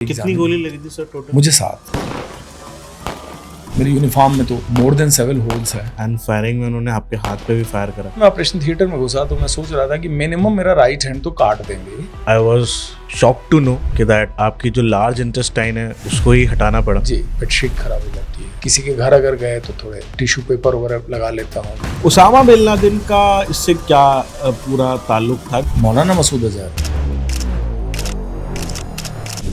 कितनी गोली लगी थी सर टोटल? मुझे 7। मेरी यूनिफॉर्म में तो मोर देन 7 होल्स है। एंड फायरिंग में उन्होंने आपके हाथ पे भी फायर करा। मैं ऑपरेशन थिएटर में घुसा तो मैं सोच रहा था कि मिनिमम मेरा राइट हैंड तो काट देंगे। I was shock to know कि दैट आपकी जो लार्ज इंटेस्टाइन है उसको ही हटाना पड़ा। जी, बेडशीट खराब हो जाती है। किसी के घर अगर गए तो थोड़े टिश्यू पेपर वगैरह लगा लेता हूँ। उसामा बिन लादेन का इससे क्या पूरा ताल्लुक था? मौलाना मसूद अजहर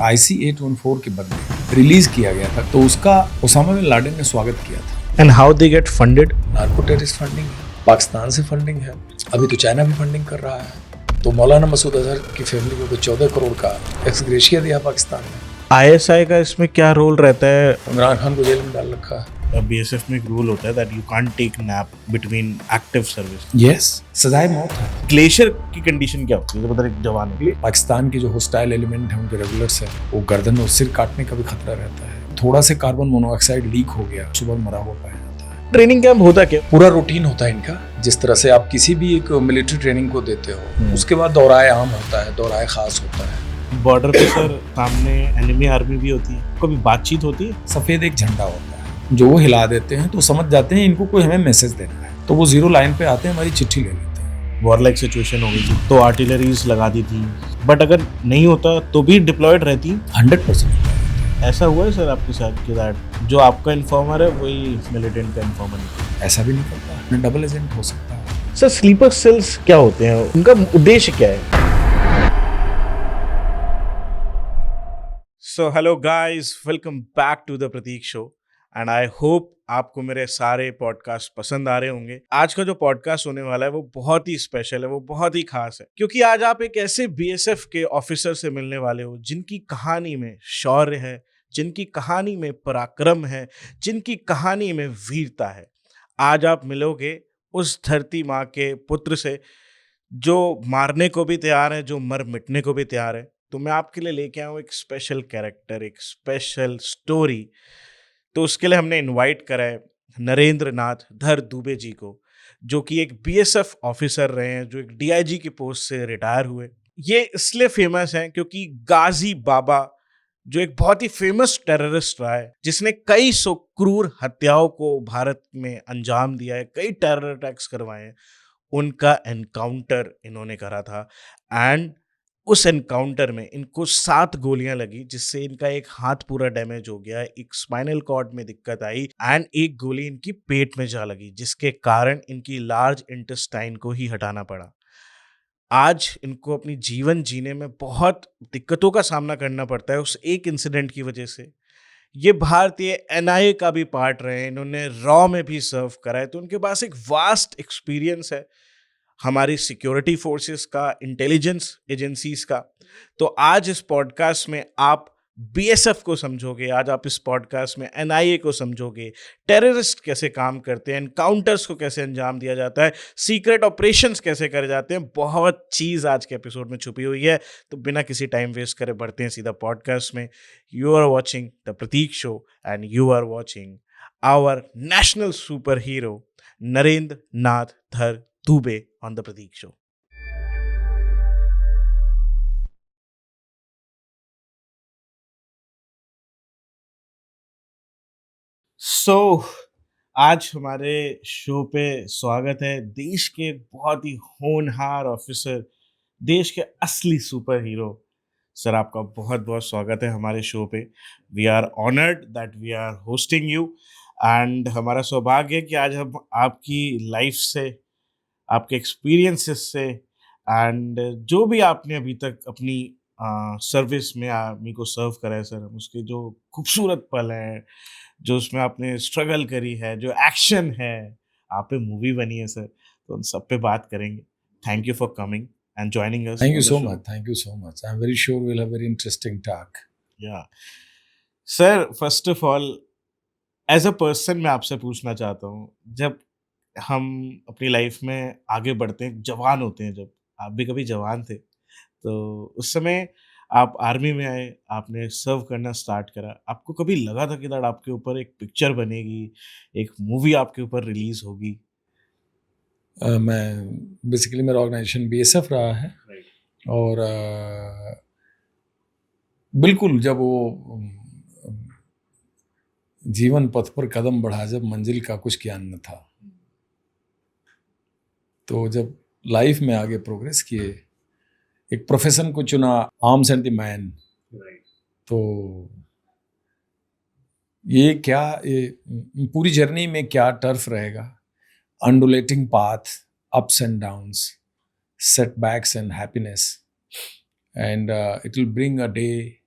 IC 814 के बदले रिलीज किया गया था, तो उसका उसामा बिन लादेन ने स्वागत किया था। And how they get funded? Narco terrorist funding है, पाकिस्तान से फंडिंग है, अभी तो चाइना भी फंडिंग कर रहा है। तो मौलाना मसूद अजहर की फैमिली को तो 14 करोड़ का एक्स ग्रेशिया दिया पाकिस्तान ने। ISI का इसमें क्या रोल रहता है? इमरान खान को जेल में डाल रखा है। BSF में एक रूल होता है that you can't take nap between active service. Yes, सजाए मौत है। ग्लेशियर की कंडीशन क्या होती है? मतलब एक जवान के लिए पाकिस्तान के जो होस्टाइल एलिमेंट हैं, उनके रेगुलर्स हैं, वो गर्दन और सिर काटने का भी खतरा रहता है। थोड़ा से कार्बन मोनोऑक्साइड लीक हो गया, सुबह मरा हुआ पाया जाता है। ट्रेनिंग कैंप होता क्या? पूरा रूटीन होता है इनका, जिस तरह से आप किसी भी एक मिलिट्री ट्रेनिंग को देते हो। उसके बाद दौराए आम होता है, दौराए खास होता है। बॉर्डर पे सर सामने एनिमी आर्मी भी होती है, कभी बातचीत होती है? सफेद एक झंडा होता है जो वो हिला देते हैं, तो समझ जाते हैं इनको कोई हमें मैसेज देना है, तो वो 0 लाइन पे आते हैं, हमारी चिट्ठी ले लेते हैं। वॉरलाइक सिचुएशन हो गई थी तो आर्टिलरीज लगा दी थी, बट अगर नहीं होता तो भी डिप्लॉयड रहती। 100% ऐसा हुआ है सर आपके साथ कि दैट जो आपका इन्फॉर्मर है वही मिलिटेंट का इन्फॉर्मर है? ऐसा भी नहीं करता, डबल एजेंट हो सकता है। सर स्लीपर सेल्स क्या होते हैं, उनका उद्देश्य क्या है? So hello guys, welcome back to the Prateek show and I hope आपको मेरे सारे पॉडकास्ट पसंद आ रहे होंगे। आज का जो पॉडकास्ट होने वाला है वो बहुत ही स्पेशल है, वो बहुत ही खास है, क्योंकि आज आप एक ऐसे BSF के ऑफिसर से मिलने वाले हो जिनकी कहानी में शौर्य है, जिनकी कहानी में पराक्रम है, जिनकी कहानी में वीरता है। आज आप मिलोगे उस धरती माँ के पुत्र से जो मारने को भी तैयार है, जो मर मिटने को भी तैयार है। तो मैं आपके लिए लेके आया हूँ एक स्पेशल कैरेक्टर, एक स्पेशल स्टोरी। तो उसके लिए हमने इनवाइट करा है नरेंद्र नाथ धर दुबे जी को, जो कि एक BSF ऑफिसर रहे हैं, जो एक DIG की पोस्ट से रिटायर हुए। ये इसलिए फेमस हैं क्योंकि गाजी बाबा, जो एक बहुत ही फेमस टेररिस्ट रहा है, जिसने कई सौ क्रूर हत्याओं को भारत में अंजाम दिया है, कई टेरर अटैक्स करवाए हैं, उनका एनकाउंटर इन्होंने करा था। एंड उस एनकाउंटर में इनको 7 गोलियां लगी, जिससे इनका एक हाथ पूरा डैमेज हो गया, एक स्पाइनल कॉर्ड में दिक्कत आई एंड एक गोली इनकी पेट में जा लगी, जिसके कारण इनकी लार्ज इंटेस्टाइन को ही हटाना पड़ा। आज इनको अपनी जीवन जीने में बहुत दिक्कतों का सामना करना पड़ता है उस एक इंसिडेंट की वजह से। ये भारतीय NIA का भी पार्ट रहे हैं, इन्होंने रॉ में भी सर्व करा है, तो उनके पास एक वास्ट एक्सपीरियंस है हमारी सिक्योरिटी फोर्सेस का, इंटेलिजेंस एजेंसीज का। तो आज इस पॉडकास्ट में आप BSF को समझोगे, आज आप इस पॉडकास्ट में NIA को समझोगे, टेररिस्ट कैसे काम करते हैं, एनकाउंटर्स को कैसे अंजाम दिया जाता है, सीक्रेट ऑपरेशंस कैसे करे जाते हैं। बहुत चीज़ आज के एपिसोड में छुपी हुई है। तो बिना किसी टाइम वेस्ट करे बढ़ते हैं सीधा पॉडकास्ट में। You are watching the Prateek show and you are watching our national super hero Narendra Nath Dhar Dubey on the Pratik Show. So, आज हमारे शो पे स्वागत है देश के बहुत ही होनहार ऑफिसर, देश के असली सुपर हीरो। सर आपका बहुत बहुत स्वागत है हमारे शो पे। We are honoured that we are hosting you and हमारा सौभाग्य है कि आज हम आपकी लाइफ से, आपके एक्सपीरियंसेस से एंड जो भी आपने अभी तक अपनी सर्विस में आर्मी को सर्व करा है सर, हम उसके जो खूबसूरत पल हैं, जो उसमें आपने स्ट्रगल करी है, जो एक्शन है, आप पे मूवी बनी है सर, तो उन सब पे बात करेंगे। Thank you for coming and joining us. Thank you so much, thank you so much. I am very sure we will have very interesting talk. Yeah sir, first of all as a person मैं आपसे पूछना चाहता हूँ, जब हम अपनी life में आगे बढ़ते हैं, जवान होते हैं, जब आप भी कभी जवान थे, तो उस समय आप आर्मी में आए, आपने सर्व करना स्टार्ट करा, आपको कभी लगा था कि दैट आपके ऊपर एक पिक्चर बनेगी, एक मूवी आपके ऊपर रिलीज होगी? मैं बेसिकली मेरा ऑर्गेनाइजेशन BSF रहा है राइट। और बिल्कुल, जब वो जीवन पथ पर कदम बढ़ा, जब मंजिल का कुछ ज्ञान न था, तो जब लाइफ में आगे प्रोग्रेस किए, एक प्रोफेशन को चुना, आर्म्स एंड द मैन, तो ये क्या, ये पूरी जर्नी में क्या टर्फ रहेगा, undulating path, ups and downs, setbacks and happiness, and it will bring a day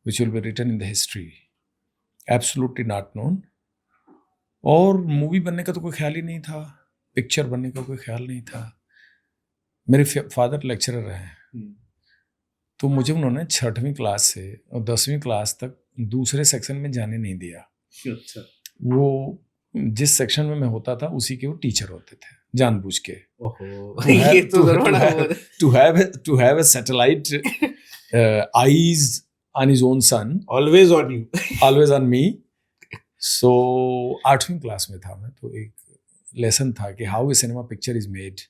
which will be written in the history, absolutely not known. और मूवी बनने का तो कोई ख्याल ही नहीं था, पिक्चर बनने का कोई ख्याल नहीं था। मेरे फादर लेक्चरर हैं, तो मुझे उन्होंने 6वीं क्लास से और 10वीं क्लास तक दूसरे सेक्शन में जाने नहीं दिया। अच्छा। वो जिस सेक्शन में मैं होता था उसी के वो टीचर होते थे, जानबूझ के। ये तो to have a satellite eyes on his own son, always on you. always on me. So 8वीं क्लास में था मैं, तो एक लेसन था कि how a cinema picture is made.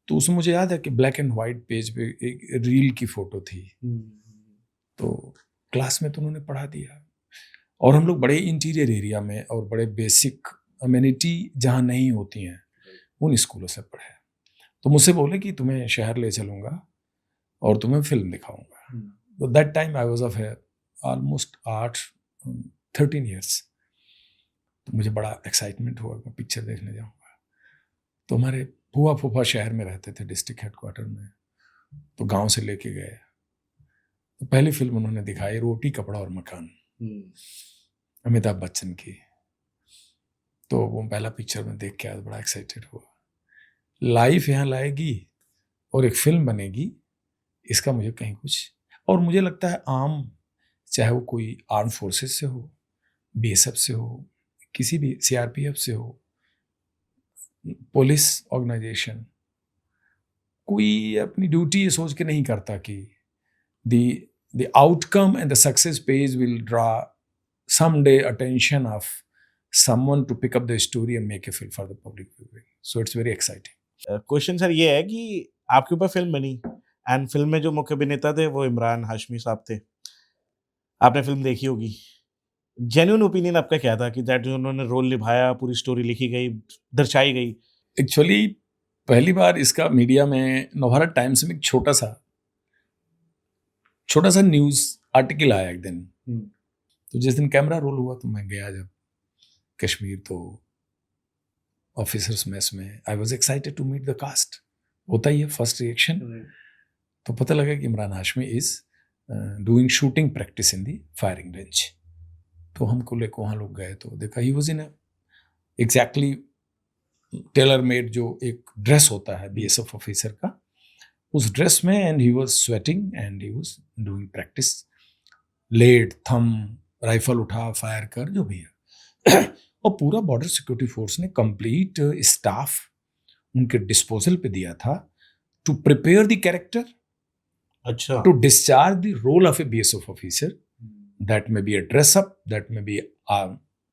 तो उसमें मुझे याद है कि ब्लैक एंड व्हाइट पेज पे एक रील की फोटो थी, तो क्लास में तो उन्होंने पढ़ा दिया। और हम लोग बड़े इंटीरियर एरिया में और बड़े बेसिक अमेनिटी जहाँ नहीं होती हैं उन स्कूलों से पढ़े। तो मुझसे बोले कि तुम्हें शहर ले चलूँगा और तुम्हें फिल्म दिखाऊंगा। तो that time I was of almost 13 years. तो मुझे बड़ा एक्साइटमेंट हुआ मैं पिक्चर देखने जाऊँगा। तो हमारे फूफा फूफा शहर में रहते थे, डिस्ट्रिक्ट हेडक्वार्टर में, तो गांव से लेके गए। तो पहली फिल्म उन्होंने दिखाई रोटी कपड़ा और मकान, अमिताभ बच्चन की। तो वो पहला पिक्चर में देख के आज बड़ा एक्साइटेड हुआ। लाइफ यहाँ लाएगी और एक फिल्म बनेगी, इसका मुझे कहीं कुछ, और मुझे लगता है आम, चाहे वो कोई आर्म फोर्सेस से हो, बीएसएफ से हो, किसी भी सीआरपीएफ से हो, पुलिस ऑर्गेनाइजेशन, कोई अपनी ड्यूटी ये सोच के नहीं करता कि the outcome and the success page will draw someday attention of someone to pick up the story and make a film for the public viewing. So it's very exciting. Question sir ये है कि आपके ऊपर film बनी and film में जो मुख्य अभिनेता थे वो इमरान हाशमी साहब थे। आपने फिल्म देखी होगी, जेन्युइन ओपिनियन आपका क्या था कि दैट जो उन्होंने रोल निभाया, पूरी स्टोरी लिखी गई, दर्शाई गई? एक्चुअली पहली बार इसका मीडिया में नवभारत टाइम्स में एक छोटा सा न्यूज आर्टिकल आया एक दिन। तो जिस दिन कैमरा रोल हुआ तो मैं गया जब कश्मीर, तो ऑफिसर्स मेस में I was excited to meet the cast. होता ही है फर्स्ट रिएक्शन। तो पता लगा कि Emraan Hashmi is doing shooting practice in the firing range. तो हमको लेकर वहाँ लोग गए, तो देखा ही was in exactly tailor made जो एक ड्रेस होता है बीएसएफ ऑफिसर का, उस ड्रेस में, and he was sweating and he was doing practice, led them, rifle उठा, फायर कर, जो भी है। और पूरा बॉर्डर सिक्योरिटी फोर्स ने कंप्लीट स्टाफ उनके डिस्पोजल पे दिया था टू प्रिपेयर द कैरेक्टर, अच्छा, to discharge the role of a BSF officer. That may be a dress up, that may be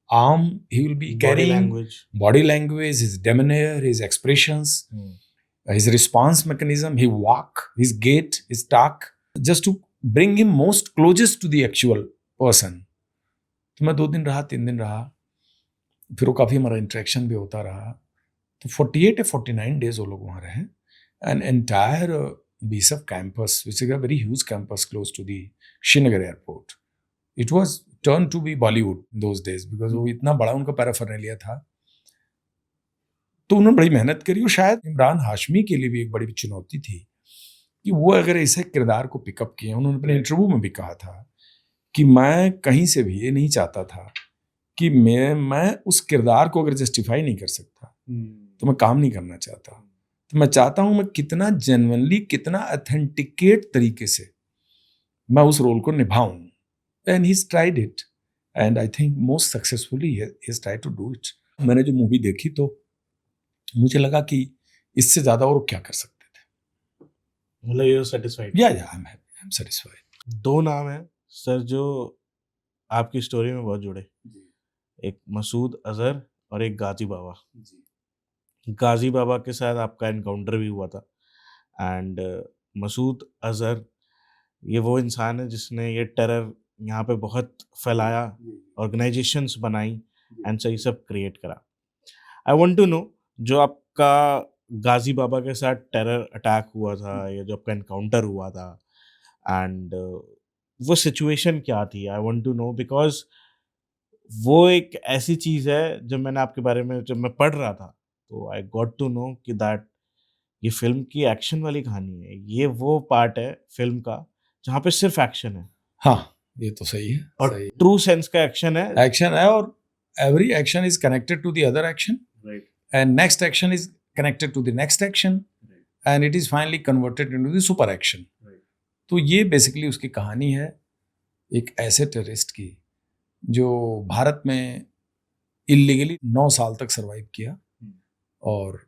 arm he will be carrying, body language, his demeanor, his expressions, his response mechanism, his walk, his gait, his talk, just to bring him most closest to the actual person. तो मैं 2 दिन रहा, 3 दिन रहा, फिर वो काफ़ी हमारा इंटरेक्शन भी होता रहा। तो 48 या 49 डेज वो लोग वहाँ रहे। An entire BSF campus, which is a very huge campus close to the Srinagar airport, it was turn to be Bollywood those days, because वो इतना बड़ा उनका पैराफर्नेलिया था। तो उन्होंने बड़ी मेहनत करी, और शायद इमरान हाशमी के लिए भी एक बड़ी चुनौती थी कि वो अगर ऐसे किरदार को पिकअप किए। उन्होंने अपने इंटरव्यू में भी कहा था कि मैं कहीं से भी ये नहीं चाहता था कि मैं उस किरदार को अगर जस्टिफाई नहीं कर सकता तो मैं काम नहीं करना चाहता। तो मैं चाहता हूँ मैं कितना जेन्युइनली, कितना ऑथेंटिकेट तरीके से मैं उस रोल को निभाऊं। And he's tried it, and I think most successfully he's tried to do it. मैंने जो मूवी देखी तो मुझे लगा कि इससे ज्यादा और क्या कर सकते थे। मतलब you're satisfied? Yeah, I'm happy, I'm satisfied. 2 नाम है सर जो आपकी स्टोरी में बहुत जुड़े, एक मसूद अजहर और एक गाजी बाबा। गाजी बाबा के साथ आपका एनकाउंटर भी हुआ था, एंड मसूद अजहर ये वो इंसान है जिसने ये टेरर यहाँ पे बहुत फैलाया, ऑर्गेनाइजेशंस बनाई एंड सही सब क्रिएट करा। आई वांट टू नो, जो आपका गाजी बाबा के साथ टेरर अटैक हुआ था या जो आपका एनकाउंटर हुआ था, एंड वो सिचुएशन क्या थी? I want to know because वो एक ऐसी चीज़ है, जब मैंने आपके बारे में जब मैं पढ़ रहा था तो आई गॉट टू नो कि दैट ये फिल्म की एक्शन वाली कहानी है। ये वो पार्ट है फिल्म का जहाँ पे सिर्फ एक्शन है हाँ, ये तो सही है, और सही ट्रू सेंस का एक्शन है। एक्शन है, और every action is connected to the other action, and next action is connected to the next action, and it is finally converted into the super action. तो ये बेसिकली उसकी कहानी है एक ऐसे टेररिस्ट की जो भारत में इलीगली 9 साल तक सरवाइव किया, और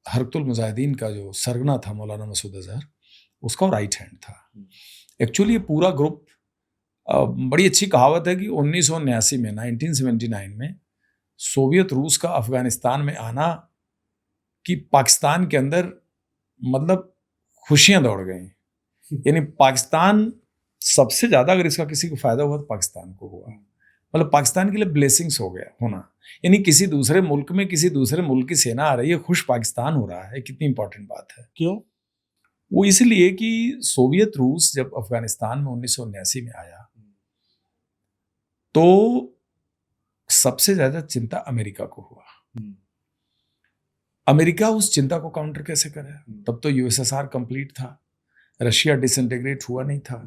हरकुल मुजाहिदीन का जो सरगना था मौलाना मसूद अजहर, उसका राइट हैंड था। एक्चुअली ये पूरा ग्रुप, बड़ी अच्छी कहावत है कि 1979 में 1979 में सोवियत रूस का अफगानिस्तान में आना कि पाकिस्तान के अंदर मतलब खुशियां दौड़ गई। यानी पाकिस्तान सबसे ज्यादा, अगर इसका किसी को फायदा हुआ तो पाकिस्तान को हुआ, मतलब पाकिस्तान के लिए ब्लेसिंग्स हो गया होना। यानी किसी दूसरे मुल्क में किसी दूसरे मुल्क की सेना आ रही है, खुश पाकिस्तान हो रहा है, कितनी इंपॉर्टेंट बात है। क्यों? वो इसलिए कि सोवियत रूस जब अफगानिस्तान में 1979 में आया तो सबसे ज्यादा चिंता अमेरिका को हुआ। अमेरिका उस चिंता को काउंटर कैसे करे? तब तो यूएसएसआर कंप्लीट था, रशिया डिसइंटीग्रेट हुआ नहीं था,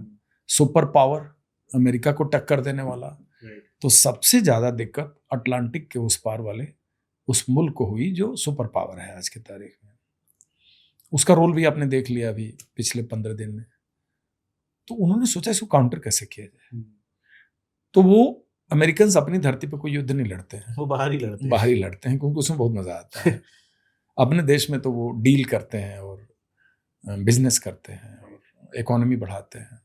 सुपर पावर अमेरिका को टक्कर देने वाला। तो सबसे ज्यादा दिक्कत अटलांटिक के उस पार वाले उस मुल्क को हुई जो सुपर पावर है आज की तारीख में। उसका रोल भी आपने देख लिया अभी पिछले 15 दिन में। तो उन्होंने सोचा इसको काउंटर कैसे किया जाए। तो वो अमेरिकन अपनी धरती पे कोई युद्ध नहीं लड़ते हैं, वो बाहर ही लड़ते हैं क्योंकि उसमें बहुत मजा आता है। अपने देश में तो वो डील करते हैं और बिजनेस करते हैं और इकोनॉमी बढ़ाते हैं।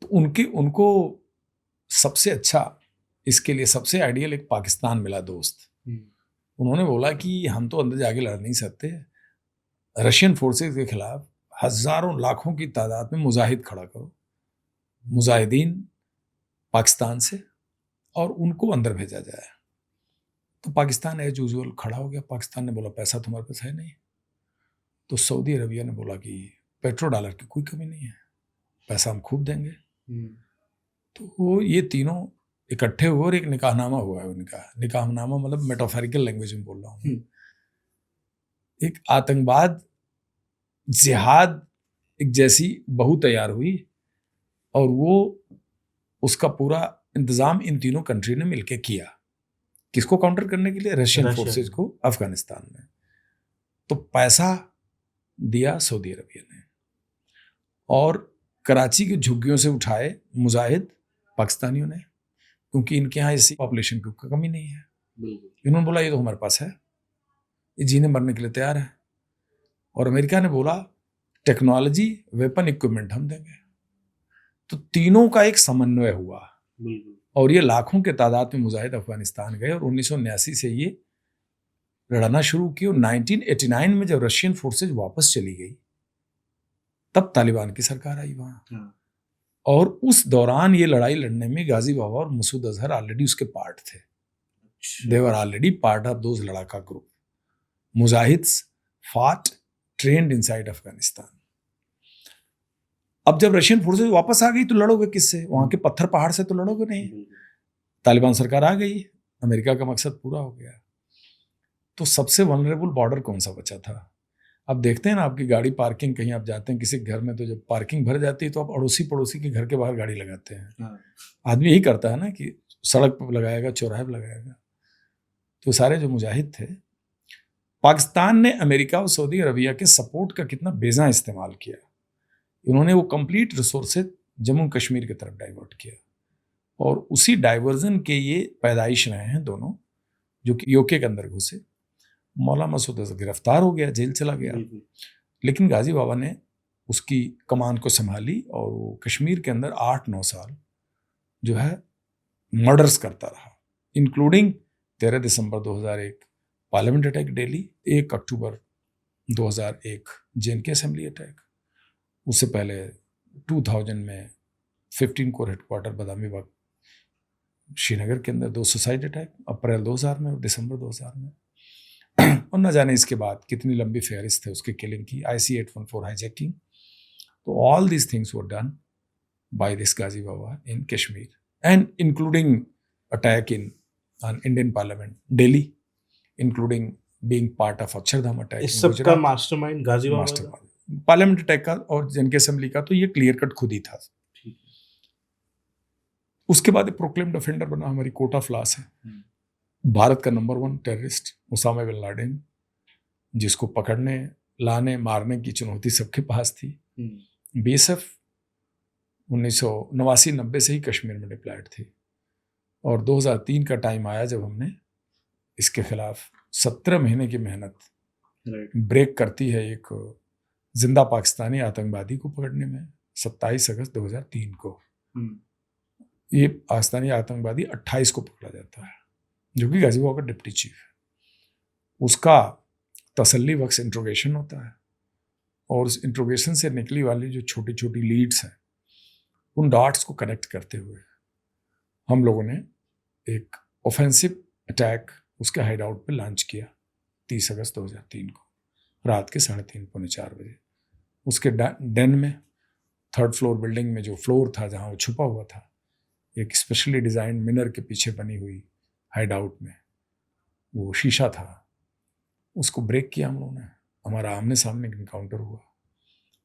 तो उनको सबसे अच्छा, इसके लिए सबसे आइडियल एक पाकिस्तान मिला दोस्त। उन्होंने बोला कि हम तो अंदर जाके लड़ नहीं सकते, रशियन फोर्सेस के खिलाफ हजारों लाखों की तादाद में मुजाहिद खड़ा करो, मुजाहिदीन पाकिस्तान से, और उनको अंदर भेजा जाए। तो पाकिस्तान एज यूजुअल खड़ा हो गया। पाकिस्तान ने बोला पैसा तुम्हारे पास है नहीं। तो सऊदी अरबिया ने बोला कि पेट्रो डॉलर की कोई कमी नहीं है, पैसा हम खूब देंगे। तो ये तीनों इकट्ठे हुए और एक निकाहनामा हुआ है उनका। निकाहनामा मतलब मेटाफोरिकल लैंग्वेज में बोल रहा हूँ। एक आतंकवाद जिहाद एक जैसी बहू तैयार हुई, और वो उसका पूरा इंतजाम इन तीनों कंट्री ने मिलकर किया। किसको काउंटर करने के लिए? रशियन फोर्सेस को अफगानिस्तान में। तो पैसा दिया सऊदी अरबिया ने, और कराची की झुग्गियों से उठाए मुजाहिद पाकिस्तानियों ने, क्योंकि इनके यहाँ ऐसी पॉपुलेशन की कमी नहीं है। इन्होंने बोला ये तो हमारे पास है, ये जीने मरने के लिए तैयार है। और अमेरिका ने बोला टेक्नोलॉजी, वेपन, इक्विपमेंट हम देंगे। तो तीनों का एक समन्वय हुआ, और ये लाखों के तादाद में मुजाहिद अफगानिस्तान गए, और 1979 से ये लड़ना शुरू की। और 1989 में जब रशियन फोर्सेज वापस चली गई, तब तालिबान की सरकार आई वहां। और उस दौरान ये लड़ाई लड़ने में गाजी बाबा और मसूद अजहर ऑलरेडी उसके पार्ट थे। They were already part of those लड़ाका group. Mujahids fought trained inside Afghanistan. अब जब रशियन फोर्सेज वापस आ गई तो लड़ोगे किससे? वहां के पत्थर पहाड़ से तो लड़ोगे नहीं। तालिबान सरकार आ गई, अमेरिका का मकसद पूरा हो गया। तो सबसे वल्नरेबल बॉर्डर कौन सा बचा था? अब देखते हैं ना, आपकी गाड़ी पार्किंग, कहीं आप जाते हैं किसी घर में, तो जब पार्किंग भर जाती है तो आप अड़ोसी पड़ोसी के घर के बाहर गाड़ी लगाते हैं। आदमी यही करता है ना, कि सड़क पर लगाएगा, चौराहे पर लगाएगा। तो सारे जो मुजाहिद थे, पाकिस्तान ने अमेरिका और सऊदी अरबिया के सपोर्ट का कितना बेजा इस्तेमाल किया। उन्होंने वो कंप्लीट रिसोर्सेज जम्मू कश्मीर की तरफ डाइवर्ट किया, और उसी डाइवर्जन के ये पैदाइश रहे हैं दोनों, जो कि यूके के अंदर घुसे। मौलाना मसूद अजहर गिरफ्तार हो गया, जेल चला गया, लेकिन गाजी बाबा ने उसकी कमान को संभाली, और वो कश्मीर के अंदर 8-9 साल जो है मर्डर्स करता रहा, इंक्लूडिंग 13 दिसंबर 2001 पार्लियामेंट अटैक दिल्ली, 1 अक्टूबर 2001 जे.एन.के असेंबली अटैक। उससे पहले 2000 में 15 कोर हेडक्वार्टर बदामी बाग श्रीनगर के अंदर 2 सुसाइड अटैक अप्रैल 2000 में और दिसंबर 2000 में। और न जाने इसके बाद कितनी लंबी फेहरिस्त है उसके किलिंग की, IC-814 हाईजैकिंग। तो all these things were done by this Ghazi Baba in Kashmir and including attack in on Indian parliament Delhi, including being part of Akshardham attack. इस सब का मास्टरमाइंड गाजी बाबा था? पार्लियामेंट अटैक का और जनके असेंबली का तो ये क्लियर कट खुद ही था। उसके बाद प्रोक्लेम्ड ऑफेंडर बना, हमारी कोर्ट ऑफ लॉस है, भारत का नंबर 1 टेररिस्ट उसामा बिन लादेन, जिसको पकड़ने लाने मारने की चुनौती सबके पास थी। BSF 1989-90 से ही कश्मीर में डिप्लॉयड थी और 2003 का टाइम आया जब हमने इसके खिलाफ 17 महीने की मेहनत ब्रेक करती है एक जिंदा पाकिस्तानी आतंकवादी को पकड़ने में। 27 अगस्त 2003 को ये पाकिस्तानी आतंकवादी 28 को पकड़ा जाता है, जो कि गाजीबाबा का डिप्टी चीफ है। उसका तसल्ली बख्श इंट्रोगेशन होता है और उस इंट्रोगेशन से निकली वाली जो छोटी छोटी लीड्स हैं, उन डॉट्स को कनेक्ट करते हुए हम लोगों ने एक ऑफेंसिव अटैक उसके हाइड आउट पर लॉन्च किया 30 अगस्त 2003 को रात के 3:30 पौने 4 बजे। उसके डेन में 3rd फ्लोर बिल्डिंग में जो फ्लोर था जहाँ वो छुपा हुआ था, एक स्पेशली डिजाइन मिनर के पीछे बनी हुई हाइड आउट में वो शीशा था, उसको ब्रेक किया हम लोगों ने। हमारा आमने सामने इनकाउंटर हुआ,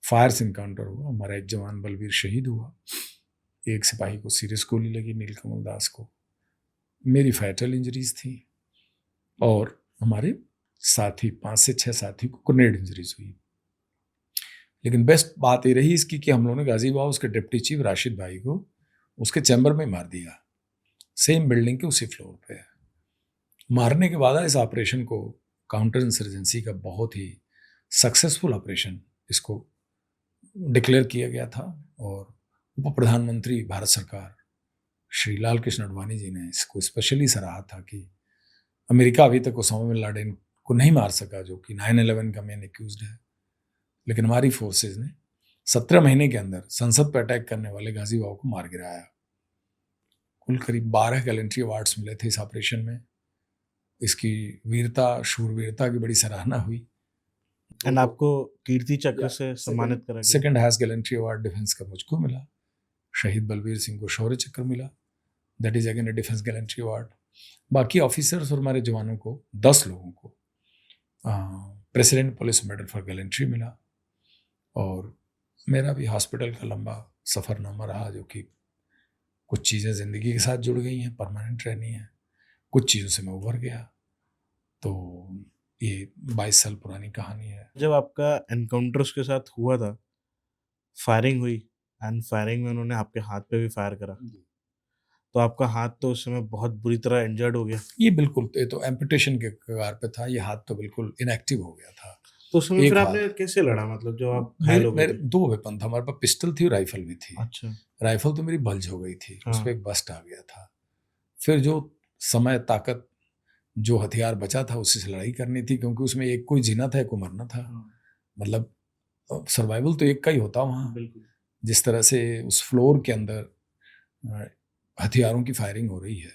फायर्स इनकाउंटर हुआ। हमारा एक जवान बलवीर शहीद हुआ, एक सिपाही को सीरियस गोली लगी, नीलकमल दास को। मेरी फैटल इंजरीज थी और हमारे साथी 5 से 6 साथी को ग्रेनेड इंजरीज हुई। लेकिन बेस्ट बात ये रही इसकी कि हम लोगों ने गाजी बाबा उसके डिप्टी चीफ राशिद भाई को उसके चैम्बर में मार दिया, सेम बिल्डिंग के उसी फ्लोर पे। मारने के बाद इस ऑपरेशन को काउंटर इंसर्जेंसी का बहुत ही सक्सेसफुल ऑपरेशन इसको डिक्लेयर किया गया था और उप प्रधानमंत्री भारत सरकार श्री लाल कृष्ण आडवाणी जी ने इसको स्पेशली सराहा था कि अमेरिका अभी तक ओसामा बिन लादेन को नहीं मार सका, जो कि 9/11 का मेन एक्यूज्ड है, लेकिन हमारी फोर्सेज ने 17 महीने के अंदर संसद पर अटैक करने वाले गाजी बाबा को मार गिराया। कुल करीब 12 गैलेंट्री अवार्ड्स मिले थे इस ऑपरेशन में। इसकी वीरता शूरवीरता की बड़ी सराहना हुई एंड आपको कीर्ति चक्र से सम्मानित करा गया। Second highest gallantry award defence का मुझको मिला। शहीद बलवीर सिंह को शौर्य चक्र मिला, that is again A defence gallantry award. बाकी ऑफिसर्स और हमारे जवानों को 10 लोगों को president police medal for gallantry मिला। और मेरा भी हॉस्पिटल का लंबा सफ़रनामा रहा, जो कि कुछ चीज़ें ज़िंदगी के साथ जुड़ गई हैं, परमानेंट रहनी है, कुछ चीज़ों से मैं उभर गया। तो ये 22 साल पुरानी कहानी है। जब आपका एनकाउंटर उसके साथ हुआ था, फायरिंग हुई एंड फायरिंग में उन्होंने आपके हाथ पे भी फायर करा, तो आपका हाथ तो उस समय बहुत बुरी तरह इंजर्ड हो गया। ये बिल्कुल, ये तो एम्पुटेशन के कगार पे था, ये हाथ तो बिल्कुल इनएक्टिव हो गया था। तो उस समय फिर आपने कैसे लड़ा, मतलब जो आप घायल हो गए थे? 2 वेपन था हमारे पास, पिस्टल थी और राइफल भी थी। अच्छा। राइफल तो मेरी बल्ज हो गई थी, हाँ। उस पर एक बस्ट आ गया था। फिर जो समय ताकत जो हथियार बचा था उससे से लड़ाई करनी थी, क्योंकि उसमें एक कोई जीना था, एक को मरना था। मतलब सर्वाइवल तो एक का ही होता वहाँ। जिस तरह से उस फ्लोर के अंदर हथियारों की फायरिंग हो रही है,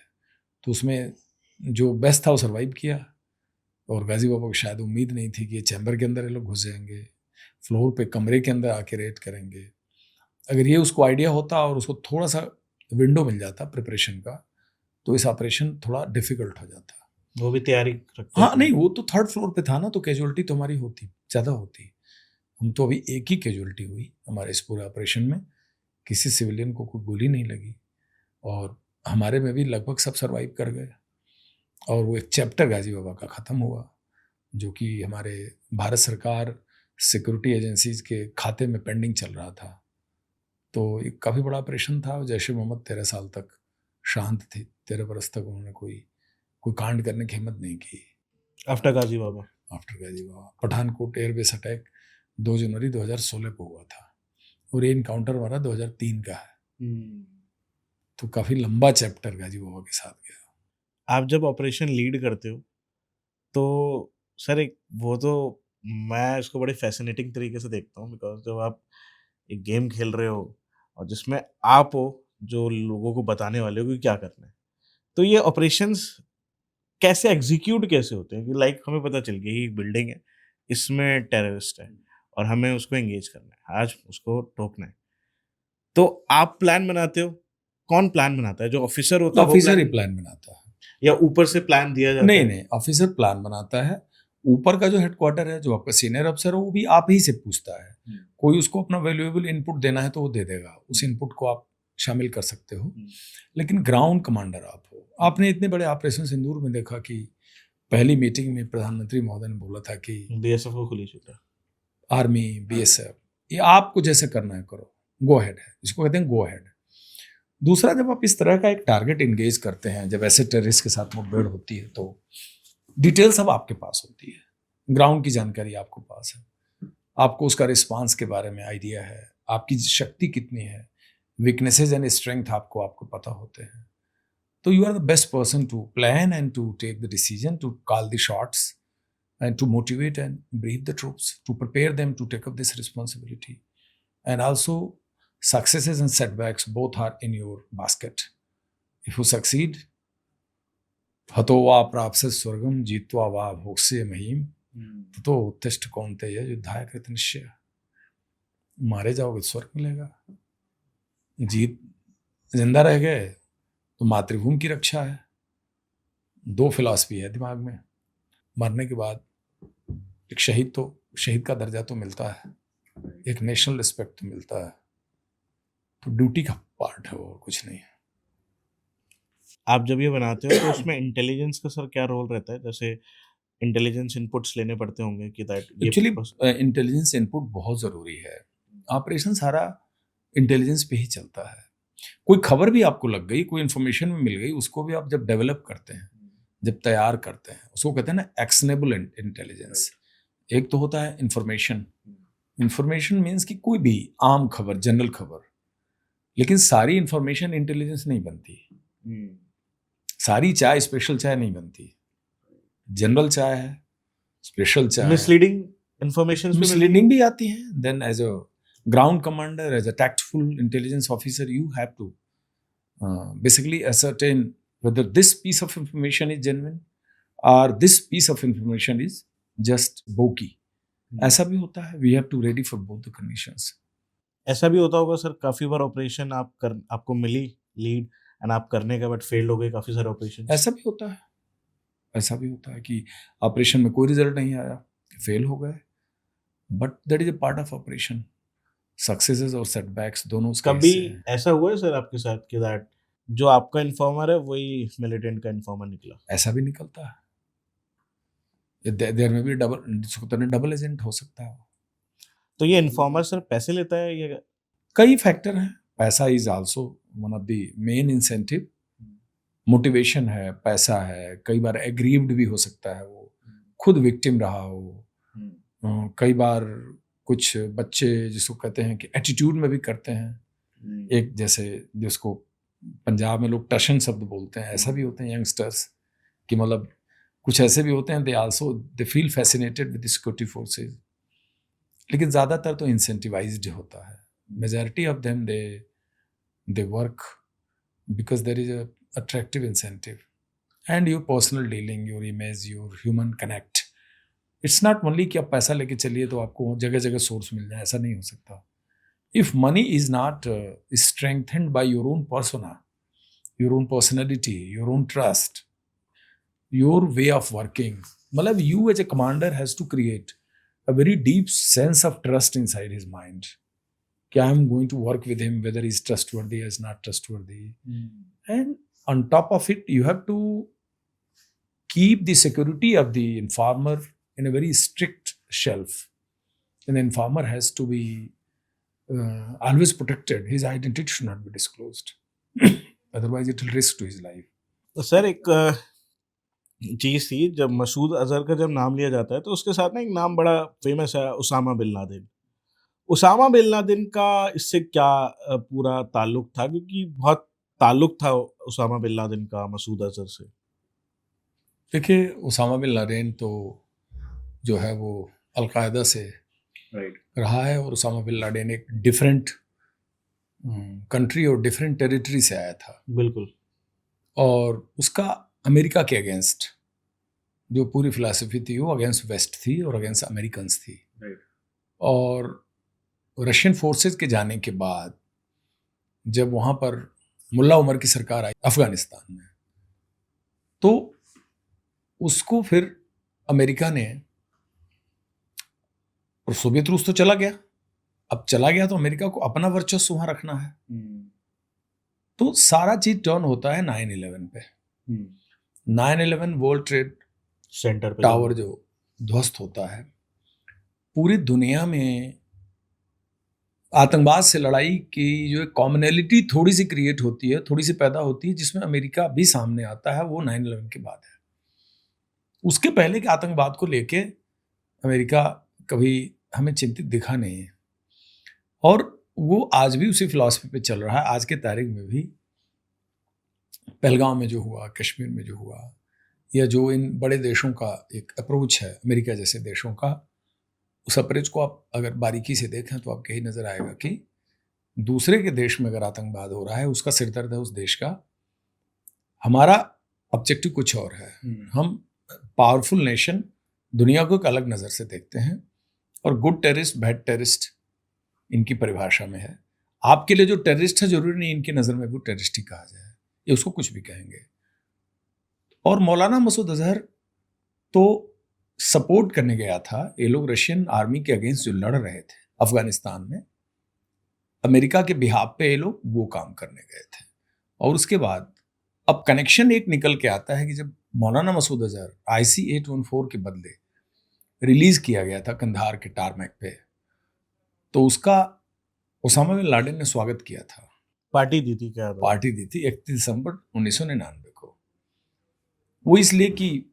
तो उसमें जो बेस्ट था वो सर्वाइव किया। और गाजी बाबा को शायद उम्मीद नहीं थी कि ये चैम्बर के अंदर ये लोग घुस जाएंगे, फ्लोर पे कमरे के अंदर आके रेड करेंगे। अगर ये उसको आइडिया होता और उसको थोड़ा सा विंडो मिल जाता प्रिपरेशन का, तो इस ऑपरेशन थोड़ा डिफिकल्ट हो जाता। वो भी तैयारी रखते। हाँ नहीं, वो तो 3rd फ्लोर पे था ना, तो कैजुअलिटी तो हमारी होती ज़्यादा होती। हम तो अभी एक ही कैजुअलिटी हुई हमारे इस पूरे ऑपरेशन में, किसी सिविलियन को कोई गोली नहीं लगी और हमारे में भी लगभग सब सर्वाइव कर गए। और वो एक चैप्टर गाजी बाबा का ख़त्म हुआ, जो कि हमारे भारत सरकार सिक्योरिटी एजेंसीज के खाते में पेंडिंग चल रहा था। तो एक काफ़ी बड़ा ऑपरेशन था। जैश ए मोहम्मद 13 साल तक शांत थी, 13 बरस तक उन्होंने कोई कांड करने की हिम्मत नहीं की। आफ्टर गाजी बाबा पठानकोट एयरबेस अटैक 2 जनवरी 2016 को हुआ था और ये इनकाउंटर हमारा 2003 का है। तो काफ़ी लंबा चैप्टर गाजी बाबा के साथ गया। आप जब ऑपरेशन लीड करते हो तो सर एक वो तो मैं इसको बड़े फैसिनेटिंग तरीके से देखता हूँ, बिकॉज जब आप एक गेम खेल रहे हो और जिसमें आप हो जो लोगों को बताने वाले हो कि क्या करना है। तो ये ऑपरेशंस कैसे एग्जीक्यूट कैसे होते हैं कि लाइक हमें पता चल गया ये एक बिल्डिंग है, इसमें टेररिस्ट है और हमें उसको एंगेज करना है, आज उसको रोकना है। तो आप प्लान बनाते हो? कौन प्लान बनाता है? जो ऑफिसर होता है वो ऑफिसर ही प्लान प्लान बनाता है। या ऊपर से प्लान दिया जाता नहीं है? नहीं, ऑफिसर प्लान बनाता है। ऊपर का जो हेडक्वार्टर है, जो आपका सीनियर अफसर है, वो भी आप ही से पूछता है। कोई उसको अपना वैल्यूएबल इनपुट देना है तो वो दे देगा, उस इनपुट को आप शामिल कर सकते हो। लेकिन ग्राउंड कमांडर आप हो। आपने इतने बड़े ऑपरेशन सिंदूर में देखा कि पहली मीटिंग में प्रधानमंत्री महोदय ने बोला था कि बीएसएफ को खुली छूट है। आर्मी, बीएसएफ, ये आपको जैसे करना है करो, गो अहेड है, इसको कहते हैं गो अहेड। दूसरा, जब आप इस तरह का एक टारगेट इंगेज करते हैं, जब ऐसे टेररिस्ट के साथ मुठभेड़ होती है, तो डिटेल सब आपके पास होती है, ग्राउंड की जानकारी आपको पास है, आपको उसका रिस्पांस के बारे में आइडिया है, आपकी शक्ति कितनी है, वीकनेसेस एंड स्ट्रेंथ आपको पता होते हैं। तो you are the best person to plan and to take the decision, to call the shots and to motivate and brief the troops, to prepare them to take up this responsibility. And also, successes and setbacks both are in your basket. If you succeed, हतो वा प्राप्स्य स्वर्गम जीत्वा वा भोक्ष्य महीम ततो उत्तिष्ठ कौन्तेय युद्धाय कृत निश्चय। मारे जाओगे तो स्वर्ग मिलेगा, जीत जिंदा रह गए तो मातृभूमि की रक्षा है। दो फिलॉसफी है दिमाग में। मरने के बाद एक शहीद का दर्जा तो मिलता है, एक नेशनल रिस्पेक्ट तो मिलता है, तो ड्यूटी का पार्ट है और कुछ नहीं है। आप जब ये बनाते हो तो उसमें इंटेलिजेंस का सर क्या रोल रहता है? जैसे इंटेलिजेंस इनपुट्स लेने पड़ते होंगे कि दैट एक्चुअली इंटेलिजेंस इनपुट बहुत ज़रूरी है। ऑपरेशन सारा इंटेलिजेंस पे ही चलता है। कोई खबर भी आपको लग गई, कोई इन्फॉर्मेशन भी मिल गई, उसको भी आप जब डेवलप करते हैं, जब तैयार करते हैं, उसको कहते हैं ना एक्शनेबल इंटेलिजेंस। एक तो होता है इंफॉर्मेशन। इंफॉर्मेशन मीन्स कि कोई भी आम खबर, जनरल खबर, लेकिन सारी इंफॉर्मेशन इंटेलिजेंस नहीं बनती। सारी चाय स्पेशल चाय नहीं बनती। जनरल चाय है, स्पेशल चाय, मिसलीडिंग इंफॉर्मेशन मिसलीडिंग भी आती है। Then as a ground commander, as a tactful intelligence officer, you have to basically ascertain whether this piece of information is genuine or this piece of information is just bokey. ऐसा भी होता है। We have to ready for both the conditions. ऐसा भी होता होगा sir, काफी बार operation आपको मिली लीड एंड आप करने के बाद फेल हो गए काफी सारे ऑपरेशन। ऐसा भी होता है। ऐसा भी होता है कि ऑपरेशन में कोई रिजल्ट नहीं आया, फेल हो गए, but that is a part of operation. Successes और सेटबैक्स दोनों उसके कभी हिस्से हैं। ऐसा हुआ है सर आपके साथ कि दैट जो आपका इन्फॉर्मर है वही मिलिटेंट का इन्फॉर्मर निकला? ऐसा भी निकलता है। देयर में भी डबल एजेंट हो सकता है। तो ये इन्फॉर्मर सर पैसे लेता है या? कई फैक्टर हैं। पैसा is also one of the main incentive. Motivation है, पैसा है, कई बार एग्रीव्ड भी हो सकता है, वो खुद विक्टिम रहा हो। कई बार कुछ बच्चे जिसको कहते हैं कि एटीट्यूड में भी करते हैं। एक जैसे जिसको पंजाब में लोग टशन शब्द बोलते हैं, ऐसा भी होते हैं यंगस्टर्स कि मतलब कुछ ऐसे भी होते हैं, they feel fascinated with security forces. लेकिन ज़्यादातर तो इंसेंटिवाइज्ड होता है। Majority of them they work because there is a attractive incentive and your personal dealing, your image, your human connect. It's not only कि आप पैसा लेके चलिए तो आपको जगह जगह सोर्स मिल जाए, ऐसा नहीं हो सकता। If money is not strengthened by your own persona, your own personality, your own trust, your way of working, मतलब you as a commander has to create a very deep sense of trust inside his mind कि I am going to work with him whether he is trustworthy or is not trustworthy. And on top of it, you have to keep the security of the informer in a very strict shelf. And the informer has to be always protected. His identity should not be disclosed. Otherwise, it will risk to his life. तो sir एक चीज़ थी, जब मसूद अजहर का जब नाम लिया जाता है तो उसके साथ ना एक नाम बड़ा फेमस है, Osama bin Laden. Osama bin Laden का इससे क्या पूरा ताल्लुक था? क्योंकि बहुत ताल्लुक था उसामा बिन लादेन का मसूद अजहर से। देखिए, उसामा बिन लादेन तो जो है वो अलकायदा से रहा है और उसामा बिन लादेन एक डिफरेंट कंट्री और डिफरेंट टेरिटरी से आया था। बिल्कुल। और उसका अमेरिका के अगेंस्ट जो पूरी फिलॉसफी थी वो अगेंस्ट वेस्ट थी और अगेंस्ट अमेरिकन्स थी। और रशियन फोर्सेस के जाने के बाद जब वहाँ पर मुल्ला उमर की सरकार आई अफगानिस्तान में, तो उसको फिर अमेरिका ने, और सोवियत रूस तो चला गया, अब चला गया तो अमेरिका को अपना वर्चस्व वहाँ रखना है। तो सारा चीज टर्न होता है 9/11 पे। 9/11 वर्ल्ड ट्रेड सेंटर पे टावर जो ध्वस्त होता है, पूरी दुनिया में आतंकवाद से लड़ाई की जो एक कॉमनैलिटी थोड़ी सी क्रिएट होती है, थोड़ी सी पैदा होती है, जिसमें अमेरिका भी सामने आता है, वो 9/11 के बाद है। उसके पहले के आतंकवाद को लेके अमेरिका कभी हमें चिंतित दिखा नहीं है, और वो आज भी उसी फिलॉसफी पे चल रहा है। आज के तारीख में भी पहलगाम में जो हुआ, कश्मीर में जो हुआ, या जो इन बड़े देशों का एक अप्रोच है, अमेरिका जैसे देशों का, उस अप्रोच को आप अगर बारीकी से देखें तो आपको यही नजर आएगा कि दूसरे के देश में अगर आतंकवाद हो रहा है, उसका सिरदर्द है उस देश का। हमारा ऑब्जेक्टिव कुछ और है। हम पावरफुल नेशन दुनिया को एक अलग नज़र से देखते हैं, और गुड टेररिस्ट बैड टेररिस्ट इनकी परिभाषा में है। आपके लिए जो टेररिस्ट है जरूरी नहीं इनकी नज़र में वो टेररिस्ट ही कहा जाए, ये उसको कुछ भी कहेंगे। और मौलाना मसूद अजहर तो सपोर्ट करने गया था। ये लोग रशियन आर्मी के अगेंस्ट जो लड़ रहे थे अफगानिस्तान में, अमेरिका के बिहाफ पे ये लोग वो काम करने गए थे। और उसके बाद अब कनेक्शन एक निकल के आता है कि जब मौलाना मसूद अजहर IC-814 के बदले रिलीज किया गया था कंधार के टारमैक पे, तो उसका ओसामा बिन लादेन ने स्वागत किया था। पार्टी दी थी क्या? पार्टी दी थी 31 दिसंबर 1999 को। वो इसलिए कि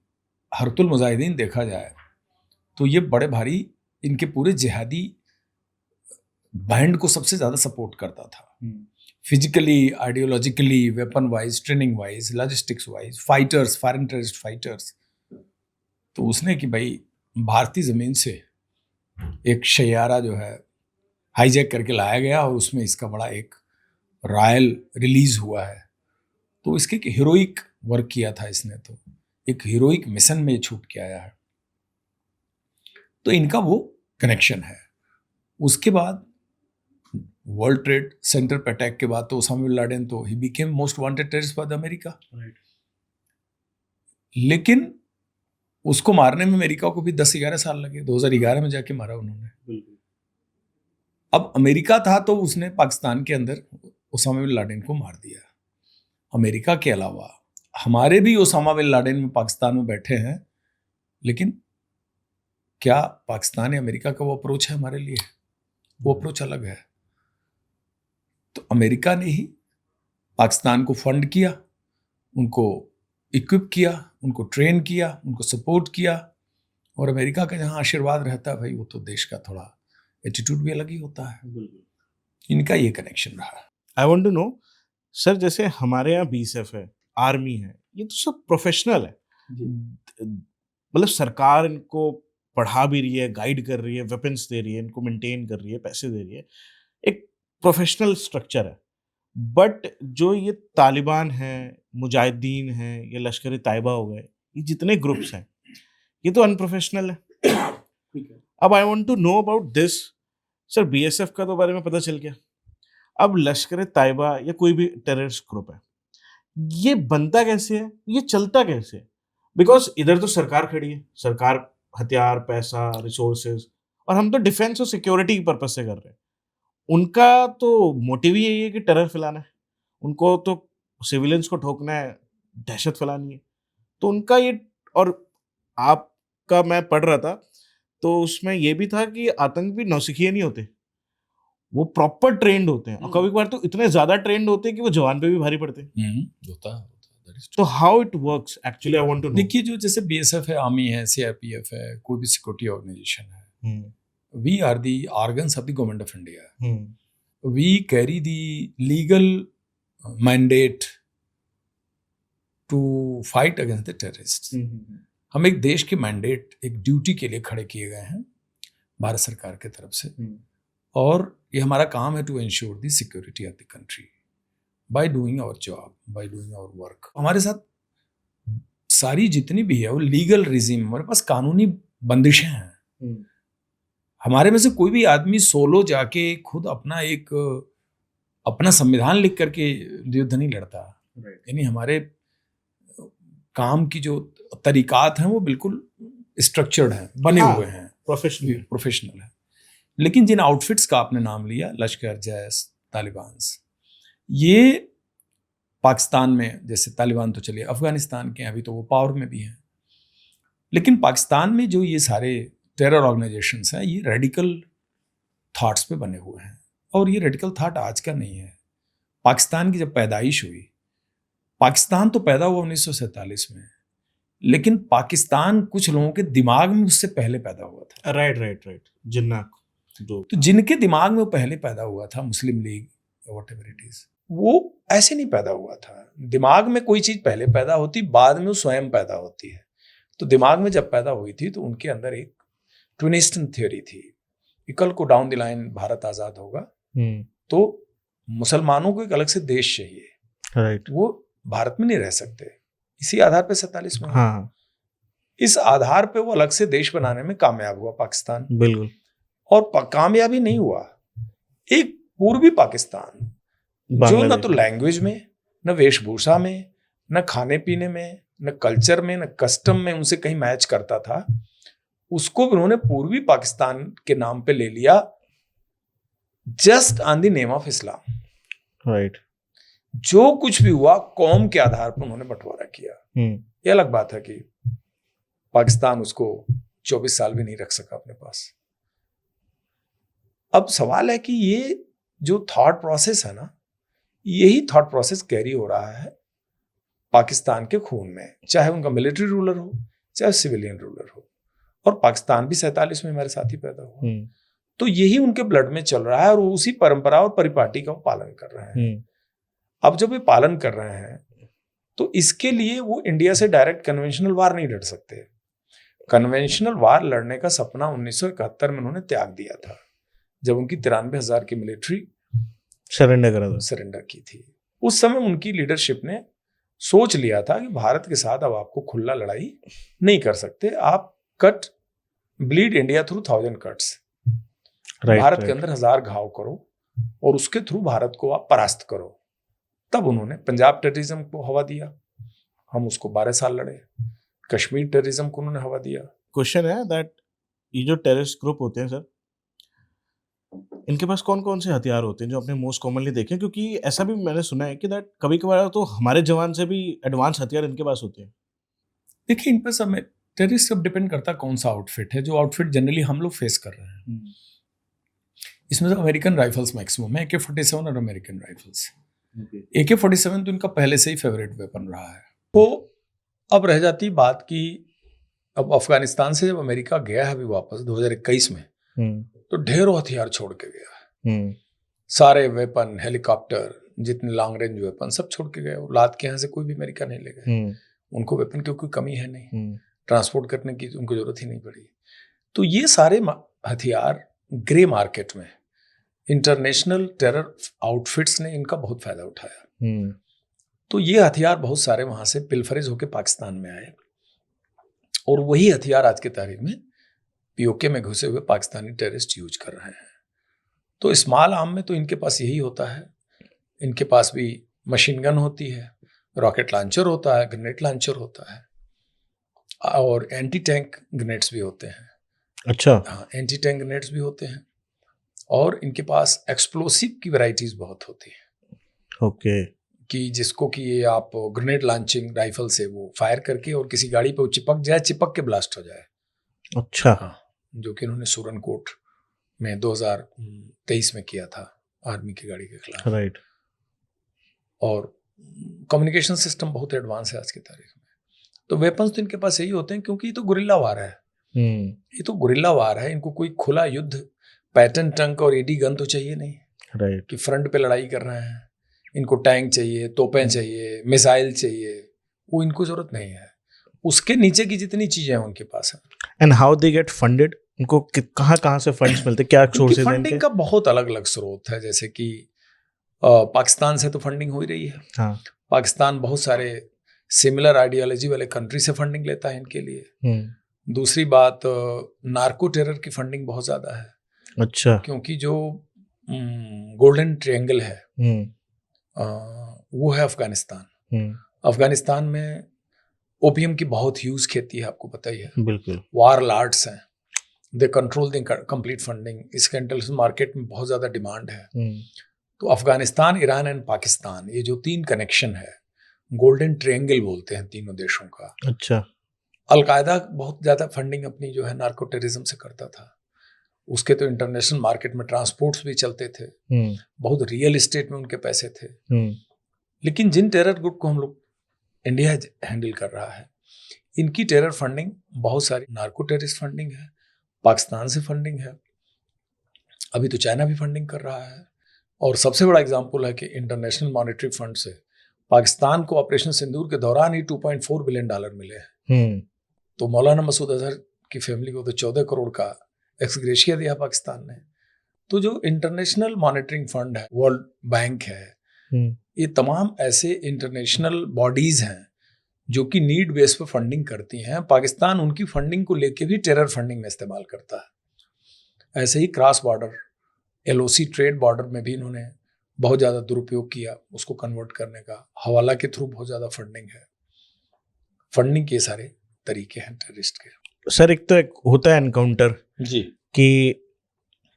हरतुल मुजाहिदीन देखा जाए तो ये बड़े भारी इनके पूरे जिहादी बैंड को सबसे ज्यादा सपोर्ट करता था, physically, ideologically, weapon wise, training wise, logistics wise, fighters, foreign terrorist fighters. तो उसने कि भाई भारतीय जमीन से एक शैयारा जो है हाईजैक करके लाया गया और उसमें इसका बड़ा एक रॉयल रिलीज हुआ है। तो इसके एक हीरोइक वर्क किया था इसने, तो एक हीरोइक मिशन में छूट के आया है। तो इनका वो कनेक्शन है। उसके बाद वर्ल्ड ट्रेड सेंटर पे अटैक के बाद तो ओसामा बिन लादेन तो he became most wanted terrorist by the America. लेकिन उसको मारने में अमेरिका को भी 10-11 साल लगे। 2011 में जाके मारा उन्होंने। अब अमेरिका था तो उसने पाकिस्तान के अंदर ओसामा बिन लादेन को मार दिया। अमेरिका के अलावा हमारे भी ओसामा बिन लादेन में पाकिस्तान में बैठे हैं, लेकिन क्या पाकिस्तान या अमेरिका का वो अप्रोच है हमारे लिए? वो अप्रोच अलग है। तो अमेरिका ने ही पाकिस्तान को फंड किया, उनको इक्विप किया, उनको ट्रेन किया, उनको सपोर्ट किया, और अमेरिका का जहाँ आशीर्वाद रहता है भाई, वो तो देश का थोड़ा एटीट्यूड भी अलग ही होता है। इनका ये कनेक्शन रहा। I want to know sir, जैसे हमारे यहाँ BSF है, आर्मी है, ये तो सब प्रोफेशनल है। मतलब सरकार इनको पढ़ा भी रही है, गाइड कर रही है, वेपन्स दे रही है, इनको मेंटेन कर रही है, पैसे दे रही है, एक प्रोफेशनल स्ट्रक्चर है। बट जो ये तालिबान है, मुजाहिदीन है, ये लश्कर तैयबा हो गए, ये जितने ग्रुप्स हैं, ये तो अनप्रोफेशनल है। अब I want to know about this sir. BSF का तो बारे में पता चल गया, अब लश्कर तैयबा या कोई भी टेररिस्ट ग्रुप है, ये बनता कैसे है, ये चलता कैसे है? बिकॉज इधर तो सरकार खड़ी है, सरकार हथियार, पैसा, रिसोर्सेज, और हम तो डिफेंस और सिक्योरिटी पर्पज से कर रहे हैं। उनका तो मोटिव ही यही है कि टेरर फैलाना है, उनको तो सिविलियंस को ठोकना है, दहशत फैलानी है। तो उनका ये, और आपका मैं पढ़ रहा था तो उसमें ये भी था कि आतंकवादी नौसिखिए नहीं होते, वो प्रॉपर ट्रेंड होते हैं, और कभी कभार तो इतने ज्यादा ट्रेंड होते हैं कि वो जवान पे भी भारी पड़ते हैं। होता है। तो how it works actually, I want to know. देखिए, जो जैसे BSF है, आर्मी है, CRPF है, कोई भी सिक्योरिटी ऑर्गेनाइजेशन है, we are the organs of the government of India. We carry the legal mandate to fight against the terrorist. हम एक देश के मैंडेट, एक ड्यूटी के लिए खड़े किए गए हैं। भारत सरकार की तरफ से। और ये हमारा काम है to ensure the security of the country by doing our job, by doing our work. हमारे साथ सारी जितनी भी है वो लीगल रिजीम, हमारे पास कानूनी बंदिशें हैं। हमारे में से कोई भी आदमी सोलो जाके खुद अपना संविधान लिख करके युद्ध नहीं लड़ता। यानी हमारे काम की जो तरीकात हैं वो बिल्कुल स्ट्रक्चर्ड हैं, बने हुए हैं, प्रोफेशनल है। लेकिन जिन आउटफिट्स का आपने नाम लिया, लश्कर, जैश, तालिबान, ये पाकिस्तान में, जैसे तालिबान तो चलिए अफगानिस्तान के, अभी तो वो पावर में भी हैं, लेकिन पाकिस्तान में जो ये सारे टेरर ऑर्गेनाइजेशंस हैं, ये रेडिकल थॉट्स पे बने हुए हैं। और ये रेडिकल थॉट आज का नहीं है। पाकिस्तान की जब पैदाइश हुई, पाकिस्तान तो पैदा हुआ 1947 में, लेकिन पाकिस्तान कुछ लोगों के दिमाग में उससे पहले पैदा हुआ था। राइट। जिन्ना तो जिनके दिमाग में वो पहले पैदा हुआ था, मुस्लिम लीग व्हाटएवर इट इज, वो ऐसे नहीं पैदा हुआ था। दिमाग में कोई चीज पहले पैदा होती, बाद में वो स्वयं पैदा होती है। तो दिमाग में जब पैदा हुई थी तो उनके अंदर एक ट्विनिस्टन थ्योरी थी कि कल को डाउन द लाइन भारत आजाद होगा तो मुसलमानों को एक अलग से देश चाहिए, राइट। वो भारत में नहीं रह सकते। इसी आधार पे 47 में हाँ, इस आधार पे वो अलग से देश बनाने में कामयाब हुआ पाकिस्तान। बिल्कुल। और कामयाबी नहीं हुआ, एक पूर्वी पाकिस्तान जो न तो लैंग्वेज में, न वेशभूषा में, न खाने पीने में, न कल्चर में, न कस्टम में उनसे कहीं मैच करता था, उसको उन्होंने पूर्वी पाकिस्तान के नाम पे ले लिया, just on the name of Islam. Right. जो कुछ भी हुआ कौम के आधार पर उन्होंने बंटवारा किया। ये अलग बात है कि पाकिस्तान उसको 24 साल भी नहीं रख सका अपने पास। अब सवाल है कि ये जो थॉट प्रोसेस है ना, यही थॉट प्रोसेस कैरी हो रहा है पाकिस्तान के खून में, चाहे उनका मिलिट्री रूलर हो, चाहे सिविलियन रूलर हो। और पाकिस्तान भी 47 में हमारे साथ ही पैदा हुआ, तो यही उनके ब्लड में चल रहा है और वो उसी परंपरा और परिपाटी का पालन कर रहे हैं। अब जब ये पालन कर रहे हैं तो इसके लिए वो इंडिया से डायरेक्ट कन्वेंशनल वार नहीं लड़ सकते। कन्वेंशनल वार लड़ने का सपना 1971 में उन्होंने त्याग दिया था, जब उनकी 93,000 की मिलिट्री सरेंडर की थी। उस समय उनकी लीडरशिप ने सोच लिया था कि भारत के साथ अब आपको खुला लड़ाई नहीं कर सकते, आप cut bleed India through 1000 cuts, Bharat के अंदर 1000 घाव करो और उसके थ्रू भारत को आप परास्त करो। तब उन्होंने पंजाब टेररिज्म को हवा दिया, हम उसको 12 साल लड़े। कश्मीर टेररिज्म को उन्होंने हवा दिया। क्वेश्चन है दैट ये जो टेररिस्ट ग्रुप होते हैं सर, इनके पास कौन कौन से हथियार होते हैं जो आपने मोस्ट कॉमनली देखे? क्योंकि ऐसा भी मैंने सुना है कि दैट कभी कभार तो हमारे जवान से भी एडवांस हथियार इनके पास होते हैं। देखिए, इन पर सब में टेररिस्ट सब डिपेंड करता है कौन सा आउटफिट है। जो आउटफिट जनरली हम लोग फेस कर रहे हैं, इसमें तो अमेरिकन राइफल्स मैक्सिमम है, AK-47 और अमेरिकन राइफल्स। AK-47 तो इनका पहले से ही फेवरेट वेपन रहा है। तो अब रह जाती बात कि अब अफगानिस्तान से जब अमेरिका गया है अभी वापस 2021 में, तो ढेरों हथियार छोड़ के गया है। सारे वेपन, हेलीकॉप्टर, जितने लॉन्ग रेंज वेपन सब छोड़ के गए। वो लाद के यहाँ से कोई भी अमेरिका नहीं ले गए। उनको वेपन की कोई कमी है नहीं, ट्रांसपोर्ट करने की उनको जरूरत ही नहीं पड़ी। तो ये सारे हथियार ग्रे मार्केट में इंटरनेशनल टेरर आउटफिट्स ने इनका बहुत फायदा उठाया। तो ये हथियार बहुत सारे वहां से पिलफरेज होकर पाकिस्तान में आए और वही हथियार आज की तारीख में POK में घुसे हुए पाकिस्तानी टेररिस्ट यूज कर रहे हैं। तो स्मॉल आर्म में तो इनके पास यही होता है। इनके पास भी मशीन गन होती है, रॉकेट लॉन्चर होता है, ग्रेनेड लॉन्चर होता है और एंटी टैंक ग्रेनेड्स भी होते हैं। अच्छा। हाँ, एंटी टैंक ग्रेनेड्स भी होते हैं और इनके पास एक्सप्लोसिव की वैरायटीज बहुत होती है। ओके। कि जिसको कि ये आप ग्रेनेड लॉन्चिंग राइफल से वो फायर करके और किसी गाड़ी पे वो चिपक के ब्लास्ट हो जाए। अच्छा। हाँ, जो कि उन्होंने सूरनकोट में 2023 में किया था आर्मी की गाड़ी के खिलाफ। राइट। और कम्युनिकेशन सिस्टम बहुत एडवांस है आज की तारीख में। तो वेपन्स तो इनके पास यही होते हैं क्योंकि ये तो गुरिल्ला वार है। ये तो गुरिल्ला वार है। इनको कोई खुला युद्ध, पैटर्न टंक और AD गन तो चाहिए नहीं। राइट। कि फ्रंट पे लड़ाई कर रहे हैं। इनको टैंक चाहिए, तोपें चाहिए, मिसाइल चाहिए, वो इनको जरूरत नहीं है। उसके नीचे की जितनी चीजें हैं उनके पास है। And how they get funded? उनको कहाँ से फंड्स मिलते, क्या सोर्सेज हैं फंडिंग इनके? का बहुत अलग अलग स्रोत है, जैसे कि पाकिस्तान से तो फंडिंग हो ही रही है। हाँ। पाकिस्तान बहुत सारे सिमिलर आइडियोलॉजी वाले कंट्री से फंडिंग लेता है इनके लिए। दूसरी बात, नार्को टेरर की फंडिंग बहुत ज़्यादा है। अच्छा। क्योंकि जो गोल्डन ट्रायंगल है वो है अफगानिस्तान। अफगानिस्तान में ओपियम की बहुत ह्यूज खेती है, आपको पता ही है। बिल्कुल। वार लॉर्ड्स हैं, they control the complete funding. इसके इंटरनेशनल मार्केट में बहुत ज़्यादा डिमांड है। तो अफगानिस्तान, ईरान एंड पाकिस्तान, ये जो 3 कनेक्शन है, गोल्डन ट्रायंगल बोलते हैं तीनों देशों का। अच्छा। अलकायदा बहुत ज़्यादा फंडिंग अपनी जो है नार्को टेररिज्म से करता था। उसके तो इंटरनेशनल मार्केट में ट्रांसपोर्ट्स भी चलते थे, बहुत रियल एस्टेट में उनके पैसे थे। लेकिन जिन टेरर ग्रुप को हम लोग इंडिया हैंडल कर रहा है, इनकी टेरर फंडिंग बहुत सारी नार्को टेररिस्ट फंडिंग है, पाकिस्तान से फंडिंग है, अभी तो चाइना भी फंडिंग कर रहा है। और सबसे बड़ा एग्जांपल है कि इंटरनेशनल मॉनेटरी फंड से पाकिस्तान को ऑपरेशन सिंदूर के दौरान ही $2.4 बिलियन मिले हैं। तो मौलाना मसूद अजहर की फैमिली को तो 14 करोड़ का एक्सग्रेशिया दिया पाकिस्तान ने। तो जो इंटरनेशनल मॉनेटरिंग फंड है, वर्ल्ड बैंक है, ये तमाम ऐसे इंटरनेशनल बॉडीज हैं जो कि नीड बेस पर फंडिंग करती हैं। पाकिस्तान उनकी फंडिंग को लेके भी टेरर फंडिंग में इस्तेमाल करता है। ऐसे ही cross border LOC trade border में भी इन्होंने बहुत ज़्यादा दुरुपयोग किया उसको कन्वर्ट करने का। हवाला के थ्रू बहुत ज़्यादा फंडिंग है। फंडिंग के सारे तरीके हैं टेररिस्ट के। सर, एक तो एक होता है एनकाउंटर जी, कि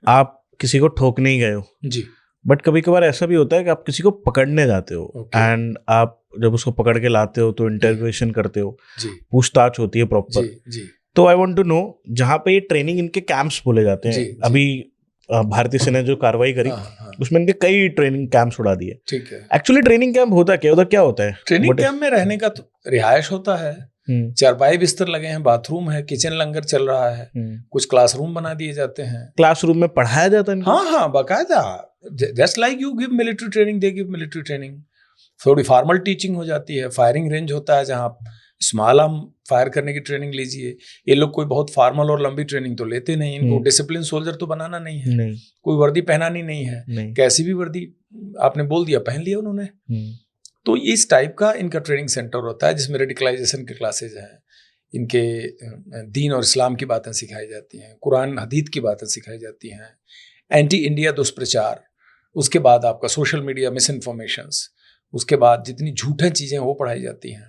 आप किसी को ठोकने ही गए हो जी, बट कभी कभार ऐसा भी होता है कि आप किसी को पकड़ने जाते हो एंड आप जब उसको पकड़ के लाते हो तो इंटरोगेशन करते हो, पूछताछ होती है प्रॉपर। तो आई वांट टू नो, जहाँ पे ये ट्रेनिंग इनके कैंप्स बोले जाते हैं, अभी भारतीय सेना जो कार्रवाई करी उसमें इनके कई ट्रेनिंग कैंप्स उड़ा दिए। ठीक है। एक्चुअली ट्रेनिंग कैंप होता क्या, उधर क्या होता है? ट्रेनिंग कैंप में रहने का तो रिहायश होता है, चारपाई बिस्तर लगे हैं, बाथरूम है, किचन लंगर चल रहा है, कुछ क्लासरूम बना दिए जाते हैं। क्लासरूम में पढ़ाया जाता है? हाँ, बाकायदा, just like you give military training, they give military training. थोड़ी फॉर्मल टीचिंग हो जाती है, फायरिंग रेंज होता है जहाँ आप स्मॉल आर्म फायर करने की ट्रेनिंग लीजिए। ये लोग कोई बहुत फॉर्मल और लंबी ट्रेनिंग तो लेते नहीं, इनको डिसिप्लिन सोल्जर तो बनाना नहीं है, कोई वर्दी पहनानी नहीं है, कैसी भी वर्दी आपने बोल दिया पहन लिया उन्होंने। तो इस टाइप का इनका ट्रेनिंग सेंटर होता है जिसमें रेडिकलाइजेशन के क्लासेज हैं, इनके दीन और इस्लाम की बातें सिखाई जाती हैं, कुरान हदीत की बातें सिखाई जाती हैं, एंटी इंडिया दुष्प्रचार, उसके बाद आपका सोशल मीडिया मिस इन्फॉर्मेशंस, उसके बाद जितनी झूठे चीज़ें वो पढ़ाई जाती हैं,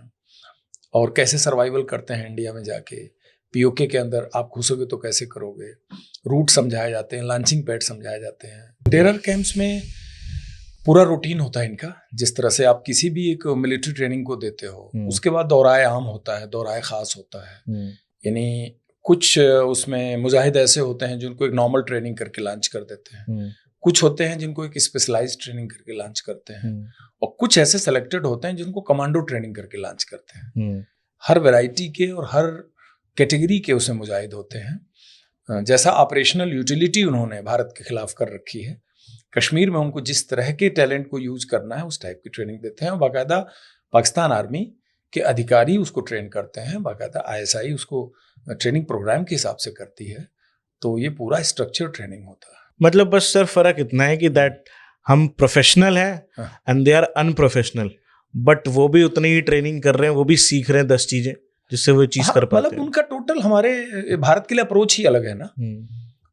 और कैसे सर्वाइवल करते हैं इंडिया में जाके, POK के अंदर आप घुसोगे तो कैसे करोगे, रूट समझाए जाते हैं, लॉन्चिंग पैड समझाए जाते हैं। टेरर कैंप्स में पूरा रूटीन होता है इनका, जिस तरह से आप किसी भी एक मिलिट्री ट्रेनिंग को देते हो। उसके बाद दौराए आम होता है, दौराए खास होता है, यानी कुछ उसमें मुजाहिद ऐसे होते हैं जिनको एक नॉर्मल ट्रेनिंग करके लॉन्च कर देते हैं, कुछ होते हैं जिनको एक स्पेशलाइज्ड ट्रेनिंग करके लॉन्च करते हैं, और कुछ ऐसे सेलेक्टेड होते हैं जिनको कमांडो ट्रेनिंग करके लॉन्च करते हैं। हर वैरायटी के और हर कैटेगरी के उसमें मुजाहिद होते हैं। जैसा ऑपरेशनल यूटिलिटी उन्होंने भारत के खिलाफ कर रखी है, कश्मीर में उनको जिस तरह के टैलेंट को यूज करना है उस टाइप की ट्रेनिंग देते हैं, और बाकायदा पाकिस्तान आर्मी के अधिकारी उसको ट्रेन करते हैं, बाकायदा ISI उसको ट्रेनिंग प्रोग्राम के हिसाब से करती है। तो ये पूरा स्ट्रक्चर ट्रेनिंग होता है। मतलब बस सर फर्क इतना है कि दैट हम प्रोफेशनल हैं and they are unprofessional, but वो भी उतनी ही ट्रेनिंग कर रहे हैं, वो भी सीख रहे हैं 10 चीजें जिससे वो चीज कर पाते हैं। मतलब उनका टोटल हमारे भारत के लिए अप्रोच ही अलग है ना।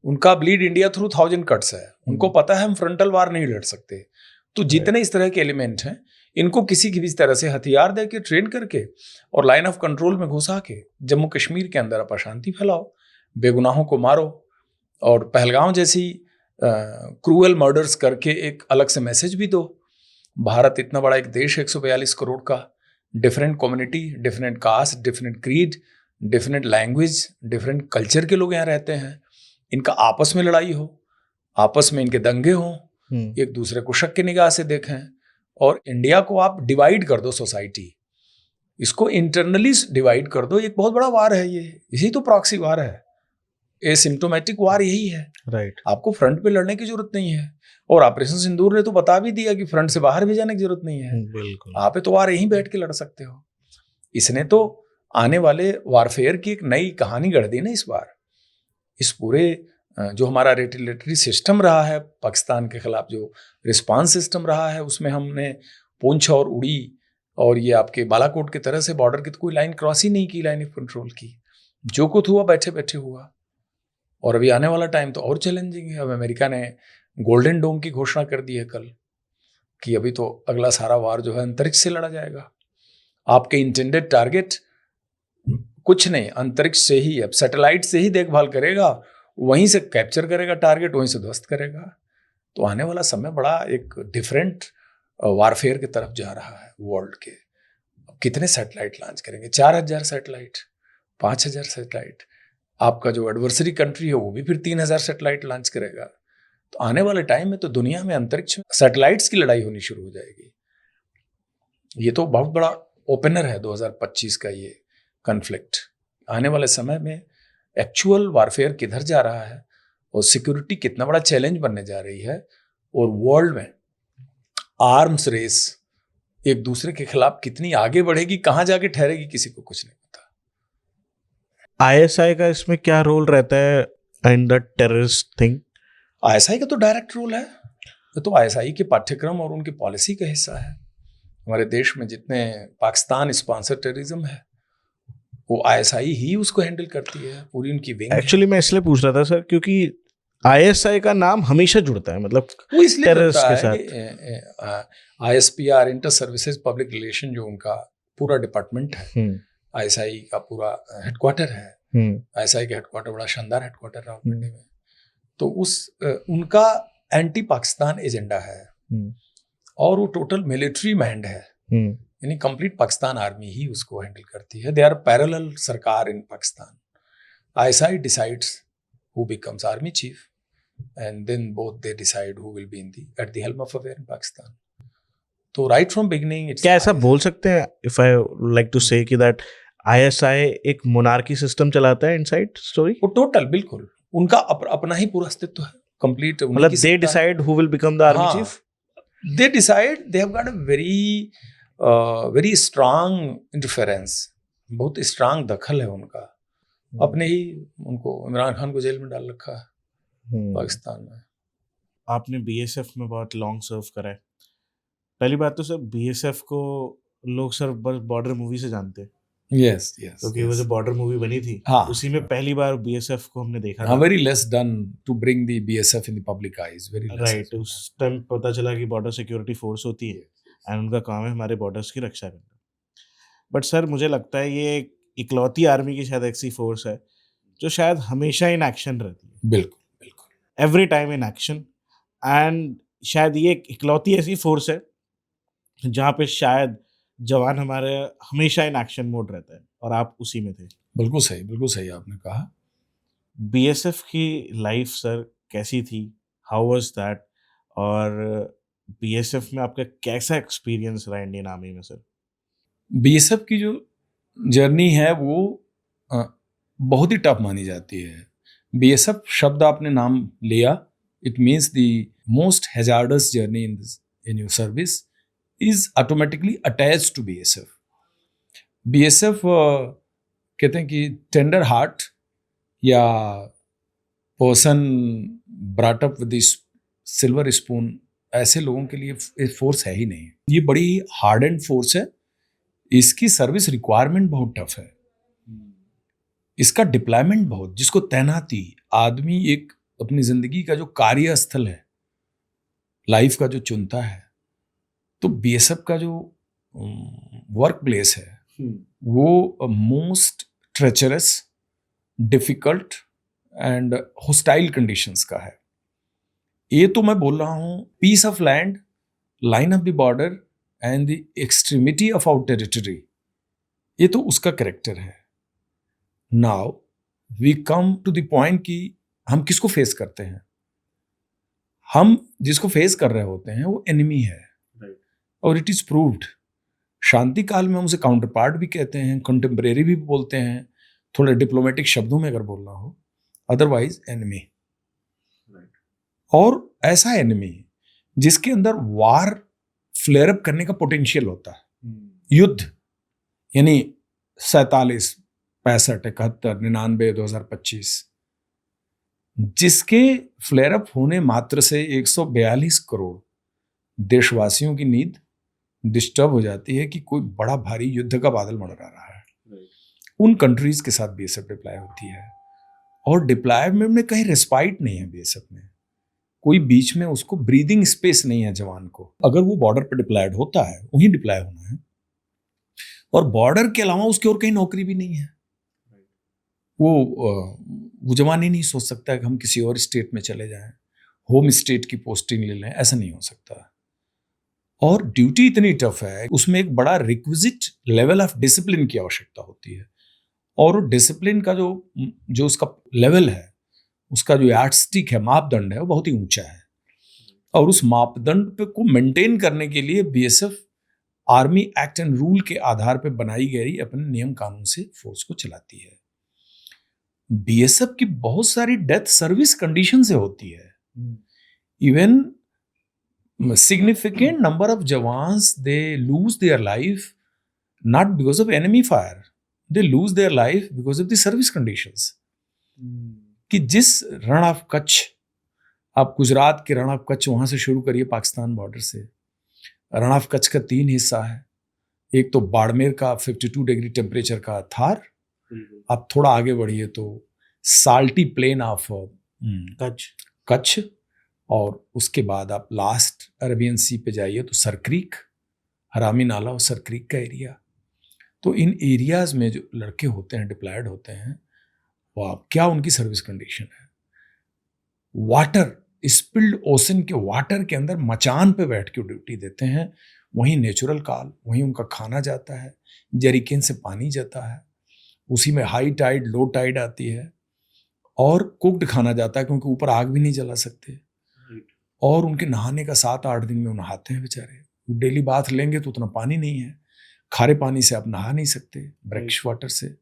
उनका ब्लीड इंडिया थ्रू 1000 कट्स है, उनको पता है हम फ्रंटल वार नहीं लड़ सकते। तो जितने इस तरह के एलिमेंट हैं, इनको किसी की भी तरह से हथियार दे के ट्रेन करके और लाइन ऑफ कंट्रोल में घुसा के जम्मू कश्मीर के अंदर आप अशांति फैलाओ, बेगुनाहों को मारो, और पहलगांव जैसी क्रूअल मर्डर्स करके एक अलग से मैसेज भी दो। भारत इतना बड़ा एक देश है, 142 करोड़ का, different community, different caste, different creed, different language, different culture के लोग यहाँ रहते हैं। इनका आपस में लड़ाई हो, आपस में इनके दंगे हों, एक दूसरे को शक की निगाह से देखें, और इंडिया को आप डिवाइड कर दो, सोसाइटी इसको इंटरनली डिवाइड कर दो। एक बहुत बड़ा वार है ये, यही तो प्रॉक्सी वार है, एसिम्प्टोमेटिक वार यही है। राइट। आपको फ्रंट पे लड़ने की जरूरत नहीं है, और ऑपरेशन सिंदूर ने तो बता भी दिया कि फ्रंट से बाहर भी जाने की जरूरत नहीं है। बिल्कुल, आप तो वार यहीं बैठ के लड़ सकते हो। इसने तो आने वाले वारफेयर की एक नई कहानी गढ़ दी ना इस बार। इस पूरे जो हमारा रेटिलेटरी सिस्टम रहा है पाकिस्तान के खिलाफ, जो रिस्पांस सिस्टम रहा है, उसमें हमने पूंछ और उड़ी और ये आपके बालाकोट की तरह से बॉर्डर की तो कोई लाइन क्रॉस ही नहीं की, लाइन ऑफ कंट्रोल की। जो कुछ हुआ बैठे बैठे हुआ। और अभी आने वाला टाइम तो और चैलेंजिंग है। अब अमेरिका ने गोल्डन डोम की घोषणा कर दी है कल कि अभी तो अगला सारा वार जो है अंतरिक्ष से लड़ा जाएगा। आपके इंटेंडेड टारगेट कुछ नहीं, अंतरिक्ष से ही, अब सैटेलाइट से ही देखभाल करेगा, वहीं से कैप्चर करेगा टारगेट, वहीं से ध्वस्त करेगा। तो आने वाला समय बड़ा एक डिफरेंट वारफेयर की तरफ जा रहा है वर्ल्ड के। कितने सैटेलाइट लॉन्च करेंगे? 4000 सैटेलाइट, 5000 सैटेलाइट। आपका जो एडवर्सरी कंट्री है वो भी फिर 3000 सैटेलाइट लॉन्च करेगा। तो आने वाले टाइम में तो दुनिया में अंतरिक्ष में सैटेलाइट्स की लड़ाई होनी शुरू हो जाएगी। ये तो बहुत बड़ा ओपनर है 2025 का ये कॉन्फ्लिक्ट। आने वाले समय में एक्चुअल वारफेयर किधर जा रहा है और सिक्योरिटी कितना बड़ा चैलेंज बनने जा रही है, और वर्ल्ड में आर्म्स रेस एक दूसरे के खिलाफ कितनी आगे बढ़ेगी, कहां जाके ठहरेगी, किसी को कुछ नहीं पता। आईएसआई का इसमें क्या रोल रहता है in the terrorist thing? ISI का तो डायरेक्ट रोल है, तो आईएसआई के पाठ्यक्रम और उनकी पॉलिसी का हिस्सा है। हमारे देश में जितने पाकिस्तान स्पॉन्सर टेररिज्म है वो आईएसआई ही उसको हैंडल करती है, पूरी उनकी विंग। एक्चुअली मैं इसलिए पूछ रहा था सर क्योंकि आईएसआई का नाम हमेशा जुड़ता है, मतलब वो इसलिए टेररिस्ट के साथ। ISPR inter services public relation जो उनका पूरा डिपार्टमेंट है, आईएसआई का पूरा हेडक्वार्टर है। आईएसआई का हेडक्वार्टर बड़ा शानदार हेडक्वार्टर रावलपिंडी में। तो उनका एंटी पाकिस्तान एजेंडा है और वो टोटल मिलिट्री मैंड है, यानी कंप्लीट पाकिस्तान आर्मी ही उसको हैंडल करती है। दे are parallel sarkar in Pakistan. ISI decides who becomes army chief and then both they decide who will be at the helm of affair in Pakistan. तो right from beginning it's क्या ऐसा बोल सकते हैं, if I like to say कि that ISI एक monarchy system चलाता है इनसाइड स्टोरी? वो टोटल बिल्कुल उनका अपना ही पूरा अस्तित्व है, कंप्लीट। मतलब they decide who will become the army chief? They decide, they have got a very strong interference, बहुत स्ट्रांग दखल है उनका। अपने ही उनको इमरान खान को जेल में डाल रखा है पाकिस्तान में। आपने बीएसएफ में बहुत लॉन्ग सर्व करा है। पहली बात तो सर बीएसएफ को लोग सर बस बॉर्डर मूवी से जानते हैं। यस क्योंकि वो जो बॉर्डर मूवी बनी थी उसी में पहली बार बीएसएफ को हमने देखा था। Very less done to bring the BSF in the public eyes, very less. Right, उस टाइम पता चला कि बॉर्डर सिक्योरिटी फोर्स होती है एंड उनका काम है हमारे बॉर्डर्स की रक्षा करना। बट सर मुझे लगता है ये इकलौती आर्मी की शायद ऐसी फोर्स है जो शायद हमेशा इन एक्शन रहती है। बिल्कुल बिल्कुल, every time in action. And शायद ये इकलौती ऐसी फोर्स है जहाँ पे शायद जवान हमारे हमेशा इन एक्शन मोड रहता है, और आप उसी में थे। बिल्कुल सही आपने कहा। बीएसएफ की लाइफ सर कैसी थी, हाउ वाज दैट, और बीएसएफ में आपका कैसा एक्सपीरियंस रहा इंडियन आर्मी में सर? बीएसएफ की जो जर्नी है वो बहुत ही टफ मानी जाती है। बीएसएफ शब्द आपने नाम लिया, it means the most hazardous journey in your service is automatically attached to BSF. BSF कहते हैं कि टेंडर हार्ट या person brought up with silver spoon, ऐसे लोगों के लिए फोर्स है ही नहीं। ये बड़ी हार्ड एंड फोर्स है, इसकी सर्विस रिक्वायरमेंट बहुत टफ है, इसका डिप्लॉयमेंट बहुत, जिसको तैनाती आदमी एक अपनी जिंदगी का जो कार्यस्थल है, लाइफ का जो चुनता है, तो बीएसएफ का जो वर्क प्लेस है वो most treacherous, difficult and hostile conditions का है। ये तो मैं बोल रहा हूँ piece of land, line of the border and the extremity of our territory, ये तो उसका कैरेक्टर है। Now we come to the point कि हम किसको फेस करते हैं। हम जिसको फेस कर रहे होते हैं वो एनिमी है, और इट इज प्रूव्ड। शांति काल में उसे काउंटर पार्ट भी कहते हैं, कंटेम्परेरी भी बोलते हैं, थोड़े डिप्लोमेटिक शब्दों में अगर बोलना हो, अदरवाइज एनिमी। और ऐसा एनिमी जिसके अंदर वार फ्लेयर अप करने का पोटेंशियल होता है, युद्ध, यानी 47, 65, 71, 99, 2025, जिसके फ्लेयर अप होने मात्र से 142 करोड़ देशवासियों की नींद डिस्टर्ब हो जाती है कि कोई बड़ा भारी युद्ध का बादल मंडरा रहा है। उन कंट्रीज के साथ बीएसएफ डिप्लॉय होती है, और डिप्लॉयमेंट में कहीं रेस्पाइट नहीं है बीएसएफ में, कोई बीच में उसको ब्रीदिंग स्पेस नहीं है जवान को। अगर वो बॉर्डर पर डिप्लॉयड होता है, वहीं डिप्लॉय होना है, और बॉर्डर के अलावा उसकी और कहीं नौकरी भी नहीं है। वो जवान ही नहीं सोच सकता है कि हम किसी और स्टेट में चले जाएं, होम स्टेट की पोस्टिंग ले लें, ऐसा नहीं हो सकता। और ड्यूटी इतनी टफ है, उसमें एक बड़ा रिक्विजिट लेवल ऑफ डिसिप्लिन की आवश्यकता होती है, और डिसिप्लिन का जो उसका लेवल है, उसका जो यार्डस्टिक है, मापदंड है, वो बहुत ही ऊंचा है। और उस मापदंड पे को मेंटेन करने के लिए BSF army act and rule के आधार पर बनाई गई अपने नियम कानून से फोर्स को चलाती है। बीएसएफ की बहुत सारी डेथ सर्विस कंडीशन से होती है। Even significant number of jawans, they lose their life not because of enemy fire, they lose their life because of the service conditions. कि जिस रण ऑफ कच्छ, आप गुजरात के रण ऑफ कच्छ वहां से शुरू करिए पाकिस्तान बॉर्डर से, रण ऑफ कच्छ का 3 हिस्सा है। एक तो बाड़मेर का 52 डिग्री टेम्परेचर का थार, आप थोड़ा आगे बढ़िए तो साल्टी प्लेन ऑफ कच्छ, और उसके बाद आप लास्ट अरेबियन सी पे जाइए तो सरक्रीक, हरामी नाला और सरक्रीक का एरिया। तो इन एरियाज में जो लड़के होते हैं, डिप्लॉयड होते हैं, वो आप क्या उनकी सर्विस कंडीशन है। वाटर, स्पिल्ड ओशन के वाटर के अंदर मचान पे बैठ के ड्यूटी देते हैं, वहीं नेचुरल काल, वहीं उनका खाना जाता है, जरीकेन से पानी जाता है, उसी में हाई टाइड लो टाइड आती है, और कुक्ड खाना जाता है क्योंकि ऊपर आग भी नहीं जला सकते, और उनके नहाने का 7-8 दिन में वो नहाते हैं बेचारे। डेली बाथ लेंगे तो उतना पानी नहीं है, खारे पानी से आप नहा नहीं सकते, ब्रैकिश वाटर से।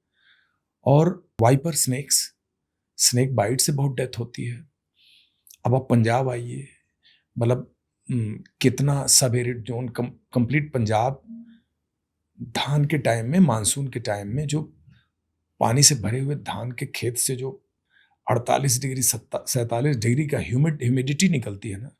और वाइपर स्नेक बाइट से बहुत डेथ होती है। अब आप पंजाब आइए, मतलब कितना सब एरिड जोन, कंप्लीट पंजाब धान के टाइम में, मानसून के टाइम में जो पानी से भरे हुए धान के खेत से जो 48 डिग्री 47 डिग्री का ह्यूमिडिटी निकलती है ना,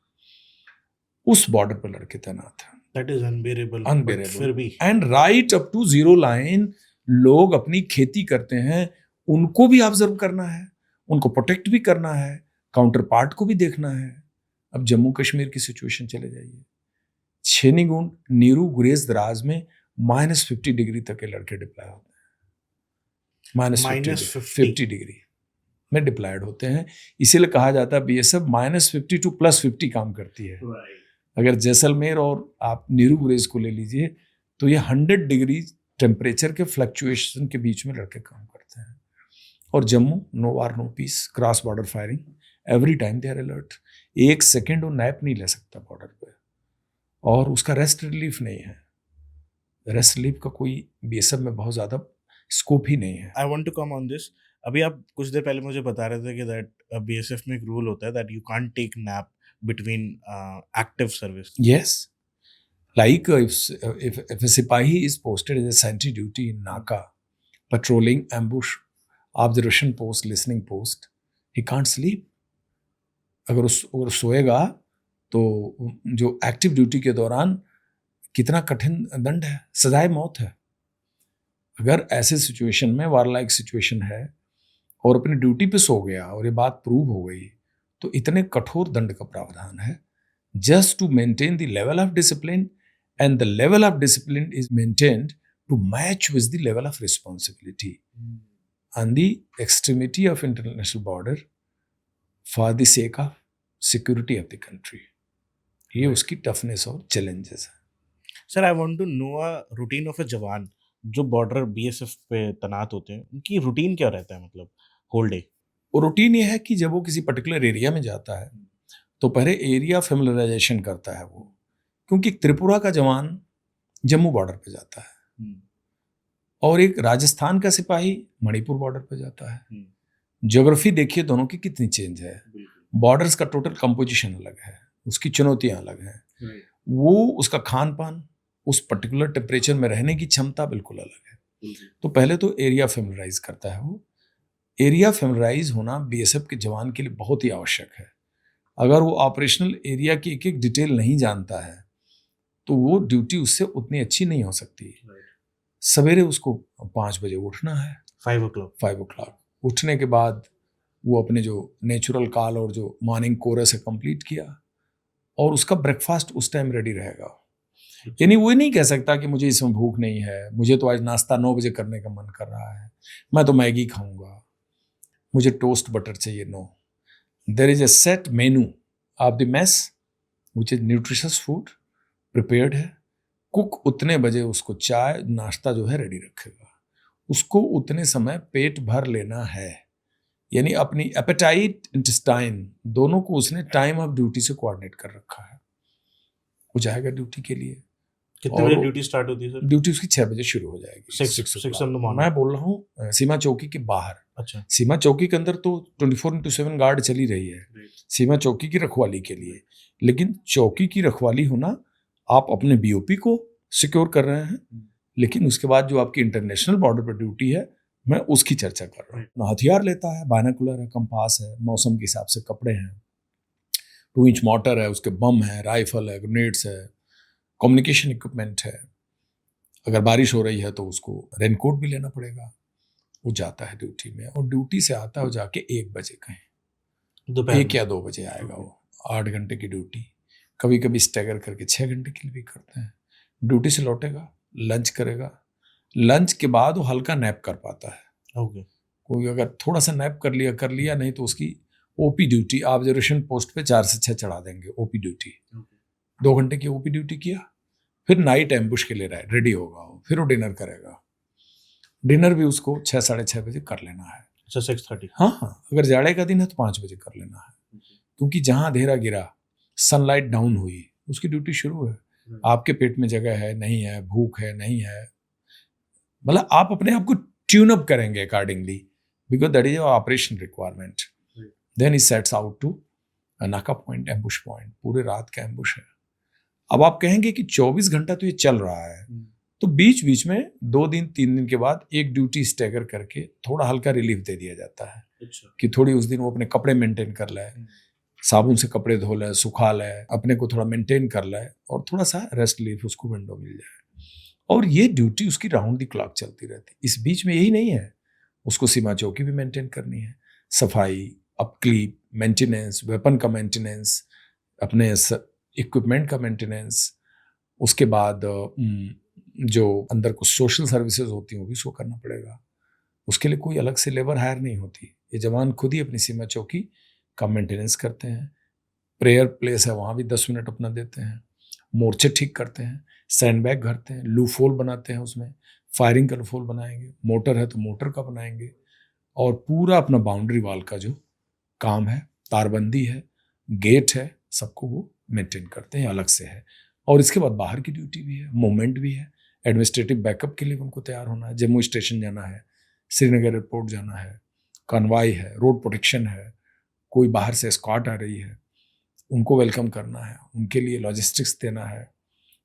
उस बॉर्डर पर लड़के तैनात हैं। That is unbearable. फिर भी and right up to zero line लोग अपनी खेती करते हैं, उनको भी ऑब्जर्व करना है, उनको प्रोटेक्ट भी करना है, काउंटर पार्ट को भी देखना है। अब जम्मू कश्मीर की सिचुएशन चले जाइए, छेनीगुंड, नीरू, गुरेज दराज में -50 डिग्री तक के लड़के डिप्लॉय होते हैं, -50 डिग्री में डिप्लॉयड होते हैं। इसीलिए कहा जाता है बीएसएफ -50 टू +50 काम करती है। अगर जैसलमेर और आप नीरू गुरेज को ले लीजिए तो ये 100 डिग्री टेम्परेचर के फ्लक्चुएशन के बीच में लड़के काम करते हैं। और Jammu, no war no peace, cross border firing, every time they are alert. 1 second वो नैप नहीं ले सकता बॉर्डर पे, और उसका रेस्ट रिलीफ नहीं है। रेस्ट रिलीफ का कोई बीएसएफ में बहुत ज़्यादा स्कोप ही नहीं है। I want to come on this. अभी आप कुछ देर पहले मुझे बता रहे थे कि दैट बीएसएफ में एक रूल होता है that you can't take nap between active service. Yes, like if a sipahi is posted as a sentry duty in Naka, patrolling, ambush, observation post, listening post, he can't sleep. अगर सोएगा तो जो active duty के दौरान कितना कठिन दंड है, सजाए मौत है। अगर ऐसे सिचुएशन में, वार लाइक सिचुएशन है, और अपनी ड्यूटी पे सो गया और ये बात प्रूव हो गई, तो इतने कठोर दंड का प्रावधान है, just to maintain the level of discipline, and the level of discipline is maintained to match with the level of responsibility on the extremity of international border for the sake of security of the country. ये उसकी toughness और challenges है। Sir, I want to know a routine of a jawan जो border BSF पे तैनात होते हैं, उनकी रूटीन क्या रहता है, मतलब होल डे? और रूटीन ये है कि जब वो किसी पर्टिकुलर एरिया में जाता है तो पहले एरिया फेमिलराइजेशन करता है वो, क्योंकि त्रिपुरा का जवान जम्मू बॉर्डर पे जाता है, और एक राजस्थान का सिपाही मणिपुर बॉर्डर पे जाता है। ज्योग्राफी देखिए दोनों की कितनी चेंज है, बॉर्डर्स का टोटल कंपोजिशन अलग है, उसकी चुनौतियां अलग हैं, वो उसका खान पान, उस पर्टिकुलर टेम्परेचर में रहने की क्षमता बिल्कुल अलग है। तो पहले तो एरिया फेमिलराइज करता है वो, एरिया फेमिलराइज होना बीएसएफ के जवान के लिए बहुत ही आवश्यक है। अगर वो ऑपरेशनल एरिया की एक एक डिटेल नहीं जानता है तो वो ड्यूटी उससे उतनी अच्छी नहीं हो सकती। सवेरे उसको 5 बजे उठना है, 5 o'clock उठने के बाद वो अपने जो नेचुरल कॉल और जो मॉर्निंग कोरस है कंप्लीट किया और उसका ब्रेकफास्ट उस टाइम रेडी रहेगा। यानी वो नहीं कह सकता कि मुझे इसमें भूख नहीं है, मुझे तो आज नाश्ता 9 बजे करने का मन कर रहा है, मैं तो मैगी खाऊंगा, मुझे टोस्ट बटर चाहिए। No, there is a set menu of the mess which is nutritious food prepared है। कुक उतने बजे उसको चाय नाश्ता जो है रेडी रखेगा, उसको उतने समय पेट भर लेना है। यानी अपनी एपेटाइट इंटेस्टाइन दोनों को उसने टाइम ऑफ ड्यूटी से कोऑर्डिनेट कर रखा है। वो जाएगा ड्यूटी के लिए। कितने बजे ड्यूटी स्टार्ट होती है सर? ड्यूटी उसकी 6 बजे शुरू हो जाएगी। 6 in the morning। मैं बोल रहा हूँ सीमा चौकी के बाहर। अच्छा। सीमा चौकी के अंदर तो 24/7 गार्ड चली रही है सीमा चौकी की रखवाली के लिए, लेकिन चौकी की रखवाली होना, आप अपने बीओपी को सिक्योर कर रहे हैं, लेकिन उसके बाद जो आपकी इंटरनेशनल बॉर्डर पर ड्यूटी है मैं उसकी चर्चा कर रहा हूँ। हथियार लेता है, बायनोकुलर है, कंपास है, मौसम के हिसाब से कपड़े हैं, 2 इंच मोटर है, उसके बम है, राइफल है, ग्रेनेड्स है, कम्युनिकेशन इक्विपमेंट है। अगर बारिश हो रही है तो उसको रेनकोट भी लेना पड़ेगा। वो जाता है ड्यूटी में और ड्यूटी से आता है जाके 1 बजे कहीं 1 या 2 बजे आएगा। वो 8 घंटे की ड्यूटी, कभी कभी स्टैगर करके 6 घंटे की भी करते हैं। ड्यूटी से लौटेगा, लंच करेगा, लंच के बाद वो हल्का नैप कर पाता है। कोई अगर थोड़ा सा नैप कर लिया, नहीं तो उसकी ओपी ड्यूटी ऑब्जर्वेशन पोस्ट पे 4 से 6 चढ़ा देंगे। ओपी ड्यूटी 2 घंटे की ओपी ड्यूटी किया, फिर नाइट एम्बुश के लिए रेडी होगा वो, फिर वो डिनर करेगा। डिनर भी उसको 6 साढ़े 6 बजे कर लेना है। 6:30। हाँ, अगर जाड़े का दिन है तो 5 बजे कर लेना है, क्योंकि जहाँ अंधेरा गिरा, सनलाइट डाउन हुई, उसकी ड्यूटी शुरू है। आपके पेट में जगह है नहीं है, भूख है नहीं है, मतलब आप अपने आप को ट्यून अप करेंगे accordingly, because that is your operation requirement. Then ही सेट्स आउट टू नाका पॉइंट, एम्बुश पॉइंट। पूरे रात का एम्बुश है। अब आप कहेंगे कि 24 घंटा तो ये चल रहा है, तो बीच बीच में 2 दिन 3 दिन के बाद एक ड्यूटी स्टैगर करके थोड़ा हल्का रिलीफ दे दिया जाता है। अच्छा। कि थोड़ी उस दिन वो अपने कपड़े मेंटेन कर ले, साबुन से कपड़े धो ले, सुखा ले, अपने को थोड़ा मेंटेन कर ले और थोड़ा सा रेस्ट रिलीफ उसको विंडो मिल जाए। और ये ड्यूटी उसकी राउंड द क्लॉक चलती रहती। इस बीच में यही नहीं है, उसको सीमा चौकी भी मेंटेन करनी है, सफाई, अपक्लीप, मेंटेनेंस, वेपन का मेंटेनेंस, अपने इक्विपमेंट का मेंटेनेंस, उसके बाद जो अंदर कुछ सोशल सर्विसेज होती हैं वो भी उसको करना पड़ेगा। उसके लिए कोई अलग से लेबर हायर नहीं होती। ये जवान खुद ही अपनी सीमा चौकी का मेंटेनेंस करते हैं। प्रेयर प्लेस है, वहाँ भी 10 मिनट अपना देते हैं, मोर्चे ठीक करते हैं, सैंडबैग भरते हैं, लूफोल बनाते हैं, उसमें फायरिंग का लूफोल बनाएंगे, मोटर है तो मोटर का बनाएंगे, और पूरा अपना बाउंड्री वॉल का जो काम है, तारबंदी है, गेट है, सबको वो मेंटेन करते हैं, अलग से है। और इसके बाद बाहर की ड्यूटी भी है, मूवमेंट भी है, एडमिनिस्ट्रेटिव बैकअप के लिए उनको तैयार होना है। जम्मू स्टेशन जाना है, श्रीनगर एयरपोर्ट जाना है, कन्वाई है, रोड प्रोटेक्शन है, कोई बाहर से स्क्वाड आ रही है उनको वेलकम करना है, उनके लिए लॉजिस्टिक्स देना है,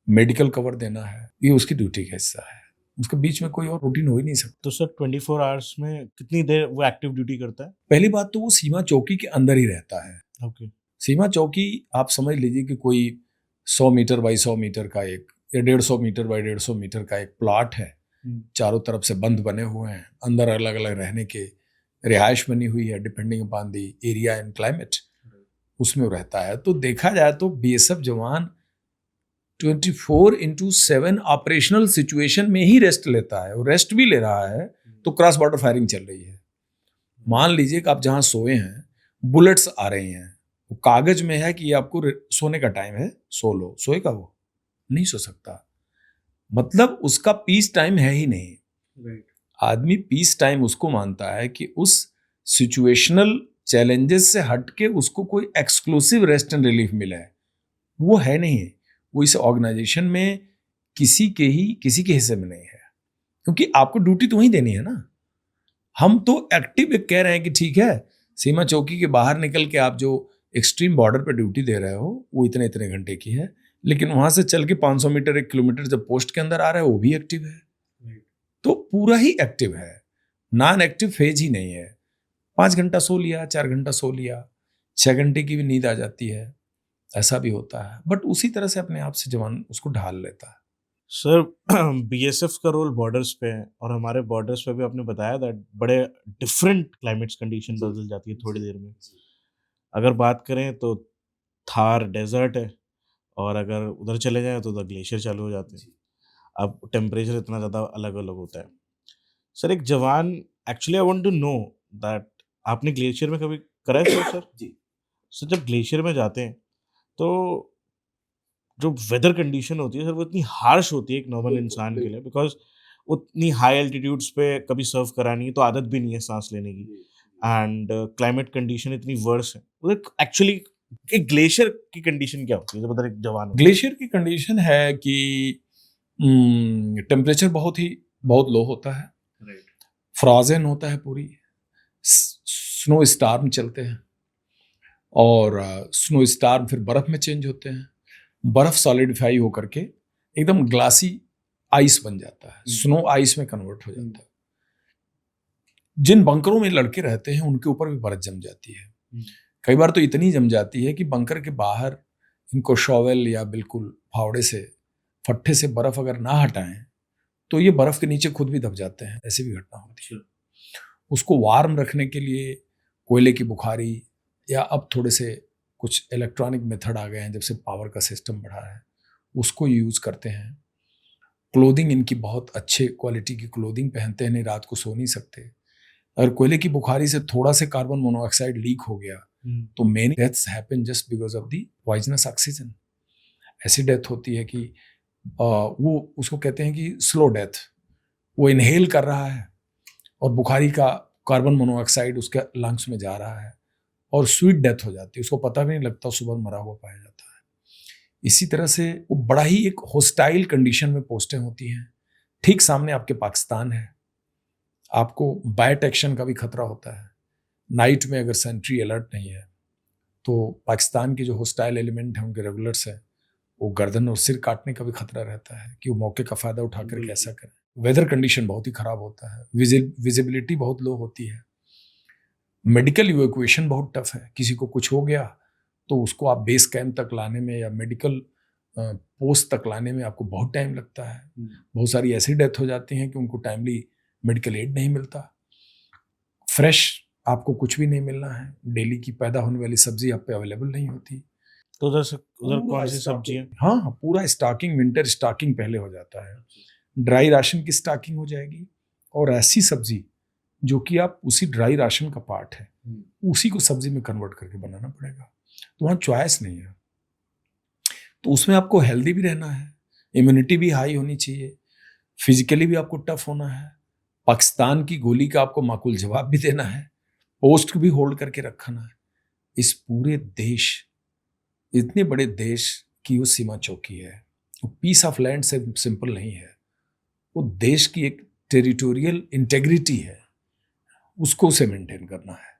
मेडिकल कवर देना है, ये उसकी ड्यूटी का हिस्सा है। उसके बीच में कोई और रूटीन हो ही नहीं सकता। तो सर 24 आवर्स में कितनी देर वो एक्टिव ड्यूटी करता है? पहली बात तो वो सीमा चौकी के अंदर ही रहता है। ओके। सीमा चौकी आप समझ लीजिए कि कोई 100 मीटर बाई 100 मीटर का एक, या 150 मीटर बाई 150 मीटर का एक प्लॉट है। चारों तरफ से बंद बने हुए हैं, अंदर अलग अलग रहने के रिहाइश बनी हुई है, depending upon the area and climate, उसमें वो रहता है। तो देखा जाए तो बीएसएफ जवान 24/7 ऑपरेशनल सिचुएशन में ही रेस्ट लेता है, और रेस्ट भी ले रहा है तो क्रॉस बॉर्डर फायरिंग चल रही है। मान लीजिए कि आप जहां सोए हैं, बुलेट्स आ रही हैं, वो कागज में है कि ये आपको सोने का टाइम है, सो लो, सोएगा वो नहीं सो सकता, मतलब उसका पीस टाइम है ही नहीं। आदमी पीस टाइम उसको मानता है कि उस सिचुएशनल चैलेंजेस से हटके उसको कोई एक्सक्लूसिव रेस्ट एंड रिलीफ मिला है, वो है नहीं। वो इस ऑर्गेनाइजेशन में किसी के हिस्से में नहीं है, क्योंकि आपको ड्यूटी तो वहीं देनी है ना। हम तो एक्टिव कह रहे हैं कि ठीक है, सीमा चौकी के बाहर निकल के आप जो एक्सट्रीम बॉर्डर पर ड्यूटी दे रहे हो वो इतने इतने घंटे की है, लेकिन वहां से चल के 500 मीटर 1 किलोमीटर जब पोस्ट के अंदर आ रहा है वो भी एक्टिव है। तो पूरा ही एक्टिव है, नॉन एक्टिव फेज ही नहीं है। 5 घंटा सो लिया, 4 घंटा सो लिया, 6 घंटे की भी नींद आ जाती है, ऐसा भी होता है। बट उसी तरह से अपने आप से जवान उसको ढाल लेता है। सर बीएसएफ का रोल बॉर्डर्स पे है और हमारे बॉर्डर्स पे भी आपने बताया दैट बड़े डिफरेंट क्लाइमेट्स कंडीशन बदल जाती है थोड़ी देर में। अगर बात करें तो थार डेजर्ट है और अगर उधर चले जाएं तो उधर ग्लेशियर चालू हो जाते हैं। अब टेम्परेचर इतना ज़्यादा अलग-अलग होता है। सर एक jawan actually I want to know that आपने ग्लेशियर में कभी करा है सर? जी। सर जब ग्लेशियर में जाते हैं तो जो वेदर कंडीशन होती है सर वो इतनी हार्श होती है एक नॉर्मल इंसान के लिए बिकॉज़ उतनी हाई एल्टीट्यूड्स पे कभी सर्व करा नहीं है तो आदत भी नहीं है सांस लेने की एंड क्लाइमेट कंडीशन इतनी वर्स है उधर एक्चुअली एक ग्लेशियर की कंडीशन क्या होती है जब उधर एक जवान होता ग्लेशियर की कंडीशन है कि टेम्परेचर बहुत लो होता है, राइट फ्रोजन होता है पूरी, स्नो स्टार्म चलते हैं और स्नो स्टार्म फिर बर्फ में चेंज होते हैं, बर्फ सॉलिडिफाई होकर के एकदम ग्लासी आइस बन जाता है, स्नो आइस में कन्वर्ट हो जाता है। जिन बंकरों में लड़के रहते हैं उनके ऊपर भी बर्फ जम जाती है। कई बार तो इतनी जम जाती है कि बंकर के बाहर इनको शॉवेल या बिल्कुल फावड़े से फट्टे से बर्फ अगर ना हटाएं तो ये बर्फ के नीचे खुद भी दब जाते हैं। ऐसी भी घटना होती है। उसको वार्म रखने के लिए कोयले की बुखारी या अब थोड़े से कुछ इलेक्ट्रॉनिक मेथड आ गए हैं, जब से पावर का सिस्टम बढ़ा है उसको यूज़ करते हैं। क्लोथिंग इनकी बहुत अच्छे क्वालिटी की क्लोथिंग पहनते हैं, नहीं रात को सो नहीं सकते। अगर कोयले की बुखारी से थोड़ा से कार्बन मोनोऑक्साइड लीक हो गया तो many deaths happen just because of the poisonous oxygen. ऐसी डेथ होती है कि वो उसको कहते हैं कि स्लो डेथ, वो इनहेल कर रहा है और बुखारी का कार्बन मोनोऑक्साइड उसके लंग्स में जा रहा है और स्वीट डेथ हो जाती है, उसको पता भी नहीं लगता, सुबह मरा हुआ पाया जाता है। इसी तरह से वो बड़ा ही एक होस्टाइल कंडीशन में पोस्टें होती हैं। ठीक सामने आपके पाकिस्तान है, आपको बाइट एक्शन का भी खतरा होता है। नाइट में अगर सेंट्री अलर्ट नहीं है तो पाकिस्तान के जो होस्टाइल एलिमेंट हैं उनके रेगुलर्स हैं, वो गर्दन और सिर काटने का भी खतरा रहता है कि वो मौके का फ़ायदा उठाकर कैसा करें। वेदर कंडीशन बहुत ही ख़राब होता है, विजिबिलिटी बहुत लो होती है, मेडिकल इवैक्यूएशन बहुत टफ है। किसी को कुछ हो गया तो उसको आप बेस कैंप तक लाने में या मेडिकल पोस्ट तक लाने में आपको बहुत टाइम लगता है। बहुत सारी ऐसी डेथ हो जाती हैं कि उनको टाइमली मेडिकल एड नहीं मिलता। फ्रेश आपको कुछ भी नहीं मिलना है, डेली की पैदा होने वाली सब्जी आप पे अवेलेबल नहीं होती। तो उधर कौन सी सब्जी है? हाँ, पूरा स्टॉकिंग, विंटर स्टॉकिंग पहले हो जाता है। ड्राई राशन की स्टॉकिंग हो जाएगी और ऐसी सब्जी जो कि आप उसी ड्राई राशन का पार्ट है उसी को सब्जी में कन्वर्ट करके बनाना पड़ेगा। तो वहाँ चॉइस नहीं है। तो उसमें आपको हेल्दी भी रहना है, इम्यूनिटी भी हाई होनी चाहिए, फिजिकली भी आपको टफ होना है, पाकिस्तान की गोली का आपको माकूल जवाब भी देना है, पोस्ट भी होल्ड करके रखना है। इस पूरे देश, इतने बड़े देश की वो सीमा चौकी है, वो पीस ऑफ लैंड से सिंपल नहीं है, वो देश की एक टेरिटोरियल इंटेग्रिटी है, उसको उसे मेंटेन करना है।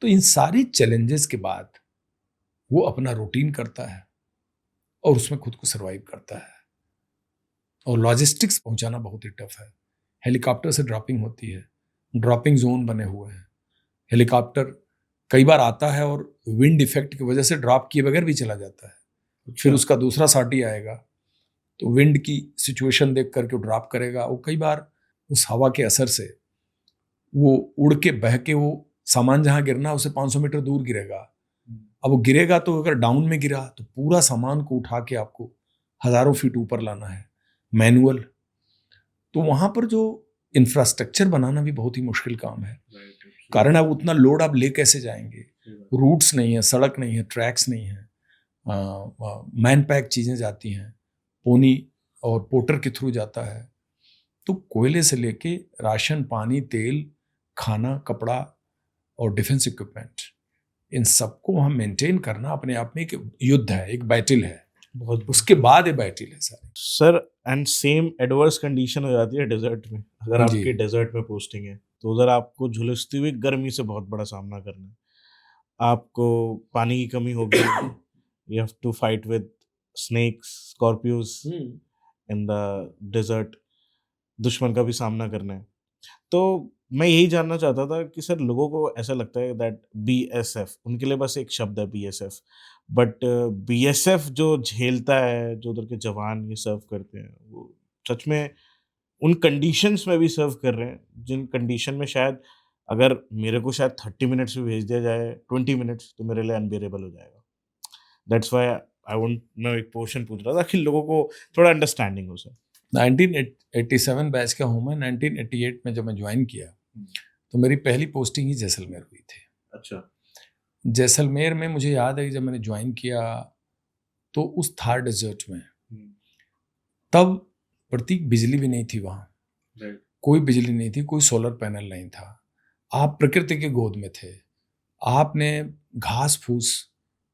तो इन सारी चैलेंजेस के बाद वो अपना रूटीन करता है और उसमें खुद को सरवाइव करता है। और लॉजिस्टिक्स पहुंचाना बहुत ही टफ है। हेलीकॉप्टर से ड्रॉपिंग होती है, ड्रॉपिंग जोन बने हुए हैं, हेलीकॉप्टर कई बार आता है और विंड इफेक्ट की वजह से ड्रॉप किए बगैर भी चला जाता है। फिर उसका दूसरा साटी आएगा तो विंड की सिचुएशन देख करके ड्रॉप करेगा। वो कई बार उस हवा के असर से वो उड़ के बह के वो सामान जहाँ गिरना है उससे 500 मीटर दूर गिरेगा। अब वो गिरेगा तो अगर डाउन में गिरा तो पूरा सामान को उठा के आपको हजारों फीट ऊपर लाना है, मैनुअल। तो वहां पर जो इंफ्रास्ट्रक्चर बनाना भी बहुत ही मुश्किल काम है। कारण अब उतना लोड आप ले कैसे जाएंगे, रूट्स नहीं है, सड़क नहीं है, ट्रैक्स नहीं है, मैन पैक चीज़ें जाती हैं, पोनी और पोर्टर के थ्रू जाता है। तो कोयले से लेके राशन, पानी, तेल, खाना, कपड़ा और डिफेंस इक्विपमेंट, इन सबको हम मेंटेन करना अपने आप में एक युद्ध है, एक बैटल है। बहुत उसके बाद ये बैटल है sir. And same adverse condition हो जाती है डेजर्ट में। अगर आपके डेजर्ट में पोस्टिंग है तो उधर आपको झुलसती हुई गर्मी से बहुत बड़ा सामना करना है। आपको पानी की कमी होगी, you have to fight with snakes, scorpions in the desert, दुश्मन का भी सामना करना है। तो मैं यही जानना चाहता था कि सर लोगों को ऐसा लगता है दैट बीएसएफ उनके लिए बस एक शब्द है बीएसएफ, बट बीएसएफ जो झेलता है, जो उधर के जवान ये सर्व करते हैं, वो सच में उन कंडीशंस में भी सर्व कर रहे हैं, जिन कंडीशन में शायद अगर मेरे को शायद 30 मिनट्स में भेज दिया जाए, 20 मिनट्स तो मेरे लिए अनबियरेबल हो जाएगा। दैट्स व्हाई आई वांट मैं एक क्वेश्चन पूछ रहा था कि लोगों को थोड़ा अंडरस्टैंडिंग हो सर। 1987 बैच का हूँ मैं। 1988 में जब मैं ज्वाइन किया तो मेरी पहली पोस्टिंग ही जैसलमेर हुई थी। अच्छा। जैसलमेर में मुझे याद है कि जब मैंने ज्वाइन किया तो उस थार डेजर्ट में तब प्रतीक बिजली भी नहीं थी वहाँ, कोई बिजली नहीं थी, कोई सोलर पैनल नहीं था। आप प्रकृति के गोद में थे। आपने घास फूस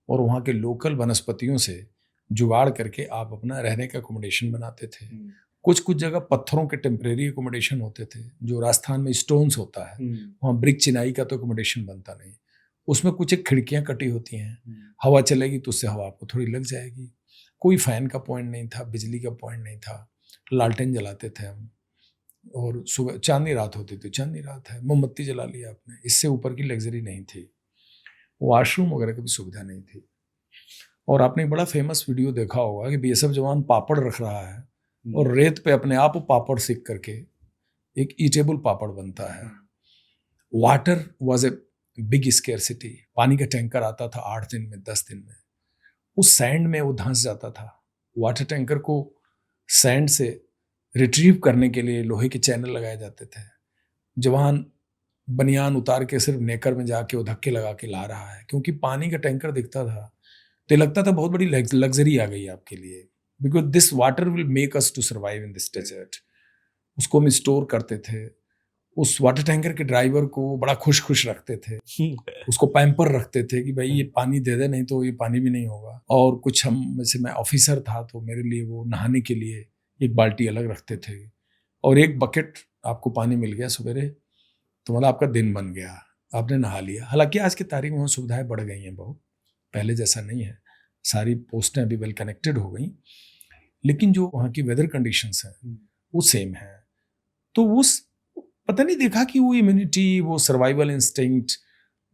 और वहाँ के लोकल वनस्पतियों से जुगाड़ करके आप अपना रहने का अकोमोडेशन बनाते थे। कुछ कुछ जगह पत्थरों के टेम्परेरी अकोमोडेशन होते थे, जो राजस्थान में स्टोन्स होता है, वहाँ ब्रिक चिनाई का तो अकोमोडेशन बनता नहीं। उसमें कुछ एक खिड़कियाँ कटी होती हैं, हवा चलेगी तो उससे हवा आपको थोड़ी लग जाएगी। कोई फैन का पॉइंट नहीं था, बिजली का पॉइंट नहीं था। लालटेन जलाते थे हम, और सुबह चांदनी रात होती थी, चांदनी रात है, मोमबत्ती जला लिया आपने, इससे ऊपर की लग्जरी नहीं थी। वॉशरूम वगैरह की भी सुविधा नहीं थी। और आपने बड़ा फेमस वीडियो देखा होगा कि बीएसएफ जवान पापड़ रख रहा है और रेत पे अपने आप पापड़ सीख करके एक ईटेबल पापड़ बनता है। Water was a big scarcity. पानी का टैंकर आता था 8 दिन में, 10 दिन में, उस सैंड में वो धंस जाता था। वाटर टैंकर को सैंड से रिट्रीव करने के लिए लोहे के चैनल लगाए जाते थे। जवान बनियान उतार के सिर्फ नेकर में जाके वो धक्के लगा के ला रहा है, क्योंकि पानी का टैंकर दिखता था तो लगता था बहुत बड़ी लग्जरी आ गई आपके लिए, because this water will make us to survive in this desert. उसको हम स्टोर करते थे। उस वाटर टैंकर के ड्राइवर को बड़ा खुश रखते थे, उसको पैम्पर रखते थे कि भाई ये पानी दे दे, नहीं तो ये पानी भी नहीं होगा। और कुछ हम में से, मैं ऑफिसर था तो मेरे लिए वो नहाने के लिए एक बाल्टी अलग रखते थे, और एक बकेट आपको पानी मिल गया सवेरे तो मतलब आपका दिन बन गया, आपने नहा लिया। हालांकि आज की तारीख में सुविधाएं बढ़ गई हैं बहुत, पहले जैसा नहीं है, सारी पोस्टें अभी वेल कनेक्टेड हो गई, लेकिन जो वहाँ की वेदर कंडीशंस हैं वो सेम है। तो उस पता नहीं देखा कि वो इम्यूनिटी, वो सर्वाइवल इंस्टिंक्ट,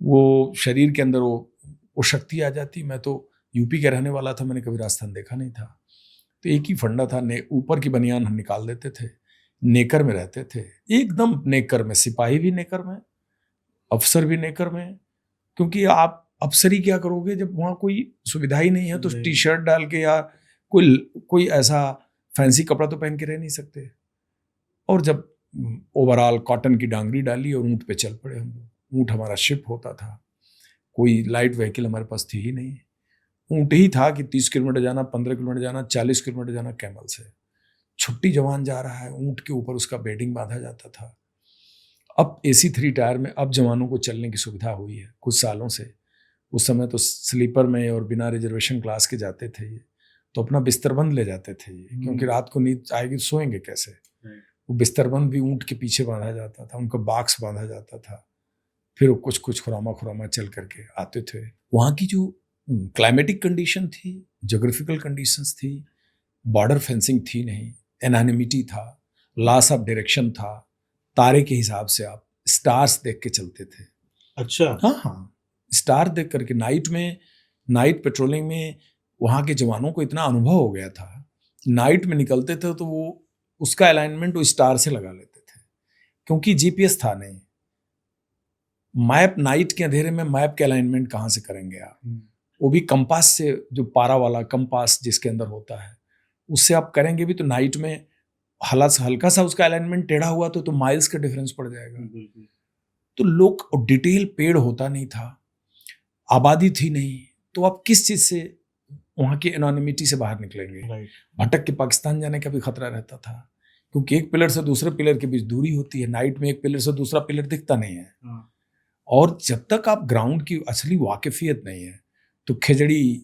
वो शरीर के अंदर वो शक्ति आ जाती। मैं तो यूपी का रहने वाला था, मैंने कभी राजस्थान देखा नहीं था। तो एक ही फंडा था, ऊपर की बनियान हम निकाल देते थे, नेकर में रहते थे, एकदम नेकर में, सिपाही भी नेकर में, अफसर भी नेकर में। क्योंकि आप अफसरी क्या करोगे जब वहाँ कोई सुविधा ही नहीं है, तो टी शर्ट डाल के या कोई ऐसा फैंसी कपड़ा तो पहन के रह नहीं सकते। और जब ओवरऑल कॉटन की डांगरी डाली और ऊँट पे चल पड़े हम लोग। ऊँट हमारा शिप होता था, कोई लाइट व्हीकल हमारे पास थी ही नहीं। ऊँट ही था कि 30 किलोमीटर जाना, 15 किलोमीटर जाना, 40 किलोमीटर जाना कैमल से। छुट्टी जवान जा रहा है, ऊँट के ऊपर उसका बेडिंग बांधा जाता था। अब AC 3 टायर में अब जवानों को चलने की सुविधा हुई है कुछ सालों से। उस समय तो स्लीपर में और बिना रिजर्वेशन क्लास के जाते थे ये, तो अपना बिस्तरबंद ले जाते थे ये, क्योंकि रात को नींद आएगी, सोएंगे कैसे। वो बिस्तरबंद भी ऊँट के पीछे बांधा जाता था, उनका बॉक्स बांधा जाता था, फिर वो कुछ कुछ खुरामा चल करके आते थे। वहाँ की जो क्लाइमेटिक कंडीशन थी, जोग्राफिकल कंडीशंस थी, बॉर्डर फेंसिंग थी नहीं, एनानिमिटी था, लॉस ऑफ डायरेक्शन था, तारे के हिसाब से आप स्टार्स देख के चलते थे। अच्छा। हाँ, स्टार देख करके नाइट पेट्रोलिंग में वहाँ के जवानों को इतना अनुभव हो गया था। नाइट में निकलते थे तो वो उसका अलाइनमेंट वो स्टार से लगा लेते थे, क्योंकि GPS था नहीं। मैप, नाइट के अंधेरे में मैप के अलाइनमेंट कहाँ से करेंगे आप? वो भी कंपास से, जो पारा वाला कंपास जिसके अंदर होता है, उससे आप करेंगे भी तो नाइट में हल्का सा उसका अलाइनमेंट टेढ़ा हुआ तो माइल्स का डिफरेंस पड़ जाएगा। तो लोग, डिटेल पेड़ होता नहीं था, आबादी थी नहीं, तो आप किस चीज से वहाँ की एनोनिमिटी से बाहर निकलेंगे। भटक के पाकिस्तान जाने का भी खतरा रहता था, क्योंकि एक पिलर से दूसरे पिलर के बीच दूरी होती है। नाइट में एक पिलर से दूसरा पिलर दिखता नहीं है। और जब तक आप ग्राउंड की असली वाकिफियत नहीं है, तो खेजड़ी,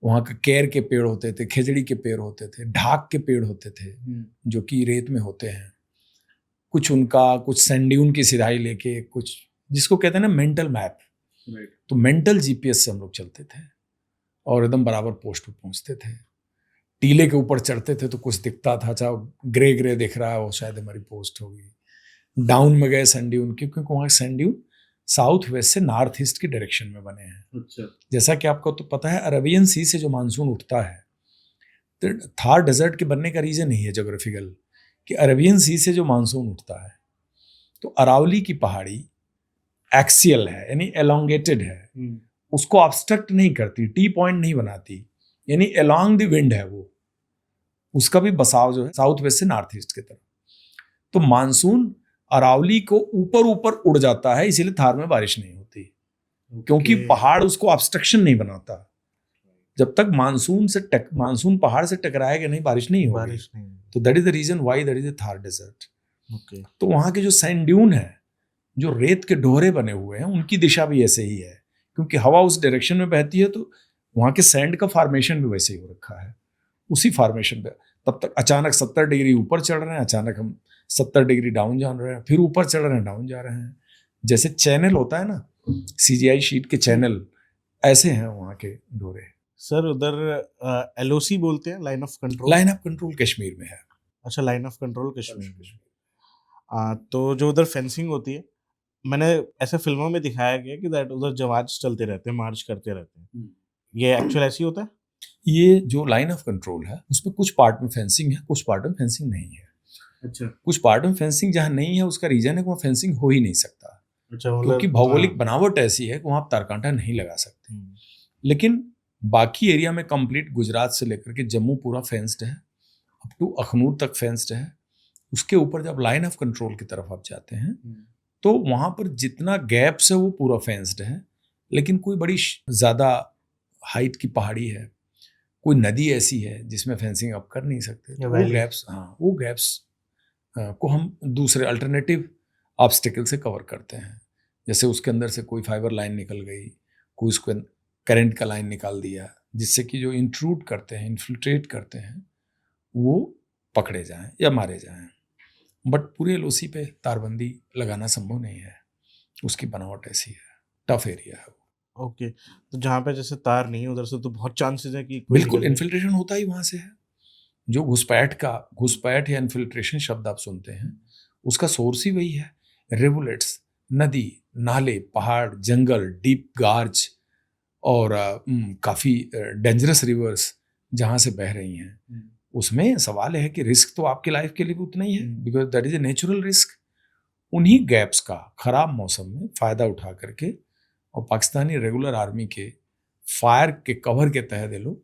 वहाँ के केर के पेड़ होते थे, खेजड़ी के पेड़ होते थे, ढाक के पेड़ होते थे जो कि रेत में होते हैं, कुछ उनका, कुछ सैंड्यून की सिधाई लेके, कुछ जिसको कहते हैं ना मेंटल मैप। तो मेंटल GPS से हम लोग चलते थे और एकदम बराबर पोस्ट पर पहुंचते थे। टीले के ऊपर चढ़ते थे तो कुछ दिखता था, चाहे ग्रे दिख रहा है, वो शायद हमारी पोस्ट होगी। डाउन में गए सैंड ड्यून, क्योंकि वहाँ सैंड ड्यून साउथ वेस्ट से नॉर्थ ईस्ट की डायरेक्शन में बने हैं। अच्छा। जैसा कि आपको तो पता है, अरेबियन सी से जो मानसून उठता है, तो थार डेजर्ट के बनने का रीजन ही है जोग्राफिकल, कि अरेबियन सी से जो मानसून उठता है, तो अरावली की पहाड़ी एक्सियल है, यानी एलोंगेटेड है, उसको ऑब्स्ट्रक्ट नहीं करती, टी पॉइंट नहीं बनाती, यानी अलोंग द विंड है वो, उसका भी बसाव जो है साउथ वेस्ट से नॉर्थ ईस्ट की तरफ। तो मानसून अरावली को ऊपर ऊपर उड़ जाता है, इसीलिए थार में बारिश नहीं होती, क्योंकि पहाड़ उसको ऑब्स्ट्रक्शन नहीं बनाता। जब तक मानसून पहाड़ से टकराएगा नहीं, बारिश नहीं होगी। तो that is the reason why that is the Thar desert. तो वहां के जो सैंड ड्यून है, जो रेत के डोरे बने हुए हैं, उनकी दिशा भी ऐसे ही है, क्योंकि हवा उस डायरेक्शन में बहती है, तो वहां के सैंड का फॉर्मेशन भी वैसे ही हो रखा है, उसी फॉर्मेशन पे। तब तक अचानक 70 डिग्री ऊपर चढ़ रहे हैं, अचानक हम 70 डिग्री डाउन जा रहे हैं, फिर ऊपर चढ़ रहे हैं, डाउन जा रहे हैं। जैसे चैनल होता है ना, CGI शीट के चैनल, ऐसे हैं वहाँ के डोरे। सर उधर LOC बोलते हैं, line of control. Line of control Kashmir में है। अच्छा, लाइन ऑफ कंट्रोल कश्मीर में। तो जो उधर फेंसिंग होती है, मैंने ऐसे फिल्मों में दिखाया गया कि दैट उधर जवान चलते रहते हैं, मार्च करते रहते हैं। ये एक्चुअल ऐसी होता है? ये जो लाइन ऑफ कंट्रोल है, उसमें कुछ पार्ट में फेंसिंग है, कुछ पार्ट में फेंसिंग नहीं है। अच्छा। कुछ पार्ट में फेंसिंग जहाँ नहीं है, उसका रीजन है कि वहाँ फेंसिंग हो ही नहीं सकता। अच्छा, क्योंकि भौगोलिक बनावट ऐसी है कि वहाँ आप तारकांटा नहीं लगा सकते। लेकिन बाकी एरिया में कंप्लीट गुजरात से लेकर के जम्मू पूरा फेंस्ड है, अप टू अखनूर तक फेंस्ड है। उसके ऊपर जब लाइन ऑफ कंट्रोल की तरफ आप जाते हैं, तो वहाँ पर जितना गैप्स है वो पूरा फेंस्ड है, लेकिन कोई बड़ी ज़्यादा हाइट की पहाड़ी है, कोई नदी ऐसी है जिसमें फेंसिंग आप कर नहीं सकते, तो वो गैप्स को हम दूसरे अल्टरनेटिव ऑब्स्टिकल से कवर करते हैं। जैसे उसके अंदर से कोई फाइबर लाइन निकल गई, कोई उसको करंट का लाइन निकाल दिया, जिससे कि जो इंट्रूड करते हैं, इन्फिल्ट्रेट करते हैं, वो पकड़े जाएं या मारे जाएं। बट पूरे LOC पे तारबंदी लगाना संभव नहीं है, उसकी बनावट ऐसी है, टफ एरिया है वो। ओके, तो जहाँ पे जैसे तार नहीं है उधर से तो बहुत चांसेस है कि बिल्कुल इन्फिल्ट्रेशन होता ही वहाँ से है। जो घुसपैठ या इन्फिल्ट्रेशन शब्द आप सुनते हैं, उसका सोर्स ही वही है। रिवुलेट्स, नदी, नाले, पहाड़, जंगल, डीप गार्ज और काफ़ी डेंजरस रिवर्स जहाँ से बह रही हैं, उसमें सवाल है कि रिस्क तो आपकी लाइफ के लिए भी उतना ही है, because that is a natural risk. उन्हीं गैप्स का खराब मौसम में फ़ायदा उठा करके और पाकिस्तानी रेगुलर आर्मी के फायर के कवर के तहत ये लोग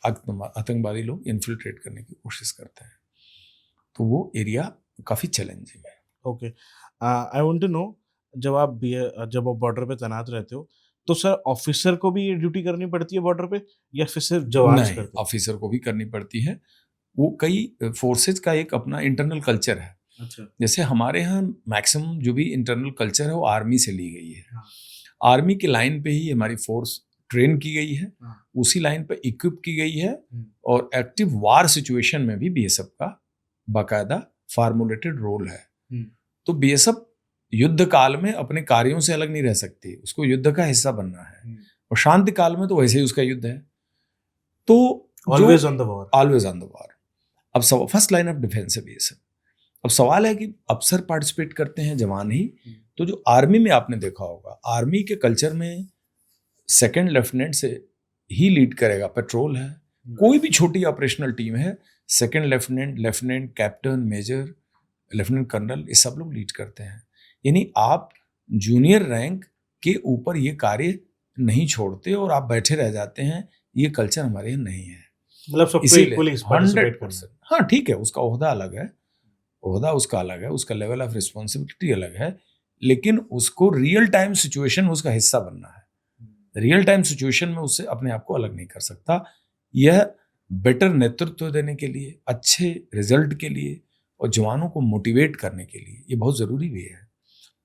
आतंकवादी लोग इन्फिल्ट्रेट करने की कोशिश करते हैं। तो वो एरिया काफ़ी चैलेंजिंग है। Okay, I want to know, जब आप बॉर्डर पे तैनात रहते हो, तो सर ऑफिसर को भी ये ड्यूटी करनी पड़ती है बॉर्डर पे, या फिर सिर्फ जवान करते हैं? ऑफिसर को भी करनी पड़ती है। वो कई फोर्सेज का एक अपना इंटरनल कल्चर है। अच्छा। जैसे हमारे यहाँ मैक्सिमम जो भी इंटरनल कल्चर है वो आर्मी से ली गई है। हाँ। आर्मी की लाइन पे ही हमारी फोर्स ट्रेन की गई है। हाँ। उसी लाइन पे इक्विप की गई है, और एक्टिव वार सिचुएशन में भी BSF का बाकायदा फार्मूलेटेड रोल है। तो BSF युद्ध काल में अपने कार्यों से अलग नहीं रह सकती, उसको युद्ध का हिस्सा बनना है, और शांति काल में तो वैसे ही उसका युद्ध है। तो ऑलवेज ऑन द वॉर। अब फर्स्ट लाइन ऑफ डिफेंस है BSF। अब सवाल है कि अफसर पार्टिसिपेट करते हैं, जवान ही। तो जो आर्मी में आपने देखा होगा, आर्मी के कल्चर में सेकंड लेफ्टिनेंट से ही लीड करेगा, पेट्रोल है, कोई भी छोटी ऑपरेशनल टीम है, second lieutenant, captain, major, lieutenant colonel, ये सब लोग लीड करते हैं। यानी आप जूनियर रैंक के ऊपर ये कार्य नहीं छोड़ते और आप बैठे रह जाते हैं, ये कल्चर हमारे यहाँ नहीं है। मतलब सबको इक्वली पार्टिसिपेट करना है। हाँ ठीक है, उसका ओहदा अलग है, ओहदा उसका अलग है, उसका लेवल ऑफ रिस्पॉन्सिबिलिटी अलग है, लेकिन उसको रियल टाइम सिचुएशन में उसका हिस्सा बनना है। रियल टाइम सिचुएशन में उससे अपने आप को अलग नहीं कर सकता। यह बेटर नेतृत्व देने के लिए, अच्छे रिजल्ट के लिए और जवानों को मोटिवेट करने के लिए ये बहुत ज़रूरी भी है।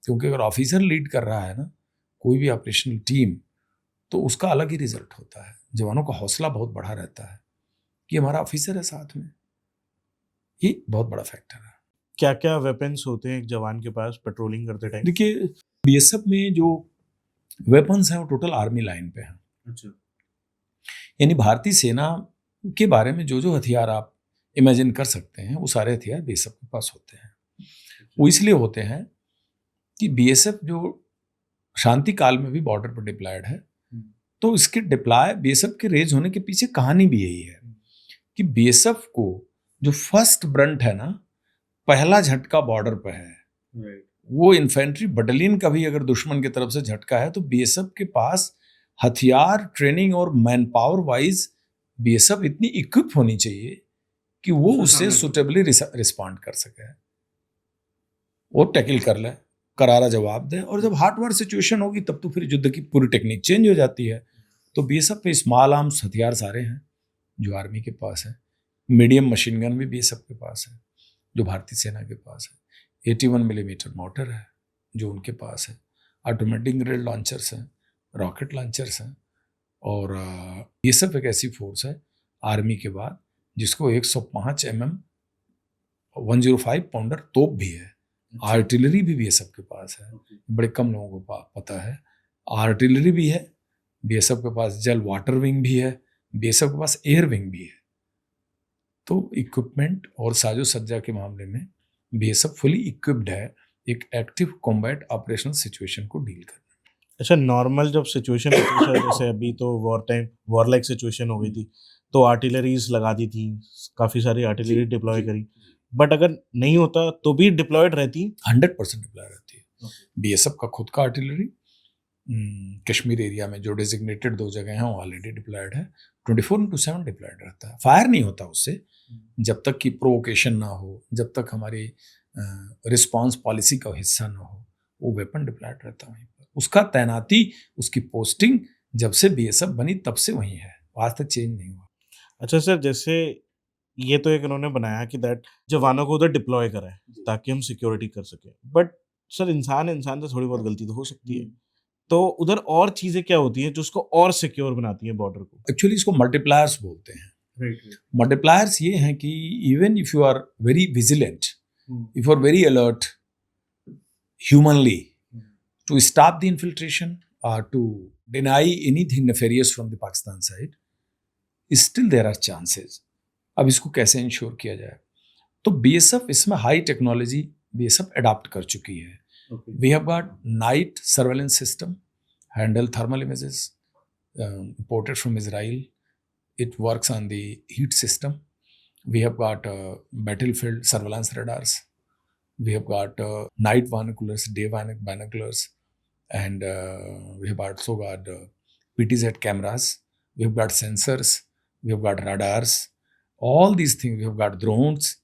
क्योंकि अगर ऑफिसर लीड कर रहा है ना कोई भी ऑपरेशनल टीम, तो उसका अलग ही रिजल्ट होता है, जवानों का हौसला बहुत बढ़ा रहता है कि हमारा ऑफिसर है साथ में। ये बहुत बड़ा फैक्टर है। क्या क्या वेपन्स होते हैं एक जवान के पास पेट्रोलिंग करते टाइम? देखिए, BSF में जो वेपन्स हैं वो टोटल आर्मी लाइन पे हैं। अच्छा। यानी भारतीय सेना के बारे में जो हथियार आप इमेजिन कर सकते हैं, वो सारे हथियार BSF के पास होते हैं। वो इसलिए होते हैं कि बीएसएफ जो शांति काल में भी बॉर्डर पर डिप्लॉयड है, तो इसके डिप्लॉय बीएसएफ के रेज होने के पीछे कहानी भी यही है कि बीएसएफ को जो फर्स्ट ब्रंट है ना, पहला झटका बॉर्डर पर है। वो इन्फेंट्री बटालियन का भी अगर दुश्मन की तरफ से झटका है तो बीएसएफ के पास हथियार, ट्रेनिंग और मैन पावर वाइज बीएसएफ इतनी इक्विप होनी चाहिए कि वो उससे सुटेबली रिस्पॉन्ड कर सके, वो टैकल कर ले, करारा जवाब दे। और जब हार्ट वार सिचुएशन होगी तब तो फिर युद्ध की पूरी टेक्निक चेंज हो जाती है। तो बीएसएफ पे स्मॉल आर्म्स हथियार सारे हैं जो आर्मी के पास है, मीडियम मशीन गन भी बीएसएफ के पास है जो भारतीय सेना के पास है, 81 मिलीमीटर मोटर है जो उनके पास है, ऑटोमेटिक ग्रेनेड लॉन्चर्स हैं, रॉकेट लॉन्चर्स हैं। और बीएसएफ एक ऐसी फोर्स है आर्मी के बाद जिसको 105 mm 105 पाउंडर तोप भी है। आर्टिलरी भी बीएसएफ के पास है, बड़े कम लोगों को पता है। आर्टिलरी भी है बीएसएफ के पास, जल वाटर विंग भी है बीएसएफ के पास, एयर विंग भी है। तो इक्विपमेंट और साजो सज्जा के मामले में बीएसएफ फुली इक्विप्ड है एक एक्टिव कॉम्बैट ऑपरेशनल सिचुएशन को डील करने। अच्छा, नॉर्मल जब सिचुएशन होती है जैसे अभी तो war time war like situation हो गई थी तो आर्टिलरीज लगा दी थी, काफ़ी सारी आर्टिलरी डिप्लॉय करी, बट अगर नहीं होता तो भी डिप्लॉयड रहती? 100% डिप्लॉय रहती है। बीएसएफ का खुद का आर्टिलरी कश्मीर एरिया में जो डेजिग्नेटेड 2 जगह हैं वो ऑलरेडी डिप्लॉयड है, 24/7 डिप्लॉयड रहता है। फायर नहीं होता उससे जब तक कि प्रोवोकेशन ना हो, जब तक हमारी रिस्पांस पॉलिसी का हिस्सा ना हो, वो वेपन डिप्लॉयड रहता है वहीं पर। उसका तैनाती, उसकी पोस्टिंग जब से बीएसएफ बनी तब से वहीं है, आज तक चेंज नहीं हुआ। अच्छा सर, जैसे ये तो एक उन्होंने बनाया कि दैट जवानों को उधर डिप्लॉय कराए ताकि हम सिक्योरिटी कर सकें, बट सर इंसान से थोड़ी बहुत गलती तो हो सकती है, तो उधर और चीजें क्या होती हैं जो उसको और सिक्योर बनाती हैं बॉर्डर को? एक्चुअली इसको मल्टीप्लायर्स बोलते हैं। मल्टीप्लायर्स ये हैं कि even if you are very vigilant, if you are very alert humanly to stop the infiltration or to deny anything nefarious from the Pakistan side, still there are chances. अब इसको कैसे ensure किया जाए? तो BSF इसमें high technology BSF adopt कर चुकी है। We have got night surveillance system, handle thermal images imported from Israel. It works on the heat system. We have got battlefield surveillance radars. We have got night binoculars, day binoculars, and we have also got PTZ cameras. We have got sensors. We have got radars. All these things. We have got drones.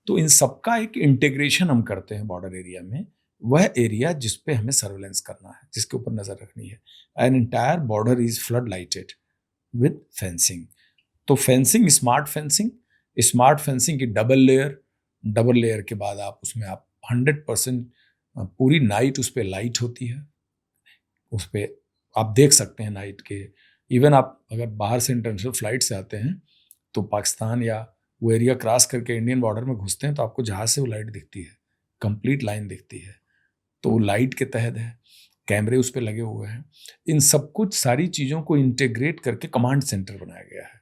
तो इन सबका एक integration हम करते हैं border area में, वह area जिस पे हमें सर्वेलेंस करना है, जिसके ऊपर नजर रखनी है। An entire border is flood lighted with fencing. तो फेंसिंग, स्मार्ट फेंसिंग की डबल लेयर के बाद आप उसमें आप 100% पूरी नाइट उस पर लाइट होती है, उस पर आप देख सकते हैं नाइट के। इवन आप अगर बाहर से इंटरनेशनल फ्लाइट से आते हैं तो पाकिस्तान या वो एरिया क्रॉस करके इंडियन बॉर्डर में घुसते हैं तो आपको जहाज से वो लाइट दिखती है, कंप्लीट लाइन दिखती है। तो वो लाइट के तहत है, कैमरे उस पर लगे हुए हैं। इन सब कुछ सारी चीज़ों को इंटीग्रेट करके कमांड सेंटर बनाया गया है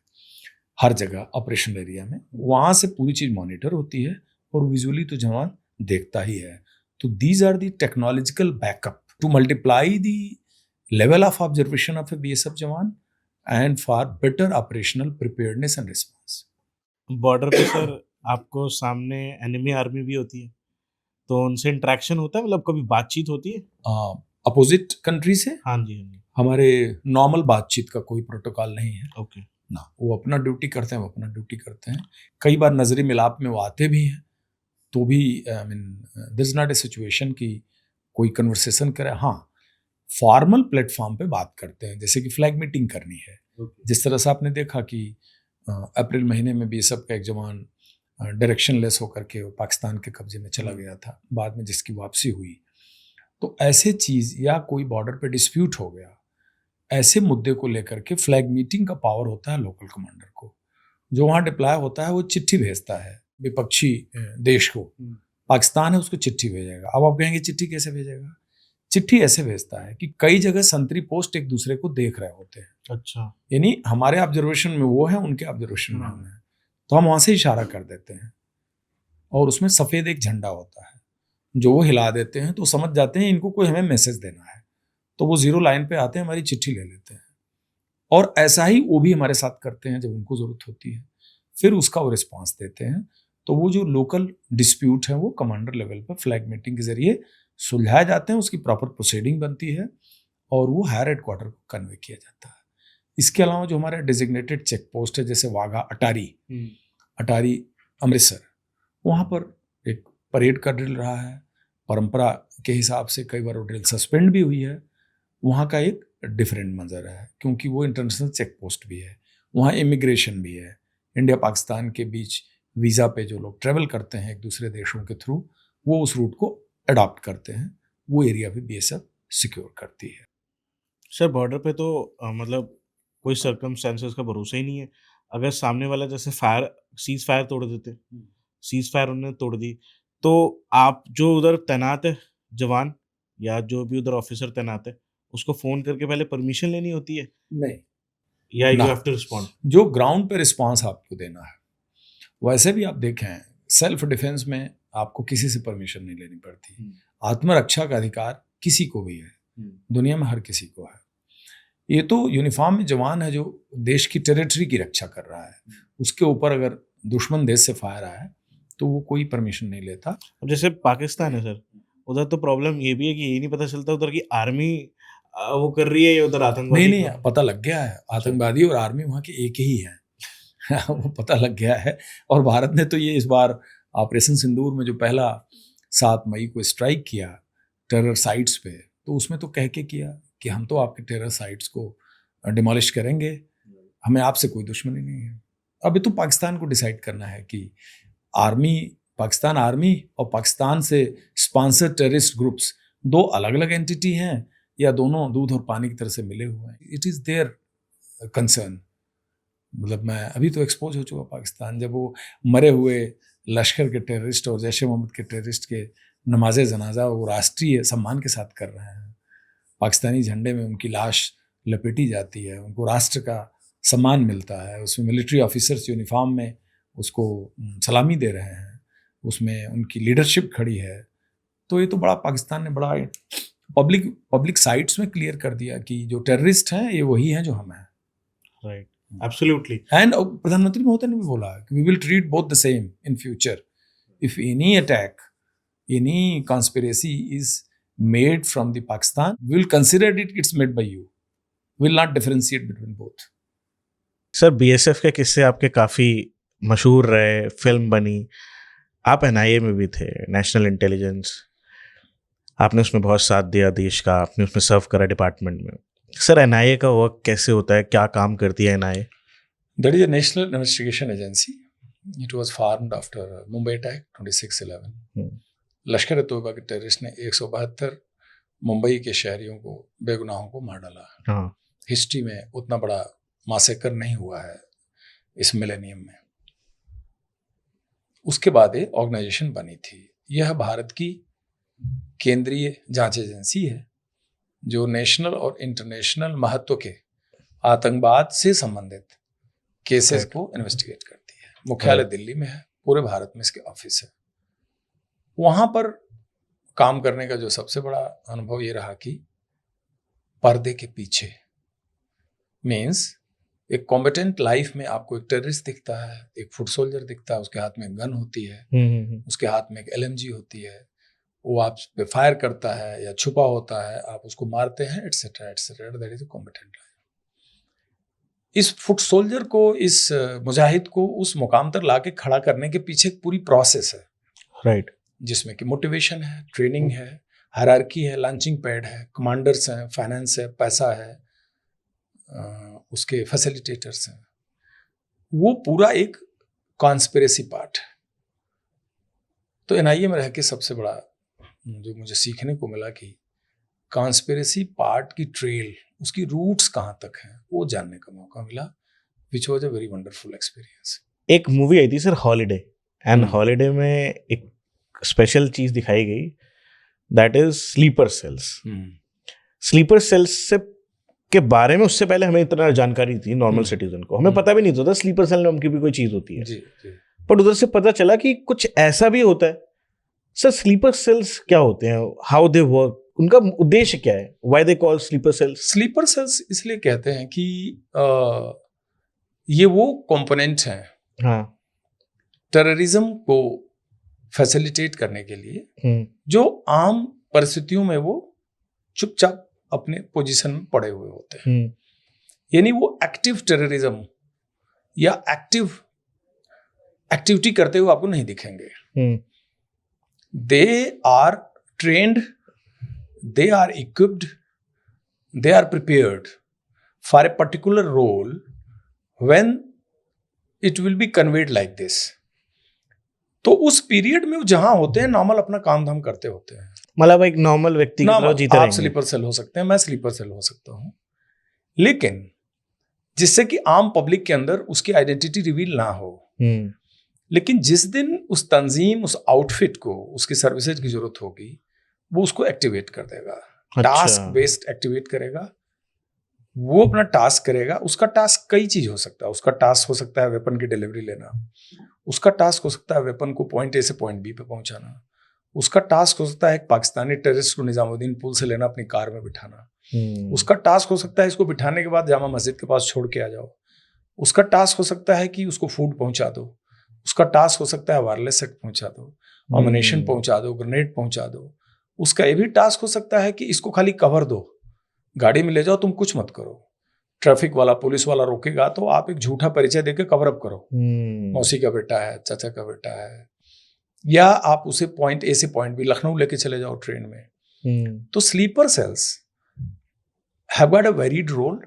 हर जगह ऑपरेशन एरिया में। वहाँ से पूरी चीज़ मॉनिटर होती है और विजुअली तो जवान देखता ही है। तो these are the technological backup to multiply the level of observation of a BSF jawan and for better operational preparedness and response. Border पे सर आपको सामने एनिमी आर्मी भी होती है, तो उनसे इंटरेक्शन होता है, मतलब कभी बातचीत होती है अपोजिट कंट्री से? हाँ जी, हाँ जी। हमारे नॉर्मल बातचीत का कोई प्रोटोकॉल नहीं है। ओके ना, वो अपना ड्यूटी करते हैं, वो अपना ड्यूटी करते हैं। कई बार नजरी मिलाप में वो आते भी हैं, तो भी I mean this is not a situation कि कोई कन्वर्सेशन करे। हाँ, फॉर्मल प्लेटफॉर्म पे बात करते हैं, जैसे कि फ्लैग मीटिंग करनी है। जिस तरह से आपने देखा कि अप्रैल महीने में बीएसएफ का एक जवान डायरेक्शन लेस होकर के पाकिस्तान के कब्जे में चला गया था, बाद में जिसकी वापसी हुई। तो ऐसे चीज़ या कोई बॉर्डर पे डिस्प्यूट हो गया, ऐसे मुद्दे को लेकर के फ्लैग मीटिंग का पावर होता है लोकल कमांडर को। जो वहाँ डिप्लॉय होता है वो चिट्ठी भेजता है विपक्षी देश को, पाकिस्तान है उसको चिट्ठी भेजेगा। अब आप कहेंगे चिट्ठी कैसे भेजेगा? चिट्ठी ऐसे भेजता है कि कई जगह संतरी पोस्ट एक दूसरे को देख रहे होते हैं। अच्छा, यानी हमारे ऑब्जर्वेशन में वो है, उनके ऑब्जर्वेशन में हम हैं, तो हम वहाँ से इशारा कर देते हैं और उसमें सफ़ेद एक झंडा होता है। जो वो हिला देते हैं तो समझ जाते हैं इनको कोई हमें मैसेज देना है, तो वो 0 लाइन पे आते हैं, हमारी चिट्ठी ले लेते हैं। और ऐसा ही वो भी हमारे साथ करते हैं जब उनको ज़रूरत होती है, फिर उसका वो रिस्पॉन्स देते हैं। तो वो जो लोकल डिस्प्यूट है वो कमांडर लेवल पर फ्लैग मीटिंग के जरिए सुलझाए जाते हैं, उसकी प्रॉपर प्रोसीडिंग बनती है और वो हायर हेडक्वार्टर को कन्वे किया जाता है। इसके अलावा जो हमारा डेजिग्नेटेड चेक पोस्ट है, जैसे वाघा अटारी अमृतसर, वहाँ पर एक परेड का ड्रिल रहा है, परंपरा के हिसाब से कई बार वो ड्रिल सस्पेंड भी हुई है। वहाँ का एक डिफरेंट मंजर है क्योंकि वो इंटरनेशनल चेक पोस्ट भी है, वहाँ इमिग्रेशन भी है। इंडिया पाकिस्तान के बीच वीज़ा पे जो लोग ट्रेवल करते हैं एक दूसरे देशों के थ्रू, वो उस रूट को अडॉप्ट करते हैं, वो एरिया भी बीएसएफ सिक्योर करती है। सर बॉर्डर पे तो मतलब कोई सर्कमस्टेंसेस का भरोसा ही नहीं है। अगर सामने वाला जैसे सीज फायर तोड़ देते, सीज फायर उन्होंने तोड़ दी, तो आप जो उधर तैनात है जवान या जो भी उधर ऑफिसर तैनात है, उसको फ़ोन करके पहले परमिशन लेनी होती है नहीं, या यू हैव टू रिस्पॉन्ड? जो ग्राउंड पे रिस्पॉन्स आपको देना है, वैसे भी आप देखें सेल्फ डिफेंस में आपको किसी से परमिशन नहीं लेनी पड़ती। आत्मरक्षा का अधिकार किसी को भी है, दुनिया में हर किसी को है। ये तो यूनिफॉर्म में जवान है जो देश की टेरिटरी की रक्षा कर रहा है, उसके ऊपर अगर दुश्मन देश से फायर आया है तो वो कोई परमिशन नहीं लेता। अब जैसे पाकिस्तान है सर, उधर तो प्रॉब्लम ये भी है कि ये नहीं पता चलता उधर की आर्मी वो कर रही है या उधर आतंकवादी। नहीं, पता लग गया है, आतंकवादी और आर्मी वहाँ के एक ही हैं वो पता लग गया है। और भारत ने तो ये इस बार ऑपरेशन सिंदूर में जो पहला 7 मई को स्ट्राइक किया टेरर साइट्स पे, तो उसमें तो कह के किया कि हम तो आपके टेरर साइट्स को डिमोलिश करेंगे, हमें आपसे कोई दुश्मनी नहीं है। अब ये तो पाकिस्तान को डिसाइड करना है कि पाकिस्तान आर्मी और पाकिस्तान से स्पॉन्सर टेररिस्ट ग्रुप्स 2 अलग अलग एंटिटी हैं या दोनों दूध और पानी की तरह से मिले हुए हैं। It is their concern. मतलब मैं अभी तो एक्सपोज हो चुका पाकिस्तान, जब वो मरे हुए लश्कर के टेररिस्ट और जैश ए मोहम्मद के टेररिस्ट के नमाज जनाजा वो राष्ट्रीय सम्मान के साथ कर रहे हैं, पाकिस्तानी झंडे में उनकी लाश लपेटी जाती है, उनको राष्ट्र का सम्मान मिलता है, उसमें मिलिट्री ऑफिसर्स यूनिफॉर्म में उसको सलामी दे रहे हैं, उसमें उनकी लीडरशिप खड़ी है। तो ये तो बड़ा पाकिस्तान ने बड़ा पब्लिक साइट्स में क्लियर कर दिया कि जो टेररिस्ट हैं ये वही हैं जो हम हैं। Right, absolutely. एंड प्रधानमंत्री महोदय ने भी बोला कि we will treat both the same in future. If any attack, any conspiracy is made from the Pakistan, we will consider it's made by you. We will not differentiate between both. Sir BSF के किस्से आपके काफ़ी मशहूर रहे, film बनी, आप NIA में भी थे, नेशनल इंटेलिजेंस, आपने उसमें बहुत साथ दिया देश का, आपने उसमें सर्व करा डिपार्टमेंट में। सर एनआईए का वर्क कैसे होता है, क्या काम करती है NIA? That is a national investigation agency. It was formed after Mumbai attack 26/11. लश्कर ए तोयबा के टेररिस्ट ने 172 मुंबई के शहरियों को, बेगुनाहों को मार डाला। हिस्ट्री में उतना बड़ा मासेकर नहीं हुआ है इस मिलेनियम में। उसके बाद एक ऑर्गेनाइजेशन बनी थी। यह भारत की केंद्रीय जांच एजेंसी है जो नेशनल और इंटरनेशनल महत्व के आतंकवाद से संबंधित केसेस को इन्वेस्टिगेट करती है। मुख्यालय दिल्ली में है, पूरे भारत में इसके ऑफिस है। वहाँ पर काम करने का जो सबसे बड़ा अनुभव ये रहा कि पर्दे के पीछे मीन्स एक कॉम्बेटेंट लाइफ में आपको एक टेररिस्ट दिखता है, एक फुट सोल्जर दिखता है, उसके हाथ में गन होती है, उसके हाथ में एक एलएमजी होती है, वो आप पे फायर करता है या छुपा होता है, आप उसको मारते हैं, etcetera etcetera. That is a combatant life. इस फुट सोल्जर को, इस मुजाहिद को उस मुकाम तक लाके खड़ा करने के पीछे एक पूरी प्रोसेस है, राइट, जिसमें कि मोटिवेशन है, ट्रेनिंग है, हायरार्की है, लॉन्चिंग पैड है, कमांडर्स हैं, फाइनेंस है, पैसा है, उसके फैसिलिटेटर्स हैं। वो पूरा एक कॉन्स्पिरेसी पार्ट है। तो एनआईए में रह के सबसे बड़ा जो मुझे सीखने को मिला कि कॉन्स्पिरेसी पार्ट की ट्रेल, उसकी रूट्स कहाँ तक हैं, वो जानने का मौका मिला, which was a very wonderful experience. एक मूवी आई थी सर हॉलीडे, एंड हॉलीडे में एक स्पेशल चीज दिखाई गई, that is sleeper cells. Sleeper cells से के बारे में उससे पहले हमें इतना जानकारी थी नॉर्मल सिटीजन को, हमें पता भी नहीं होता स्लीपर सेल नाम की भी कोई चीज होती है। जी। पर उधर से पता चला कि कुछ ऐसा भी होता है सर स्लीपर सेल्स क्या होते हैं, हाउ दे वर्क, उनका उद्देश्य क्या है, why they call sleeper cells? Sleeper cells इसलिए कहते हैं कि ये वो कंपोनेंट हैं हाँ। टेररिज्म को फैसिलिटेट करने के लिए, जो आम परिस्थितियों में वो चुपचाप अपने पोजीशन में पड़े हुए होते हैं। यानी वो एक्टिव टेररिज्म या एक्टिव एक्टिविटी करते हुए आपको नहीं दिखेंगे। They are trained, they are equipped, they are prepared for a particular role when it will be conveyed like this. तो उस पीरियड में वो जहां होते हैं नॉर्मल अपना काम धाम करते होते हैं, मतलब एक नॉर्मल व्यक्ति की तरह जीते आप रहेंगे। स्लीपर सेल हो सकते हैं, मैं स्लीपर सेल हो सकता हूं, लेकिन जिससे कि आम पब्लिक के अंदर उसकी आइडेंटिटी रिवील ना हो। लेकिन जिस दिन उस तंजीम, उस आउटफिट को उसकी सर्विसेज की जरूरत होगी, वो उसको एक्टिवेट कर देगा। अच्छा। टास्क बेस्ड एक्टिवेट करेगा, वो अपना टास्क करेगा। उसका टास्क कई चीज हो सकता है। उसका टास्क हो सकता है वेपन की डिलीवरी लेना, उसका टास्क हो सकता है वेपन को पॉइंट ए से पॉइंट बी पे पहुंचाना, उसका टास्क हो सकता है एक पाकिस्तानी टेररिस्ट को निजामुद्दीन पुल से लेना, अपनी कार में बिठाना, उसका टास्क हो सकता है इसको बिठाने के बाद जामा मस्जिद के पास छोड़ के आ जाओ, उसका टास्क हो सकता है कि उसको फूड पहुंचा दो, उसका टास्क हो सकता है वायरलेस सेट पहुंचा दो, अम्युनिशन पहुंचा दो, ग्रेनेड पहुंचा दो। उसका ये भी टास्क हो सकता है कि इसको खाली कवर दो, गाड़ी में ले जाओ, तुम कुछ मत करो। ट्रैफिक वाला, पुलिस वाला रोकेगा तो आप एक झूठा परिचय देके कवर अप करो, मौसी का बेटा है, चाचा का बेटा है, या आप उसे पॉइंट ए से पॉइंट बी लखनऊ लेके चले जाओ ट्रेन में। तो sleeper cells have got a varied role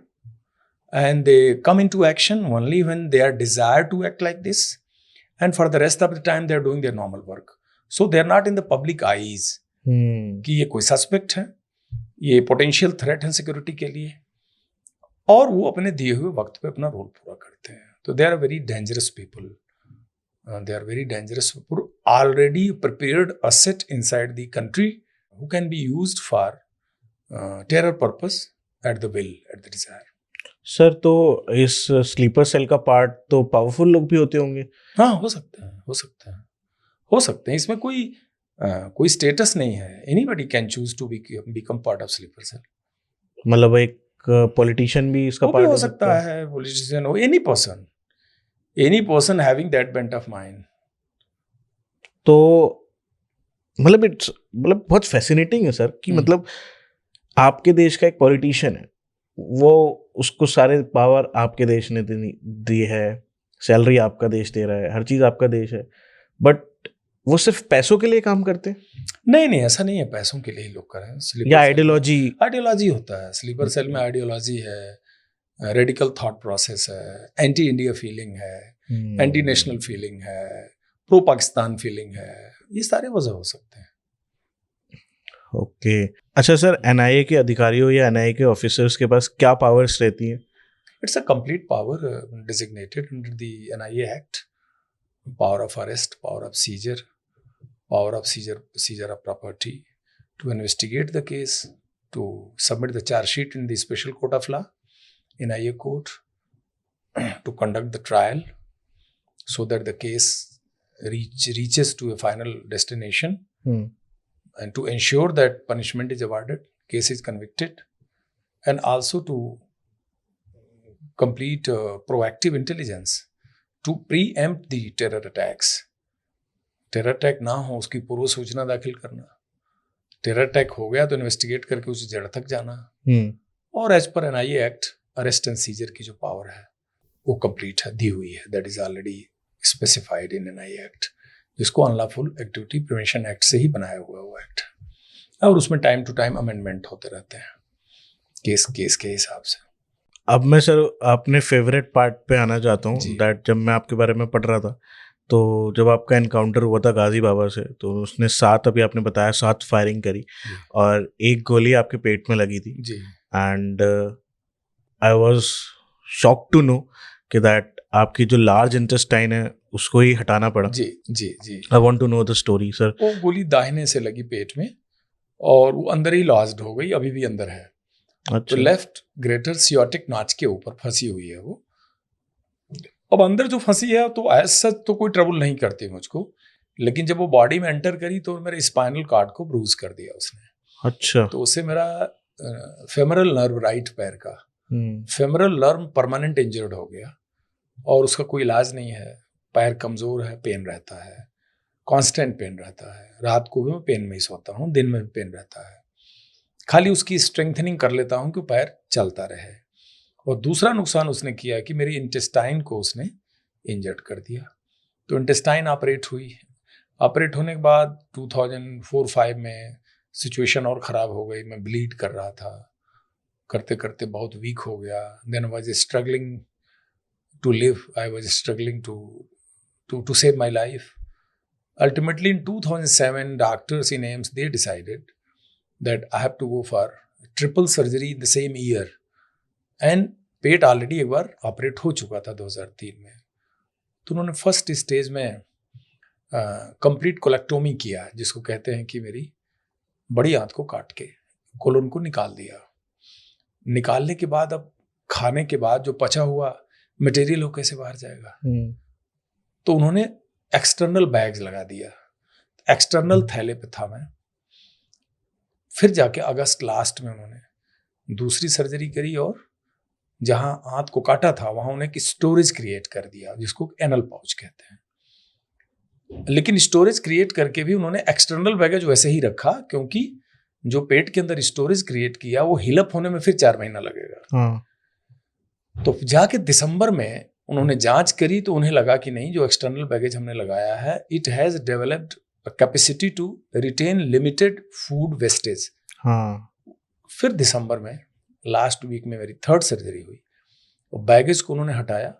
and they come into action only when they are desired to act like this, and for the rest of the time they are doing their normal work, so they are not in the public eyes कि ये कोई suspect है, ये potential threat है security के लिए, और वो अपने दिए हुए वक्त पे अपना रोल पूरा करते हैं। तो they are very dangerous people, they are very dangerous people, already prepared asset inside the country who can be used for terror purpose at the will, at the desire. Sir तो इस sleeper cell का part तो powerful लोग भी होते होंगे? हाँ, हो सकते हैं, हो सकते हैं, हो सकते हैं। इसमें कोई स्टेटस नहीं है। Anybody can choose to become part of sleeper cell. मतलब एक पॉलिटिशियन भी इसका पार्ट हो सकता है, पॉलिटिशियन हो, any person having that bent of mind. तो मतलब बहुत फैसिनेटिंग है सर कि मतलब आपके देश का एक पॉलिटिशियन है, वो उसको सारे पावर आपके देश ने दी है, सैलरी आपका देश दे रहा है, हर चीज आपका देश है, बट वो सिर्फ पैसों के लिए काम करते हैं? नहीं, ऐसा नहीं है पैसों के लिए लोग कर रहे हैं। या आइडियोलॉजी होता है स्लीपर सेल में। आइडियोलॉजी है, रेडिकल थॉट प्रोसेस है, एंटी इंडिया फीलिंग है, एंटी नेशनल फीलिंग है, प्रो पाकिस्तान फीलिंग है, ये सारे वजह हो सकते हैं। ओके। अच्छा सर, एनआईए के अधिकारियों या एनआईए के ऑफिसर्स के पास क्या पावर्स रहती हैं? It's a complete power designated under the NIA Act. Power of arrest, power of seizure of property, to investigate the case, to submit the charge sheet in the special court of law, NIA court, to conduct the trial so that the case reaches to a final destination, and to ensure that punishment is awarded, case is convicted, and also to complete proactive intelligence to preempt the terror attacks. Terror attack ना हो उसकी पूर्व सूचना दाखिल करना, terror attack हो गया तो इन्वेस्टिगेट करके उसे जड़ तक जाना, और as per NIA act arrest and seizure की जो पावर है वो कंप्लीट है, दी हुई है। That is already specified in NIA act, जिसको अनलॉफुल एक्टिविटी प्रिवेंशन एक्ट से ही बनाया हुआ वो एक्ट, और उसमें टाइम टू टाइम अमेंडमेंट होते रहते हैं केस के हिसाब से। अब मैं सर अपने फेवरेट पार्ट पे आना चाहता हूँ। दैट जब मैं आपके बारे में पढ़ रहा था, तो जब आपका एनकाउंटर हुआ था गाजी बाबा से, तो उसने 7, अभी आपने बताया 7 फायरिंग करी और 1 गोली आपके पेट में लगी थी। And I was shocked to know कि दैट आपकी जो लार्ज इंटेस्टाइन है उसको ही हटाना पड़ा। जी। I want to know the story sir. वो गोली दाहिने से लगी पेट में और वो अंदर ही लॉज्ड हो गई, अभी भी अंदर है। अच्छा। तो लेफ्ट ग्रेटर सियोटिक नाच के ऊपर फंसी हुई है वो। अब अंदर जो फंसी है तो एज सच तो कोई ट्रबल नहीं करती मुझको, लेकिन जब वो बॉडी में एंटर करी तो मेरे स्पाइनल कॉर्ड को ब्रूज कर दिया उसने। अच्छा। तो उससे मेरा फेमरल नर्व, राइट पैर का फेमरल नर्व परमानेंट इंजर्ड हो गया और उसका कोई इलाज नहीं है। पैर कमजोर है, पेन रहता है, कांस्टेंट पेन रहता है। रात को भी मैं पेन में ही सोता हूँ, दिन में भी पेन रहता है। खाली उसकी स्ट्रेंथनिंग कर लेता हूँ कि पैर चलता रहे। और दूसरा नुकसान उसने किया कि मेरी इंटेस्टाइन को उसने इंजर्ड कर दिया। तो इंटेस्टाइन ऑपरेट हुई। ऑपरेट होने के बाद 2004-05 में सिचुएशन और ख़राब हो गई। मैं ब्लीड कर रहा था, करते करते बहुत वीक हो गया। Then was struggling to live, I was struggling to save my life. Ultimately in 2007, doctors in AIIMS, they decided that I have to go for triple surgery in the same year. And pet already एक बार operate हो चुका था 2003 में। तो उन्होंने first stage में complete colectomy किया, जिसको कहते हैं कि मेरी बड़ी आंत को काट के कोलोन को निकाल दिया। निकालने के बाद अब खाने के बाद जो पचा हुआ मटेरियल वो कैसे बाहर जाएगा? तो उन्होंने एक्सटर्नल बैग्स लगा दिया। एक्सटर्नल थैले पे था मैं। फिर जाके अगस्त लास्ट में उन्होंने दूसरी सर्जरी करी और जहां आंत को काटा था वहां उन्हें एक स्टोरेज क्रिएट कर दिया, जिसको एनल पाउच कहते हैं। लेकिन स्टोरेज क्रिएट करके भी उन्होंने एक्सटर्नल बैगेज वैसे ही रखा, क्योंकि जो पेट के अंदर स्टोरेज क्रिएट किया वो हिलअप होने में फिर 4 महीना लगेगा। तो जाके दिसंबर में उन्होंने जांच करी तो उन्हें लगा कि नहीं, जो एक्सटर्नल बैगेज हमने लगाया है it has developed capacity to retain limited food wastage. फिर दिसंबर में लास्ट वीक में मेरी 3rd सर्जरी हुई और बैगेज को उन्होंने हटाया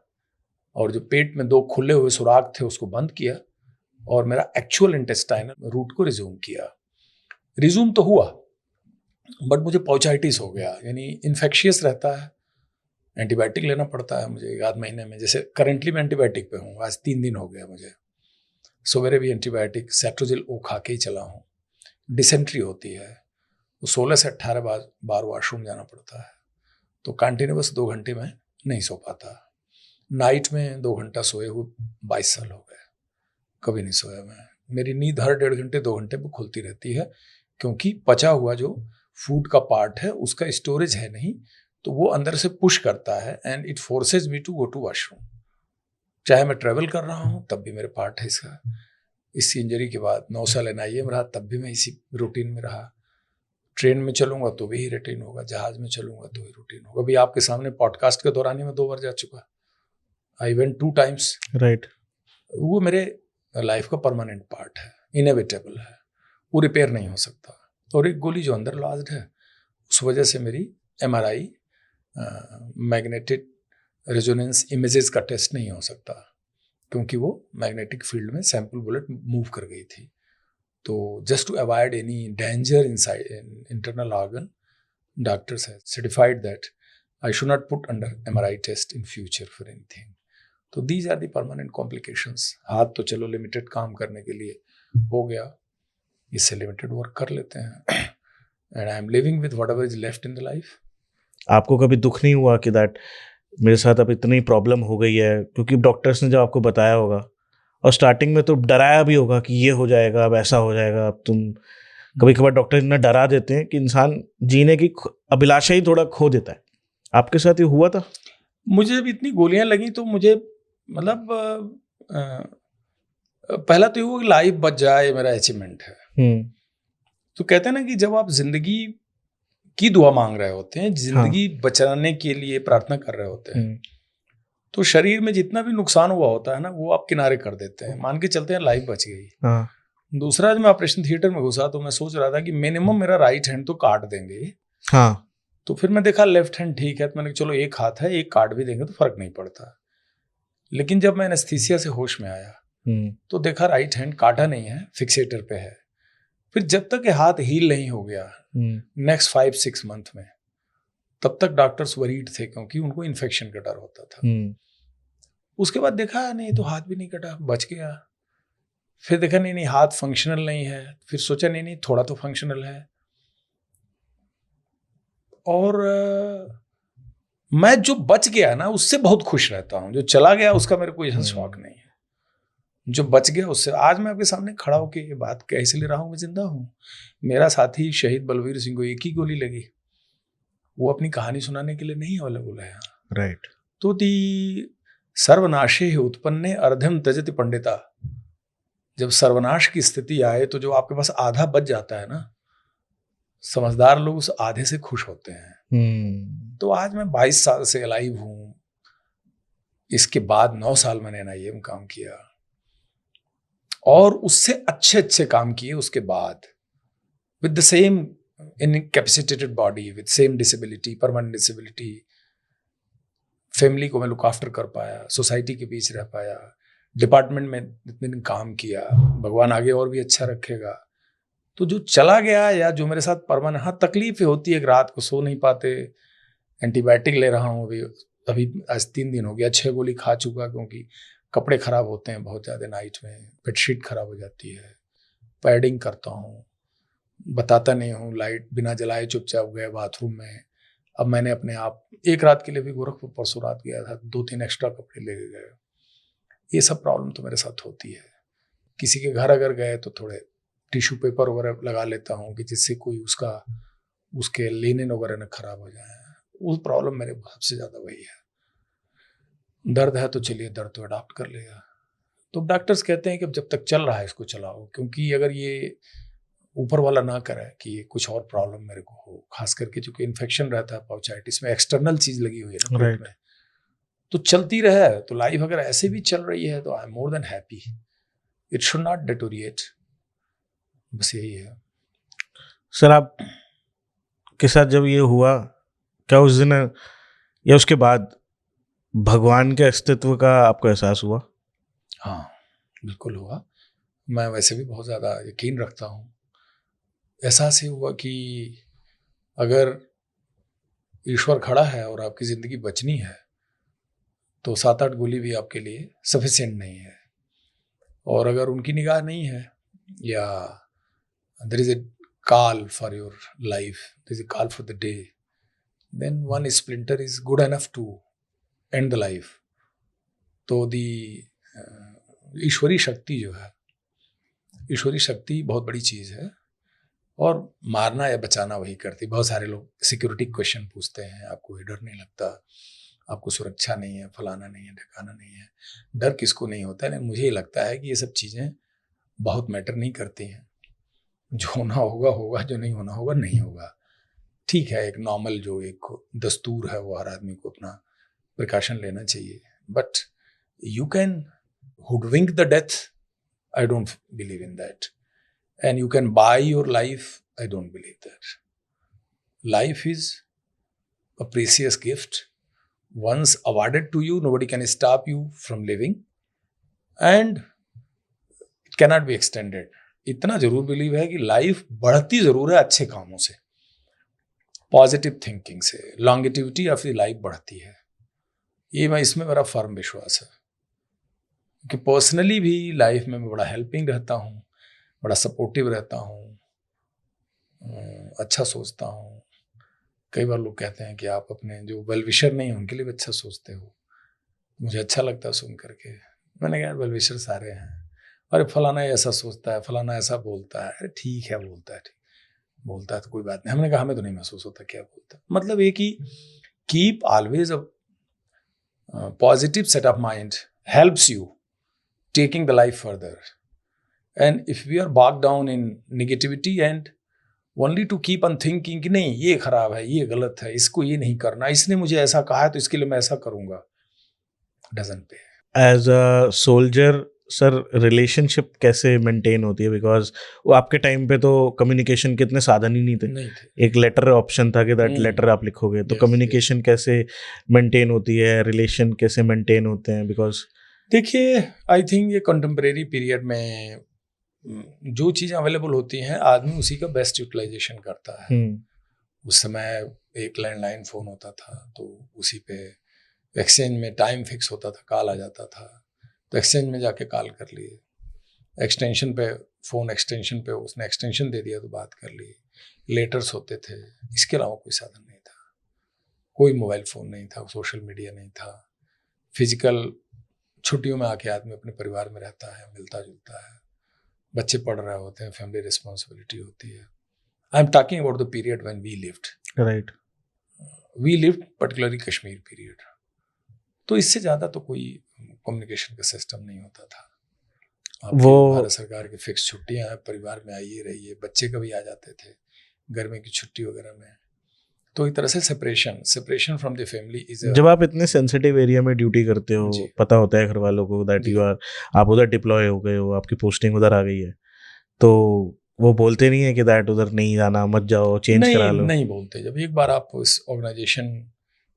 और जो पेट में 2 खुले हुए सुराख थे उसको बंद किया और मेरा एक्चुअल इंटेस्टाइनल रूट को रिज्यूम किया। रिज्यूम तो हुआ बट मुझे पाउचाइटिस हो गया, यानी इन्फेक्शियस रहता है, एंटीबायोटिक लेना पड़ता है मुझे 1 आध महीने में। जैसे करंटली मैं एंटीबायोटिक पे हूँ, आज 3 दिन हो गया मुझे। सवेरे भी एंटीबायोटिक सेट्रोजिल ओ खा के ही चला हूँ। डिसेंट्री होती है, तो 16 से 18 बार वॉशरूम जाना पड़ता है। तो कंटिन्यूअस 2 घंटे में नहीं सो पाता। नाइट में 2 घंटा सोए हुए 22 साल हो गए, कभी नहीं सोया मैं। मेरी नींद हर 1.5 घंटे 2 घंटे में खुलती रहती है, क्योंकि पचा हुआ जो फूड का पार्ट है उसका स्टोरेज है नहीं, तो वो अंदर से पुश करता है and it forces me to go to washroom. चाहे मैं ट्रेवल कर रहा हूँ तब भी मेरे पार्ट है इसका। इस इंजरी के बाद 9 साल NIA में रहा तब भी मैं इसी रूटीन में रहा। ट्रेन में चलूंगा तो भी रूटीन होगा, जहाज में चलूंगा तो भी रूटीन होगा। अभी आपके सामने पॉडकास्ट के दौरान ही मैं 2 बार जा चुका। I went 2 times. राइट। वो मेरे लाइफ का परमानेंट पार्ट है, इनएविटेबल है, वो रिपेयर नहीं हो सकता। और एक गोली जो अंदर लॉज्ड है उस वजह से मेरी MRI मैग्नेटिक रेजोनेंस इमेजेस का टेस्ट नहीं हो सकता, क्योंकि वो मैग्नेटिक फील्ड में सैंपल बुलेट मूव कर गई थी। तो just to avoid any danger inside internal organ, doctors have certified that I should not put under MRI test in future for anything. तो these are the permanent complications. हाथ तो चलो limited काम करने के लिए हो गया, इससे लिमिटेड वर्क कर लेते हैं and I am living with whatever is left in the life. आपको कभी दुख नहीं हुआ कि दैट मेरे साथ अब इतनी प्रॉब्लम हो गई है? क्योंकि डॉक्टर्स ने जब आपको बताया होगा और स्टार्टिंग में तो डराया भी होगा कि ये हो जाएगा, अब ऐसा हो जाएगा, अब तुम, कभी कभार डॉक्टर इतना डरा देते हैं कि इंसान जीने की अभिलाषा ही थोड़ा खो देता है। आपके साथ ये हुआ था? मुझे जब इतनी गोलियां लगी तो मुझे मतलब पहला तो ये हुआ कि लाइफ बच जाए, मेरा अचीवमेंट है। तो कहते हैं ना कि जब आप जिंदगी की दुआ मांग रहे होते हैं, जिंदगी बचाने के लिए प्रार्थना कर रहे होते हैं, तो शरीर में जितना भी नुकसान हुआ होता है ना वो आप किनारे कर देते हैं, मान के चलते हैं लाइफ बच गई। दूसरा, जब मैं ऑपरेशन थिएटर में घुसा तो मैं सोच रहा था कि मिनिमम मेरा राइट हैंड तो काट देंगे। तो फिर मैं देखा लेफ्ट हैंड ठीक है, तो मैंने चलो एक हाथ है, एक काट भी देंगे तो फर्क नहीं पड़ता। लेकिन जब मैं एनेस्थीसिया से होश में आया तो देखा राइट हैंड काटा नहीं है, फिक्सेटर पे है। फिर जब तक हाथ हील नहीं हो गया नेक्स्ट 5-6 मंथ में, तब तक डॉक्टर्स वरीड थे, क्योंकि उनको इन्फेक्शन का डर होता था। उसके बाद देखा नहीं तो हाथ भी नहीं कटा, बच गया। फिर देखा नहीं हाथ फंक्शनल नहीं है, फिर सोचा नहीं थोड़ा तो फंक्शनल है। और मैं जो बच गया ना उससे बहुत खुश रहता हूँ, जो चला गया उसका मेरे को कोई शौक नहीं है। जो बच गया उससे आज मैं आपके सामने खड़ा होकर ये बात कह इसलिए रहा हूँ, मैं जिंदा हूँ। मेरा साथी शहीद बलवीर सिंह को एक ही गोली लगी, वो अपनी कहानी सुनाने के लिए नहीं अवेलेबल है यहाँ। राइट। तो ती सर्वनाशे ही उत्पन्ने अर्धम त्यजति पंडिता। जब सर्वनाश की स्थिति आए तो जो आपके पास आधा बच जाता है ना, समझदार लोग उस आधे से खुश होते हैं। तो आज मैं 22 साल से अलाइव हूँ। इसके बाद 9 साल मैंने NIA में काम किया और उससे अच्छे अच्छे काम किए उसके बाद, with the same incapacitated body, with same disability, permanent disability. Family को मैं लुक आफ्टर कर पाया, सोसाइटी के बीच रह पाया, डिपार्टमेंट में इतने दिन काम किया। भगवान आगे और भी अच्छा रखेगा। तो जो चला गया या जो मेरे साथ परमानेंट, हाँ तकलीफें होती है, रात को सो नहीं पाते, एंटीबायोटिक ले रहा हूँ अभी आज 3 दिन हो गया, 6 गोली खा चुका, क्योंकि कपड़े खराब होते हैं बहुत ज़्यादा नाइट में, बेडशीट खराब हो जाती है, पैडिंग करता हूँ, बताता नहीं हूँ, लाइट बिना जलाए चुपचाप गए बाथरूम में। अब मैंने अपने आप एक रात के लिए भी गोरखपुर परसों रात गया था, 2-3 एक्स्ट्रा कपड़े लेके गए। ये सब प्रॉब्लम तो मेरे साथ होती है। किसी के घर अगर गए तो थोड़े टिश्यू पेपर वगैरह लगा लेता हूँ कि जिससे कोई उसके लिनन वगैरह न खराब हो जाए। वो प्रॉब्लम मेरे सबसे ज़्यादा वही है। दर्द है तो चलिए, दर्द तो अडॉप्ट कर लेगा। तो डॉक्टर्स कहते हैं कि जब तक चल रहा है इसको चलाओ, क्योंकि अगर ये ऊपर वाला ना करे कि ये कुछ और प्रॉब्लम मेरे को हो, खास करके चूंकि इन्फेक्शन रहता है पाउचाइटिस में, एक्सटर्नल चीज लगी हुई है ना पेट में, तो चलती रहे। तो लाइफ अगर ऐसे भी चल रही है तो I am more than happy. It should not deteriorate. बस यही है सर। आप के साथ जब ये हुआ, क्या उस दिन या उसके बाद भगवान के अस्तित्व का आपको एहसास हुआ? हाँ बिल्कुल हुआ। मैं वैसे भी बहुत ज़्यादा यकीन रखता हूँ। एहसास ही हुआ कि अगर ईश्वर खड़ा है और आपकी ज़िंदगी बचनी है तो 7-8 गोली भी आपके लिए सफिशिएंट नहीं है। और अगर उनकी निगाह नहीं है, या there is a call for your life, there is a call for the day, then one splinter is good enough to end the life. तो दी ईश्वरी शक्ति जो है, ईश्वरी शक्ति बहुत बड़ी चीज़ है, और मारना या बचाना वही करती। बहुत सारे लोग सिक्योरिटी क्वेश्चन पूछते हैं, आपको डर नहीं लगता, आपको सुरक्षा नहीं है, फलाना नहीं है, ढकाना नहीं है। डर किसको नहीं होता है, लेकिन मुझे लगता है कि ये सब चीज़ें बहुत मैटर नहीं करती हैं। जो होना होगा होगा, जो नहीं होना होगा नहीं होगा। ठीक है, एक नॉर्मल जो एक दस्तूर है वो हर आदमी को अपना प्रिकॉशन लेना चाहिए, but you can hoodwink the death, I don't believe in that. And you can buy your life, I don't believe that. Life is a precious gift. Once awarded to you, nobody can stop you from living, and it cannot be extended. इतना जरूर believe है कि life बढ़ती जरूर है अच्छे कामों से, पॉजिटिव थिंकिंग से। लॉन्गेटिविटी ऑफ द लाइफ बढ़ती है, ये मैं इसमें मेरा फर्म विश्वास है। कि पर्सनली भी लाइफ में मैं बड़ा हेल्पिंग रहता हूँ, बड़ा सपोर्टिव रहता हूँ, अच्छा सोचता हूँ। कई बार लोग कहते हैं कि आप अपने जो वेल विशर नहीं है उनके लिए भी अच्छा सोचते हो। मुझे अच्छा लगता है सुन करके। मैंने कहा वेल विशर सारे हैं, अरे फलाना ऐसा सोचता है, फलाना ऐसा बोलता है। अरे ठीक है, बोलता है, ठीक बोलता है तो कोई बात नहीं। हमने कहा हमें तो नहीं महसूस होता क्या बोलता है। मतलब ये कि keep always a positive set of mind helps you taking the life further. And if we are bogged down in negativity and only to keep on thinking कि नहीं ये खराब है, ये गलत है, इसको ये नहीं करना, इसने मुझे ऐसा कहा है तो इसके लिए मैं ऐसा करूँगा, doesn't pay. As a soldier, sir relationship कैसे मेंटेन होती है? बिकॉज वो आपके टाइम पे तो कम्युनिकेशन के इतने साधन ही नहीं थे। एक लेटर ऑप्शन था कि दैट लेटर आप लिखोगे, तो कम्युनिकेशन कैसे मेंटेन होती है, रिलेशन कैसे मेंटेन होते हैं? बिकॉज देखिए, आई थिंक ये कंटेम्प्रेरी पीरियड में जो चीज़ें अवेलेबल होती हैं आदमी उसी का बेस्ट यूटिलाइजेशन करता है। उस समय एक लैंडलाइन फ़ोन होता था तो उसी पे एक्सचेंज में टाइम फिक्स होता था, कॉल आ जाता था तो एक्सचेंज में जाके कॉल कर लिए, एक्सटेंशन पे फ़ोन एक्सटेंशन पे उसने एक्सटेंशन दे दिया तो बात कर ली, लेटर्स होते थे। इसके अलावा कोई साधन नहीं था, कोई मोबाइल फ़ोन नहीं था, सोशल मीडिया नहीं था, फिजिकल छुट्टियों में आके आदमी अपने परिवार में रहता है, मिलता जुलता है, बच्चे पढ़ रहे होते हैं, फैमिली रिस्पॉन्सिबिलिटी होती है. I am talking about the period when we lived. Right. We lived particularly Kashmir period. तो इससे ज़्यादा तो कोई कम्युनिकेशन का सिस्टम नहीं होता था. वो भारत सरकार की फिक्स छुट्टियां हैं, परिवार में आइए रहिए, बच्चे कभी आ जाते थे गर्मी की छुट्टी वगैरह में. तो एक तरह से separation from the family is. जब आप इतने सेंसिटिव एरिया में ड्यूटी करते हो, पता होता है घर वालों को दैट यू आर, आप उधर डिप्लॉय हो गए हो, आपकी पोस्टिंग उधर आ गई है, तो वो बोलते नहीं है कि दैट उधर नहीं जाना, मत जाओ, चेंज करा लो? नहीं बोलते. जब एक बार आप उस ऑर्गेनाइजेशन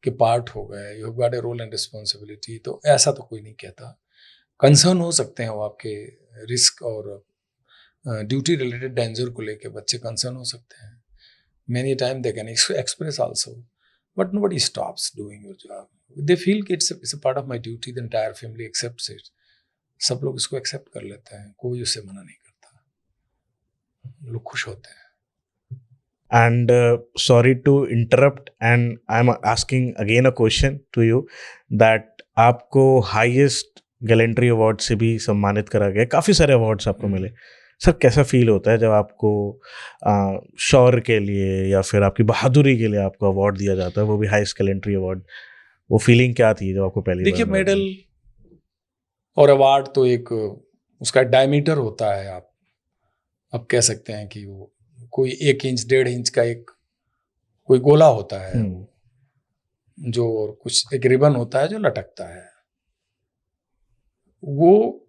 के पार्ट हो गए, you have got a role and responsibility, तो ऐसा तो कोई नहीं कहता. कंसर्न हो सकते हैं वो आपके रिस्क और ड्यूटी रिलेटेड डेंजर को लेके बच्चे कंसर्न हो सकते हैं. Many times they can express also, but nobody stops doing your job. They feel it's a part of my duty. The entire family accepts it. सब लोग इसको एक्सेप्ट कर लेते हैं, कोई उससे मना नहीं करता, लोग खुश होते हैं. And sorry to interrupt, and I'm asking again a question to you that आपको highest गैलेंट्री अवार्ड से भी सम्मानित करा गया, काफ़ी सारे अवार्ड्स आपको मिले. सर कैसा फील होता है जब आपको शौर्य के लिए या फिर आपकी बहादुरी के लिए आपको अवार्ड दिया जाता है, वो भी हाईएस्ट गैलेंट्री अवार्ड? वो फीलिंग क्या थी जब आपको पहली बार? देखिए, मेडल और अवार्ड तो एक उसका डायमीटर होता है. आप कह सकते हैं कि वो कोई 1 इंच 1.5 इंच का एक कोई गोला होता है जो, और कुछ एक रिबन होता है जो लटकता है. वो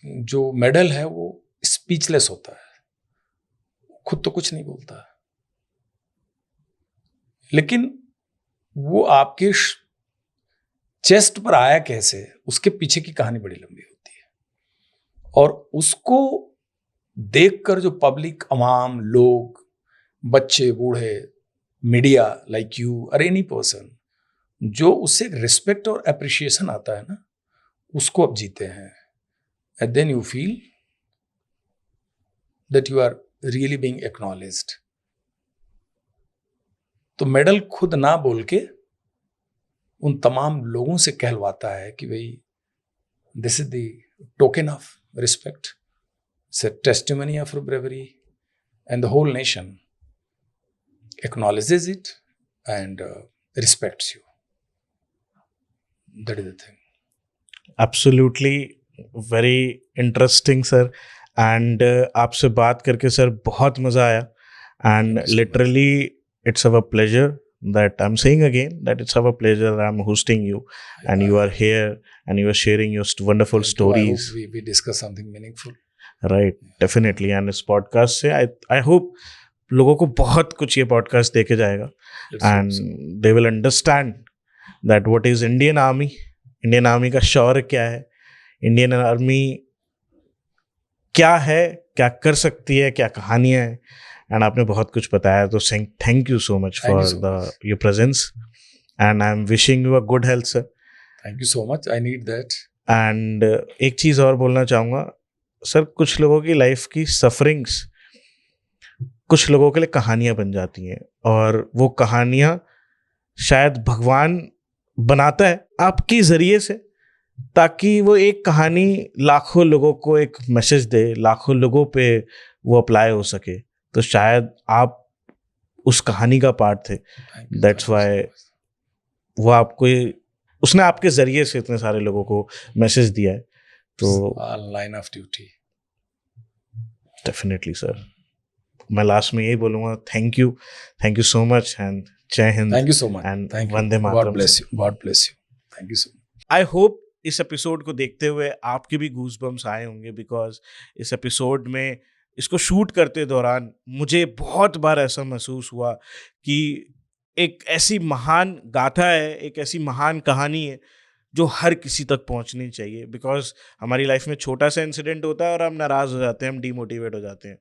जो मेडल है वो स्पीचलेस होता है, खुद तो कुछ नहीं बोलता, लेकिन वो आपके चेस्ट पर आया कैसे, उसके पीछे की कहानी बड़ी लंबी होती है. और उसको देखकर जो पब्लिक, अवाम, लोग, बच्चे, बूढ़े, मीडिया लाइक यू और एनी पर्सन, जो उससे रिस्पेक्ट और अप्रिशिएशन आता है ना, उसको आप जीते हैं. And then you feel that you are really being acknowledged. तो मेडल खुद ना बोल के उन तमाम लोगों से कहलवाता है कि भाई this is the token of respect, it's a testimony of bravery, and the whole nation acknowledges it and respects you. That is the thing. Absolutely. Very interesting sir. And आपसे बात करके सर बहुत मज़ा आया. And literally it's our pleasure that I am saying again that it's our pleasure I am hosting you and you are here and you are sharing your wonderful stories. We discuss something meaningful. Right, definitely. And इस podcast से I hope लोगों को बहुत कुछ ये podcast देके जाएगा and they will understand that what is Indian army, Indian army का शौर्य क्या है, इंडियन आर्मी क्या है, क्या कर सकती है, क्या कहानियाँ हैं. एंड आपने बहुत कुछ बताया, तो thank you so much for your presence and I am wishing you a good health sir. Thank you so much, I need that. And एक चीज़ और बोलना चाहूँगा सर, कुछ लोगों की लाइफ की सफरिंग्स कुछ लोगों के लिए कहानियाँ बन जाती हैं, और वो कहानियाँ शायद भगवान बनाता है आपके ज़रिए से, ताकि वो एक कहानी लाखों लोगों को एक मैसेज दे, लाखों लोगों पे वो अप्लाई हो सके. तो शायद आप उस कहानी का पार्ट थे. दैट्स वाई वो आपको, उसने आपके ज़रिए से इतने सारे लोगों को मैसेज दिया है. तो line of duty. Definitely sir, मैं लास्ट में यही बोलूँगा, thank you so much and Jai Hind. Thank you so much and Vande Mataram. God bless you, God bless you. Thank you so much. I hope इस एपिसोड को देखते हुए आपके भी गूज़बम्स आए होंगे, बिकॉज इस एपिसोड में इसको शूट करते दौरान मुझे बहुत बार ऐसा महसूस हुआ कि एक ऐसी महान गाथा है, एक ऐसी महान कहानी है जो हर किसी तक पहुंचनी चाहिए. बिकॉज हमारी लाइफ में छोटा सा इंसिडेंट होता है और हम नाराज़ हो जाते हैं, हम डीमोटिवेट हो जाते हैं.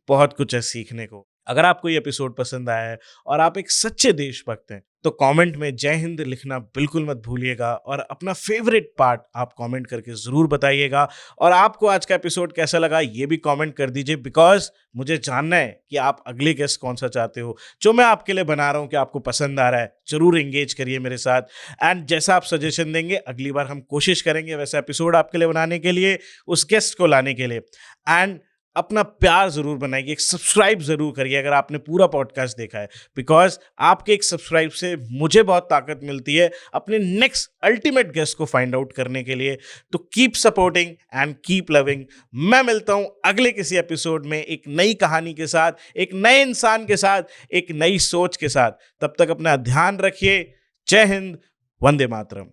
बहुत कुछ है सीखने को. अगर आपको ये एपिसोड पसंद आया है और आप एक सच्चे देशभक्त हैं, तो कमेंट में जय हिंद लिखना बिल्कुल मत भूलिएगा और अपना फेवरेट पार्ट आप कमेंट करके ज़रूर बताइएगा। और आपको आज का एपिसोड कैसा लगा ये भी कमेंट कर दीजिए, बिकॉज मुझे जानना है कि आप अगले गेस्ट कौन सा चाहते हो जो मैं आपके लिए बना रहा हूँ, कि आपको पसंद आ रहा है। जरूर एंगेज करिए मेरे साथ, एंड जैसा आप सजेशन देंगे अगली बार हम कोशिश करेंगे वैसा एपिसोड आपके लिए बनाने के लिए, उस गेस्ट को लाने के लिए। एंड अपना प्यार जरूर बनाइए, एक सब्सक्राइब जरूर करिए अगर आपने पूरा पॉडकास्ट देखा है, बिकॉज आपके एक सब्सक्राइब से मुझे बहुत ताकत मिलती है अपने नेक्स्ट अल्टीमेट गेस्ट को फाइंड आउट करने के लिए। तो keep supporting and keep loving. मैं मिलता हूं अगले किसी एपिसोड में एक नई कहानी के साथ, एक नए इंसान के साथ, एक नई सोच के साथ। तब तक अपना ध्यान रखिए। जय हिंद, वंदे मातरम।